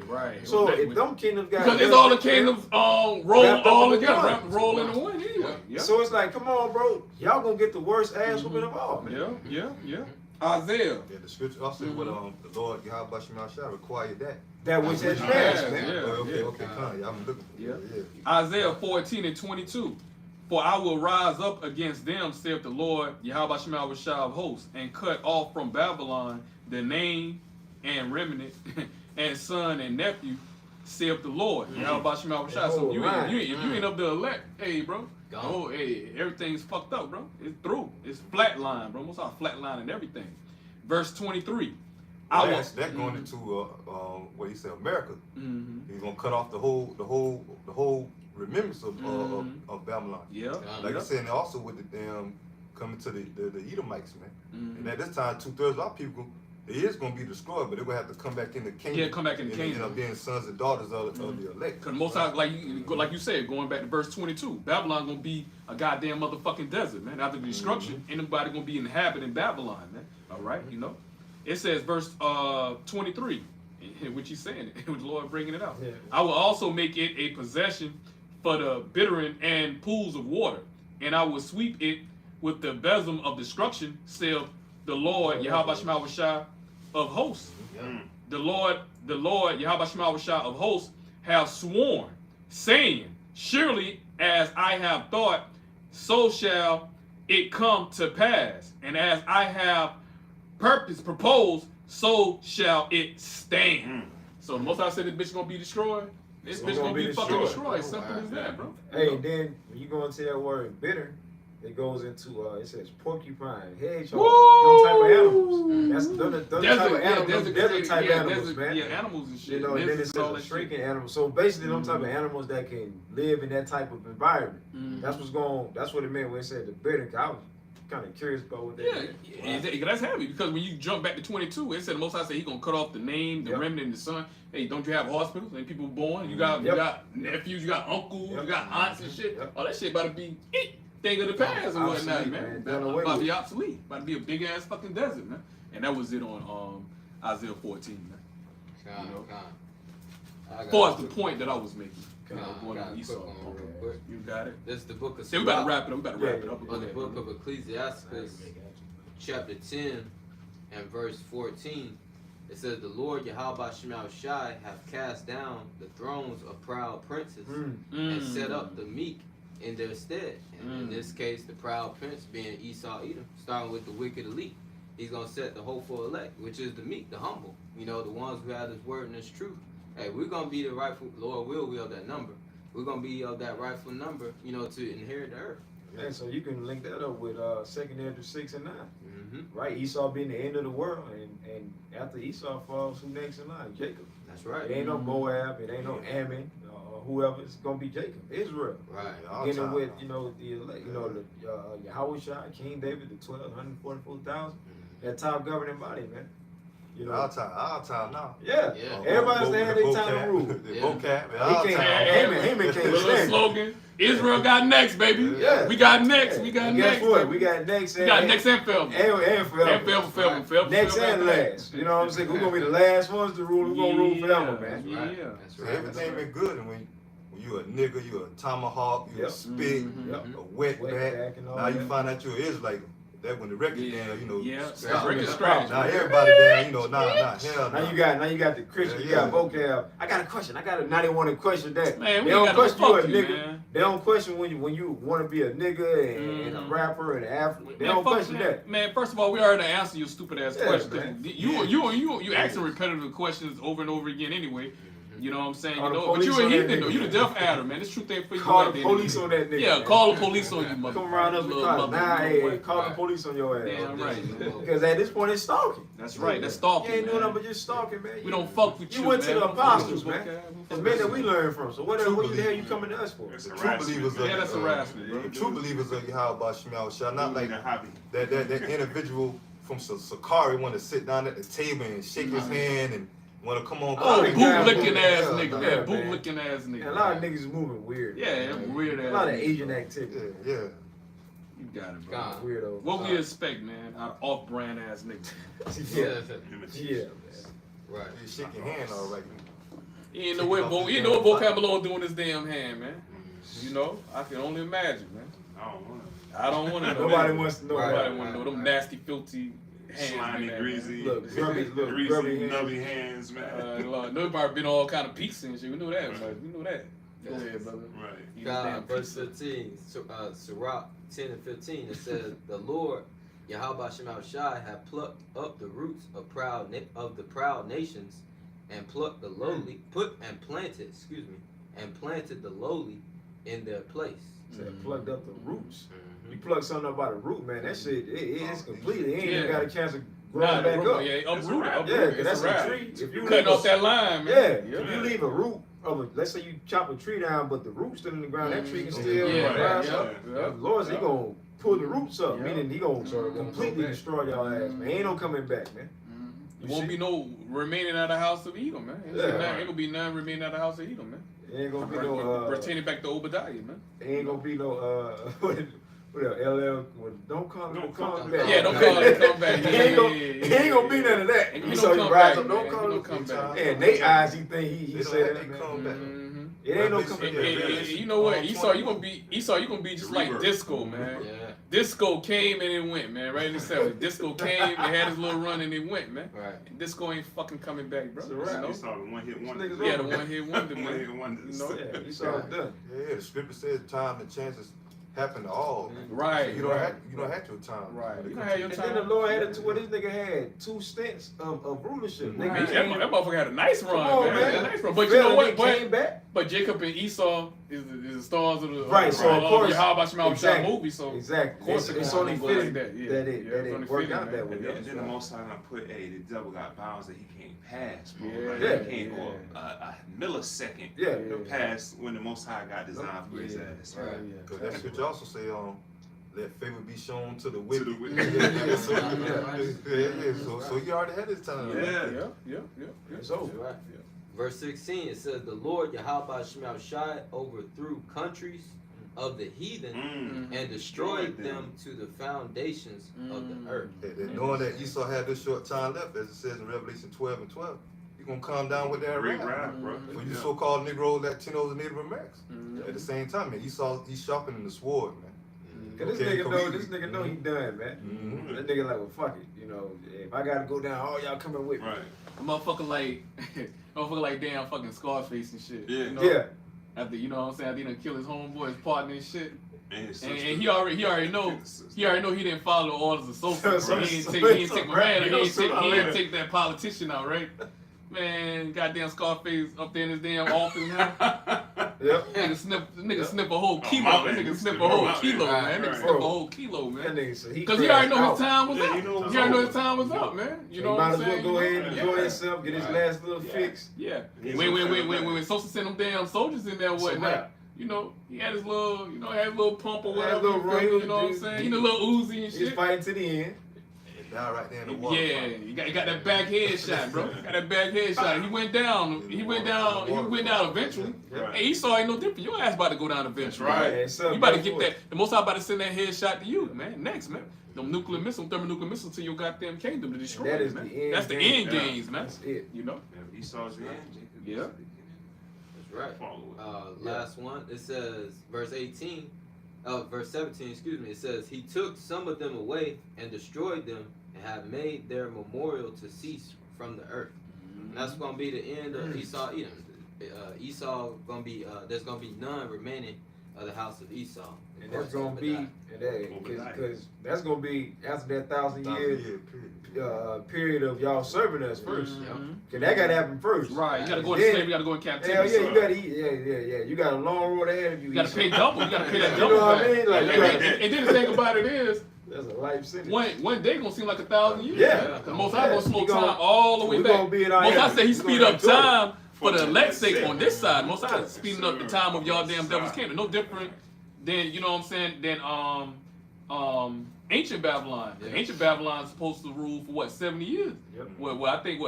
Right. So if them kingdoms got because it's all the kingdoms roll Wrapped up all in together, one. roll into one anyway. Yeah. So it's like, come on, bro. Y'all gonna get the worst ass whooping of all, man. Yeah. Isaiah. Yeah, the scripture also what the Lord Yahweh Shema Shai required that. That which has Yeah, passed, man. yeah. Okay, fine. Y'all been looking for it. Yeah. Isaiah 14:22. For I will rise up against them, saith the Lord, Yahweh Shema Shai of hosts, and cut off from Babylon the name and remnant, and son and nephew, saith the Lord, Yahweh Shema Shai. So if you ain't up the elect, hey, bro. Gone. Oh, hey, everything's fucked up, bro. It's through. It's flatline, bro. Most all flatline and everything. Verse 23. I will. That going into what he said, America. Mhm. He's gonna cut off the whole remembrance of Babylon. Yeah. Like I said, and also with the coming to the Edomites, man. Mhm. And at this time, 2/3 of our people, it is gonna be destroyed, but they're gonna have to come back in the kingdom. Yeah, come back in the and kingdom. end up being sons and daughters of the elect. Because most times, like you said, going back to verse 22, Babylon gonna be a goddamn motherfucking desert, man. After the destruction, ain't nobody gonna be inhabiting Babylon, man. All right, you know. It says verse 23, which he's saying it, with the Lord bringing it out. Yeah. I will also make it a possession for the bittering and pools of water, and I will sweep it with the besom of destruction, saith the Lord, Yahweh Shema Shai of hosts. The Lord, Yahweh Shema Shai of hosts, have sworn, saying, surely as I have thought, so shall it come to pass. And as I have proposed, so shall it stand. So the Most High said this bitch gonna be destroyed. This bitch gonna be fucking destroyed. Simple as that, bro. Hey, then when you go into that word bitter, it goes into it says porcupine, hedgehog, Woo! them type of animals. That's those type of animals, desert type animals, desert, man. Yeah, animals and shit. You know, and then it Deserts, all says a that shit. shrinking animal. So basically, them type of animals that can live in that type of environment. That's what it meant when it said the bitter. 'Cause I was kind of curious about what that meant. That's heavy because when you jump back to 22, it said the Most High said He gonna cut off the name, the Yep. remnant, and the son. Hey, don't you have hospitals and people born? You got nephews, you got uncles, Yep. you got aunts and shit. Yep. All that shit about to be thing of the past and whatnot, Obsolete, man. Done away About to with. be obsolete. About to be a big ass fucking desert, man. And that was it on Isaiah 14, man. As far as the point that I was making. Come on, Going got on a Esau. quick one real Okay. quick. You got it. This is the book of See, we about to Sirach, wrap it up. We about to wrap it up. or the book of Ecclesiastes, chapter 10 and verse 14. It says, the Lord Yahweh Shema Shai have cast down the thrones of proud princes and set up the meek in their stead. And in this case, the proud prince being Esau Edom, starting with the wicked elite. He's going to set the hopeful elect, which is the meek, the humble. You know, the ones who have his word and his truth. Hey, we're going to be the rightful, Lord will we of that number. We're going to be of that rightful number, you know, to inherit the earth. And so you can link that up with 2nd Ezra 6 and 9. Mm-hmm. Right? Esau being the end of the world, and after Esau falls, who next in line? Jacob. That's right. It ain't no Moab, it ain't no Ammon, or whoever. It's gonna be Jacob, Israel. Right. Beginning with the elect, the Yahweh Shai, King David, the 144,000, that top governing body, man. You know, Our time now. yeah. Yeah. Everybody's saying their time to rule. The Yeah. vocab. He Our can't. time. Haman can't Little stand it. slogan. Israel got next, baby. Yeah. We got next. Yeah. We got And next. guess what? baby. We got next. We got next and Felton. and forever. And Felton. Next and last. You know what I'm saying? We're gonna be the last ones to rule. We're gonna rule forever, man. Yeah. That's So right. everything been good, and when you a nigga, you a tomahawk, you a Yep. spit, Mhm. Yep. a wetback. Wetback and all Now you that. find out you're an Israelite. that when the record Yeah, down, you know, yeah. stop. Record Now scratch. Now everybody down, you know, nah, hell Now nah. you got the Christian, you got vocab. I got a question. Now they want to question that. Man, we they ain't don't gotta question you a fuck you, nigga. man. They don't question when you want to be a nigga and a rapper and an athlete. They don't fuck question that. Man, first of all, we already answered your stupid ass Yeah, question. man. You asking repetitive questions over and over again anyway. You know what I'm saying? Call You the know, but you police a on that heathen though. nigga, You the man. death adder, man. This truth ain't for you. Call at the end of police day. on that nigga. Yeah, man. call the police on you, mother. Come around us little because mother, nah, you know hey, what? call the Right. police on your ass. Damn right, man. Because at this point it's stalking. That's right. That's stalking. You ain't doing man. nothing but just stalking, man. We don't fuck with you. You went to man. the We don't fuck with apostles, you, man. okay? It's men that we learn from. So what the True hell you coming to us for? That's The true harassment, believers man. Yeah, that's harassment, bro. The true believers of Yahweh Shemel Shah, not like a hobby. that individual from Sakari want to sit down at the table and shake his hand and want to come on. Oh, Oh, they boot got licking it. ass Yeah, nigga, nah. man. Yeah, Boot man. licking ass nigga. Yeah, a lot of man. niggas is moving weird. Yeah, weird ass. A lot of niggas, Asian bro. activity. Yeah. You got it, bro. God. Weirdo. What we expect, man? Out of off-brand ass niggas. Yeah. Imitation. Yeah, man. Right. You shake your hand all right. You ain't know what vocabulary doing this damn hand, man. You know, I can only imagine, man. I don't want I don't want to know. Nobody wants to know. Right. Nobody want to know them nasty, filthy hands. slimy, man. greasy, Look, grubby greasy, hands. nubby hands, man. Lord, nobody been all kind of pizza and shit. We know that, man. We know that. Go ahead, brother. Right. You damn God, verse pizza. 15, Sirach 10 and 15, it says, the Lord, Yahweh Shemel Shai, have plucked up the roots of the proud nations, and plucked the lowly, planted the lowly in their place. Said plugged up the roots. You plug something up by the root, man. That shit, it's completely. It ain't even Yeah. got a chance of Nah, growing the back root, up. yeah, uproot it, Yeah, uproot it. because that's It's a wrap. a tree. If you Cutting leave off a- that line, Yeah, man. if you leave a root of a, let's say you chop a tree down, but the root's still in the ground, that tree can still rise up. The Lord, he gonna pull the roots up, meaning he gonna completely destroy y'all ass, man. Ain't no coming back, man. There won't be no remaining out of the house of Edom, man. Ain't Yeah. gonna be none remaining out of the house of Edom, man. It ain't gonna be no Pertaining back to Obadiah, man. it ain't gonna be no what else, LL, well, don't call him, Don't call call him him. back. Yeah, don't call him come back. He ain't gonna be none of that. Ain't gonna So he come rise back, up, don't man. call Ain't him. gonna come back. Yeah, they eyes, he think he They said don't that, have to man. come back. Mhm. It ain't no Revelation, coming yeah, back. Revelation. You know what? Esau, you gonna be just like Rebirth. Disco, man. Yeah. Disco came and it went, man. Right in the 70s. Disco came, it had his little run and it went, man. Right. And Disco ain't fucking coming back, bro. It's a wrap. You know? You saw the one hit wonder. Niggas Yeah, the one hit wonder, One hit man. wonder. You know? Yeah, he saw it done. Yeah, the scripture says time and chances happen to all. Right. So you don't have your time. Right. When it You comes don't have to- your And time. then the Lord had it to where this nigga had 2 stints of rulership. Man, Nigga that motherfucker had a nice run, Come on, man. man. A nice run. But you know what? Came back. But Jacob and Esau is the stars of the Right, so of course, how about Shema exactly, movie? So exactly. of course It's gonna only go fitting like that yeah. it Yeah, it's only worked fitting, out man. that way. And then the Most High gonna put, hey, the devil got bounds that he can't pass, bro. Yeah. Like, Yeah. he can't go a millisecond Yeah. past when the Most High got designed for his ass. Right. Because that scripture also say, let favor be shown to the To wicked. the wicked. Yeah, so, Yeah. so he already had his time. Yeah. It's over. Right. Verse 16, it says, the Lord Yahweh Shemel Shai overthrew countries of the heathen and destroyed them to the foundations of the earth. And knowing that Esau had this short time left, as it says in Revelation 12 and 12, you're going to come down with that Great wrath. rap, bro. For you Yeah. so-called Negroes, Latinos, and Native Americans. Mhm. At the same time, man, Esau, he's sharpening the sword, man. Cause Okay, this nigga know he done, man. Mhm. That nigga like, well, fuck it. You know, if I gotta go down, all y'all coming with me. Right. A motherfucker like damn fucking Scarface and shit. Yeah. You know? Yeah. After you know what I'm saying, after he done kill his homeboy, his partner and shit. And, his And sister. he already know he didn't follow the orders of Sosa. So- He so- didn't so- take my right, man. you He know, didn't sooner or later. take that politician out, right? Man, goddamn Scarface up there in his damn office now. Yep. Nigga snip a whole kilo. mountain. That nigga snip a Snip a whole mountain. kilo, man. Right, Nigga right. snip a whole kilo, That man. nigga said he Because he already know crashed his time was Yeah, up. you know He already know his it's time was up, man. You So know he what might I'm as well saying? go ahead and enjoy Yeah. himself, get his last little fix. Yeah. He's When Sosa sent them damn soldiers in there, It's a whatnot. wrap. You know, he had his little, pump or Had a whatever. little You feel me? ring, You know what I'm dude. saying? You know, little Uzi and He's shit. fighting to the end. Down right there in the water. Yeah, he got that back head shot, bro. Got that back head shot. He went down eventually. Right. Hey, Esau ain't no different. Your ass about to go down eventually. Right. Yeah, it's up, You about to go get for that. it. The Most High about to send that head shot to you, man. Next, man. Them thermonuclear missiles to your goddamn kingdom to destroy That it, is man. the end That's the game. end Yeah. games, man. That's it. You know? Yeah, Esau's the end. Jacob Yeah. is the beginning. That's right. Follow it. Last one, it says, verse 18, verse 17, excuse me, it says, he took some of them away and destroyed them and have made their memorial to cease from the earth. And that's going to be the end of Esau, Edom. Esau going to be, there's going to be none remaining of the house of Esau. And that's gonna be, because that's gonna be after that 1,000-year period of y'all serving us first. Cause that gotta happen first. Right, you gotta go into slavery, you gotta go in captivity. Hell yeah, you gotta eat. You got a long road ahead of you. You gotta pay double. You gotta pay that You double. know what I back. mean? Like, And then the thing about it is, that's a life sentence. one day gonna seem like 1,000 years. Yeah. Cause Most High gonna slow time all the way we back. gonna be in our Most High area. say he We speed gonna up enjoy it. time for the elect's sake on this side. Most High speeding up the time of y'all damn devil's kingdom. No different than, you know what I'm saying, than ancient Babylon. Yeah. Ancient Babylon's supposed to rule for what, 70 years? Yep. Well, I think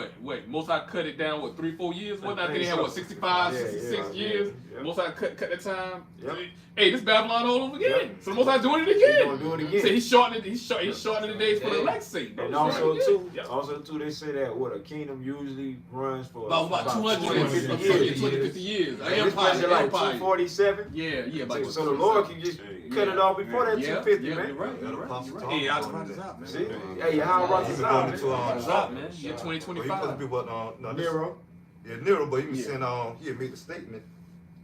Most High cut it down, 3-4 years? I think they had so. 65, Yeah, 66 years. yeah. Most High cut the time. Yep. Hey, this Babylon all over again. Yep. So the Most High doing it He again. gonna do it again. So he's shortening the days for the Yeah. elect's sake. bro. And It's also right too, again. they say that what a kingdom usually runs for About 250 years. 250 years. And this place is like Empire. 247. Yeah, about So the Lord can just cut it off before that 250, yeah, man. you're right. You're right. Apostle You're Tom right. Hey, I was was on about to that. stop, man. See? Hey, how about He's the been going into Stop, man. Year Well, he supposed to 2025. be what? No, this- Nero. Yeah, Nero, but he was Yeah. saying he had made the statement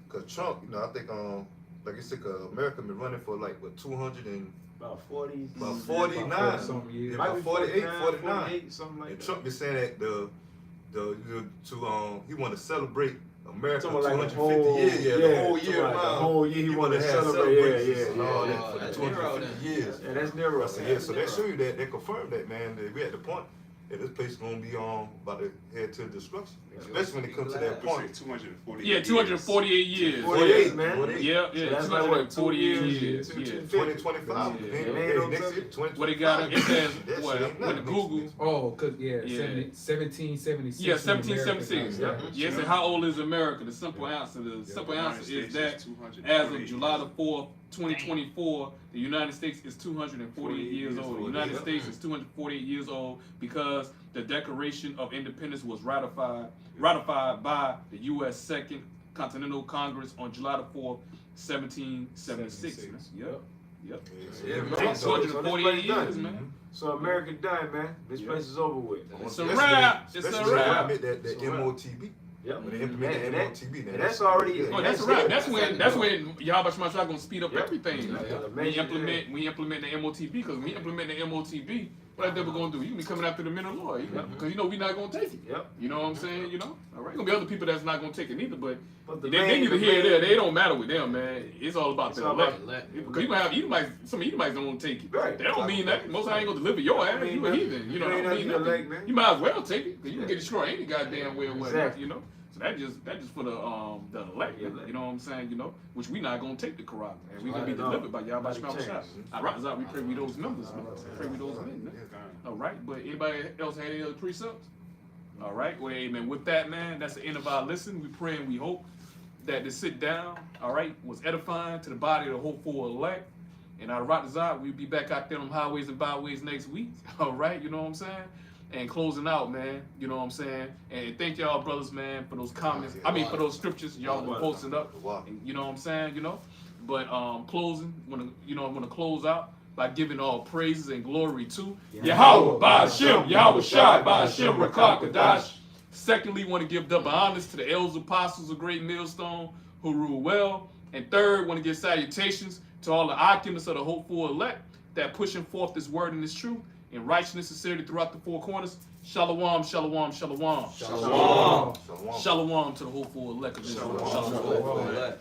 because Trump, I think like you said, America been running for like what 200 and About 40. about about 49, something years. yeah, Might about be 48, 49. 48, something like And that. Trump been saying that he want to celebrate America Talking about like the 250 whole years, the whole talking year about around. the whole year he want to have celebrate. celebrations and Yeah, all yeah, that for the that's 250 Nero years. yeah. That's Nero. I said, yeah, so that show you that they confirmed that, man. That we at the point that this place gonna be about to head to destruction, especially when it comes to that point. 248 Yeah, 248 years. 48, man. 48. Yeah, So yeah, that's like what, 248 2 years. years, Yeah. 2025. Yeah. Hey, next year, 2025. What it got? It says That what? shit ain't With the nothing. Google. Oh, cause Yeah. 1776. Yeah, when 1776. America got Yes, and how old is America? The simple answer is that as of July the 4th, 2024, the United States is 248 years old. The United States is 248 years old because the Declaration of Independence was ratified by the U.S. Second Continental Congress on July the 4th, 1776. man. Yep. Yeah, man. Take So 248 this place done. years, man. So America done, man. This Yeah. place is over with. It's a wrap. It's a Especially wrap. when they implement It's that a wrap. MOTB. Yep. When they implement And that that- MOTB, and that's already- Oh, that's That's right. it. That's when Yahweh Shema Shah gonna speed up Yep. everything. Yeah. We implement the MOTB because when we implement the MOTB, what that devil gonna do? You can be coming after the men of the Lord, because we not gonna take it. Yep. You know what I'm saying? All right. Gonna be other people that's not gonna take it either, but But they main- neither here or there. They don't matter with them, man. It's all about It's the all about elect. Because you gonna have some Edomites don't want to take it. Right. That don't mean that. Most I ain't gonna deliver your ass. mean You a nothing. heathen. You That ain't don't mean nothing to nothing. elect, man. You might as well take it because you can get destroyed any goddamn way or whatnot. Exactly. You know. So that just for the elect. Yeah. You know what I'm saying? Which we not gonna take the Quran, and we gonna be Right. delivered by Yahweh Nobody Shema Shah. changed. I rise out. We pray with those members, man. Pray with those men, man. All right, but anybody else had any other precepts? All right, well, amen. With that, man, that's the end of our listen. We pray and we hope that the sit down, all right, was edifying to the body of the hopeful elect. And our Ratazat, we'll be back out there on highways and byways next week. All right, you know what I'm saying? And closing out, man, you know what I'm saying? And thank y'all, brothers, man, for those comments. I mean, for those scriptures y'all been posting up. And, you know what I'm saying? But closing, want to close out by giving all praises and glory to Yahweh, Ba'ashem, Yahweh Shai, Ba'ashem, Rakah, Kadash. Secondly, want to give double honors to the elders, apostles of Great Millstone who rule well. And third, want to give salutations to all the occupants of the hopeful elect that pushing forth this word and this truth in righteousness and sincerity throughout the four corners. Shalom, shalom, shalom. Shalom. Shalom to the hopeful elect of Israel. Shalom. Shalom.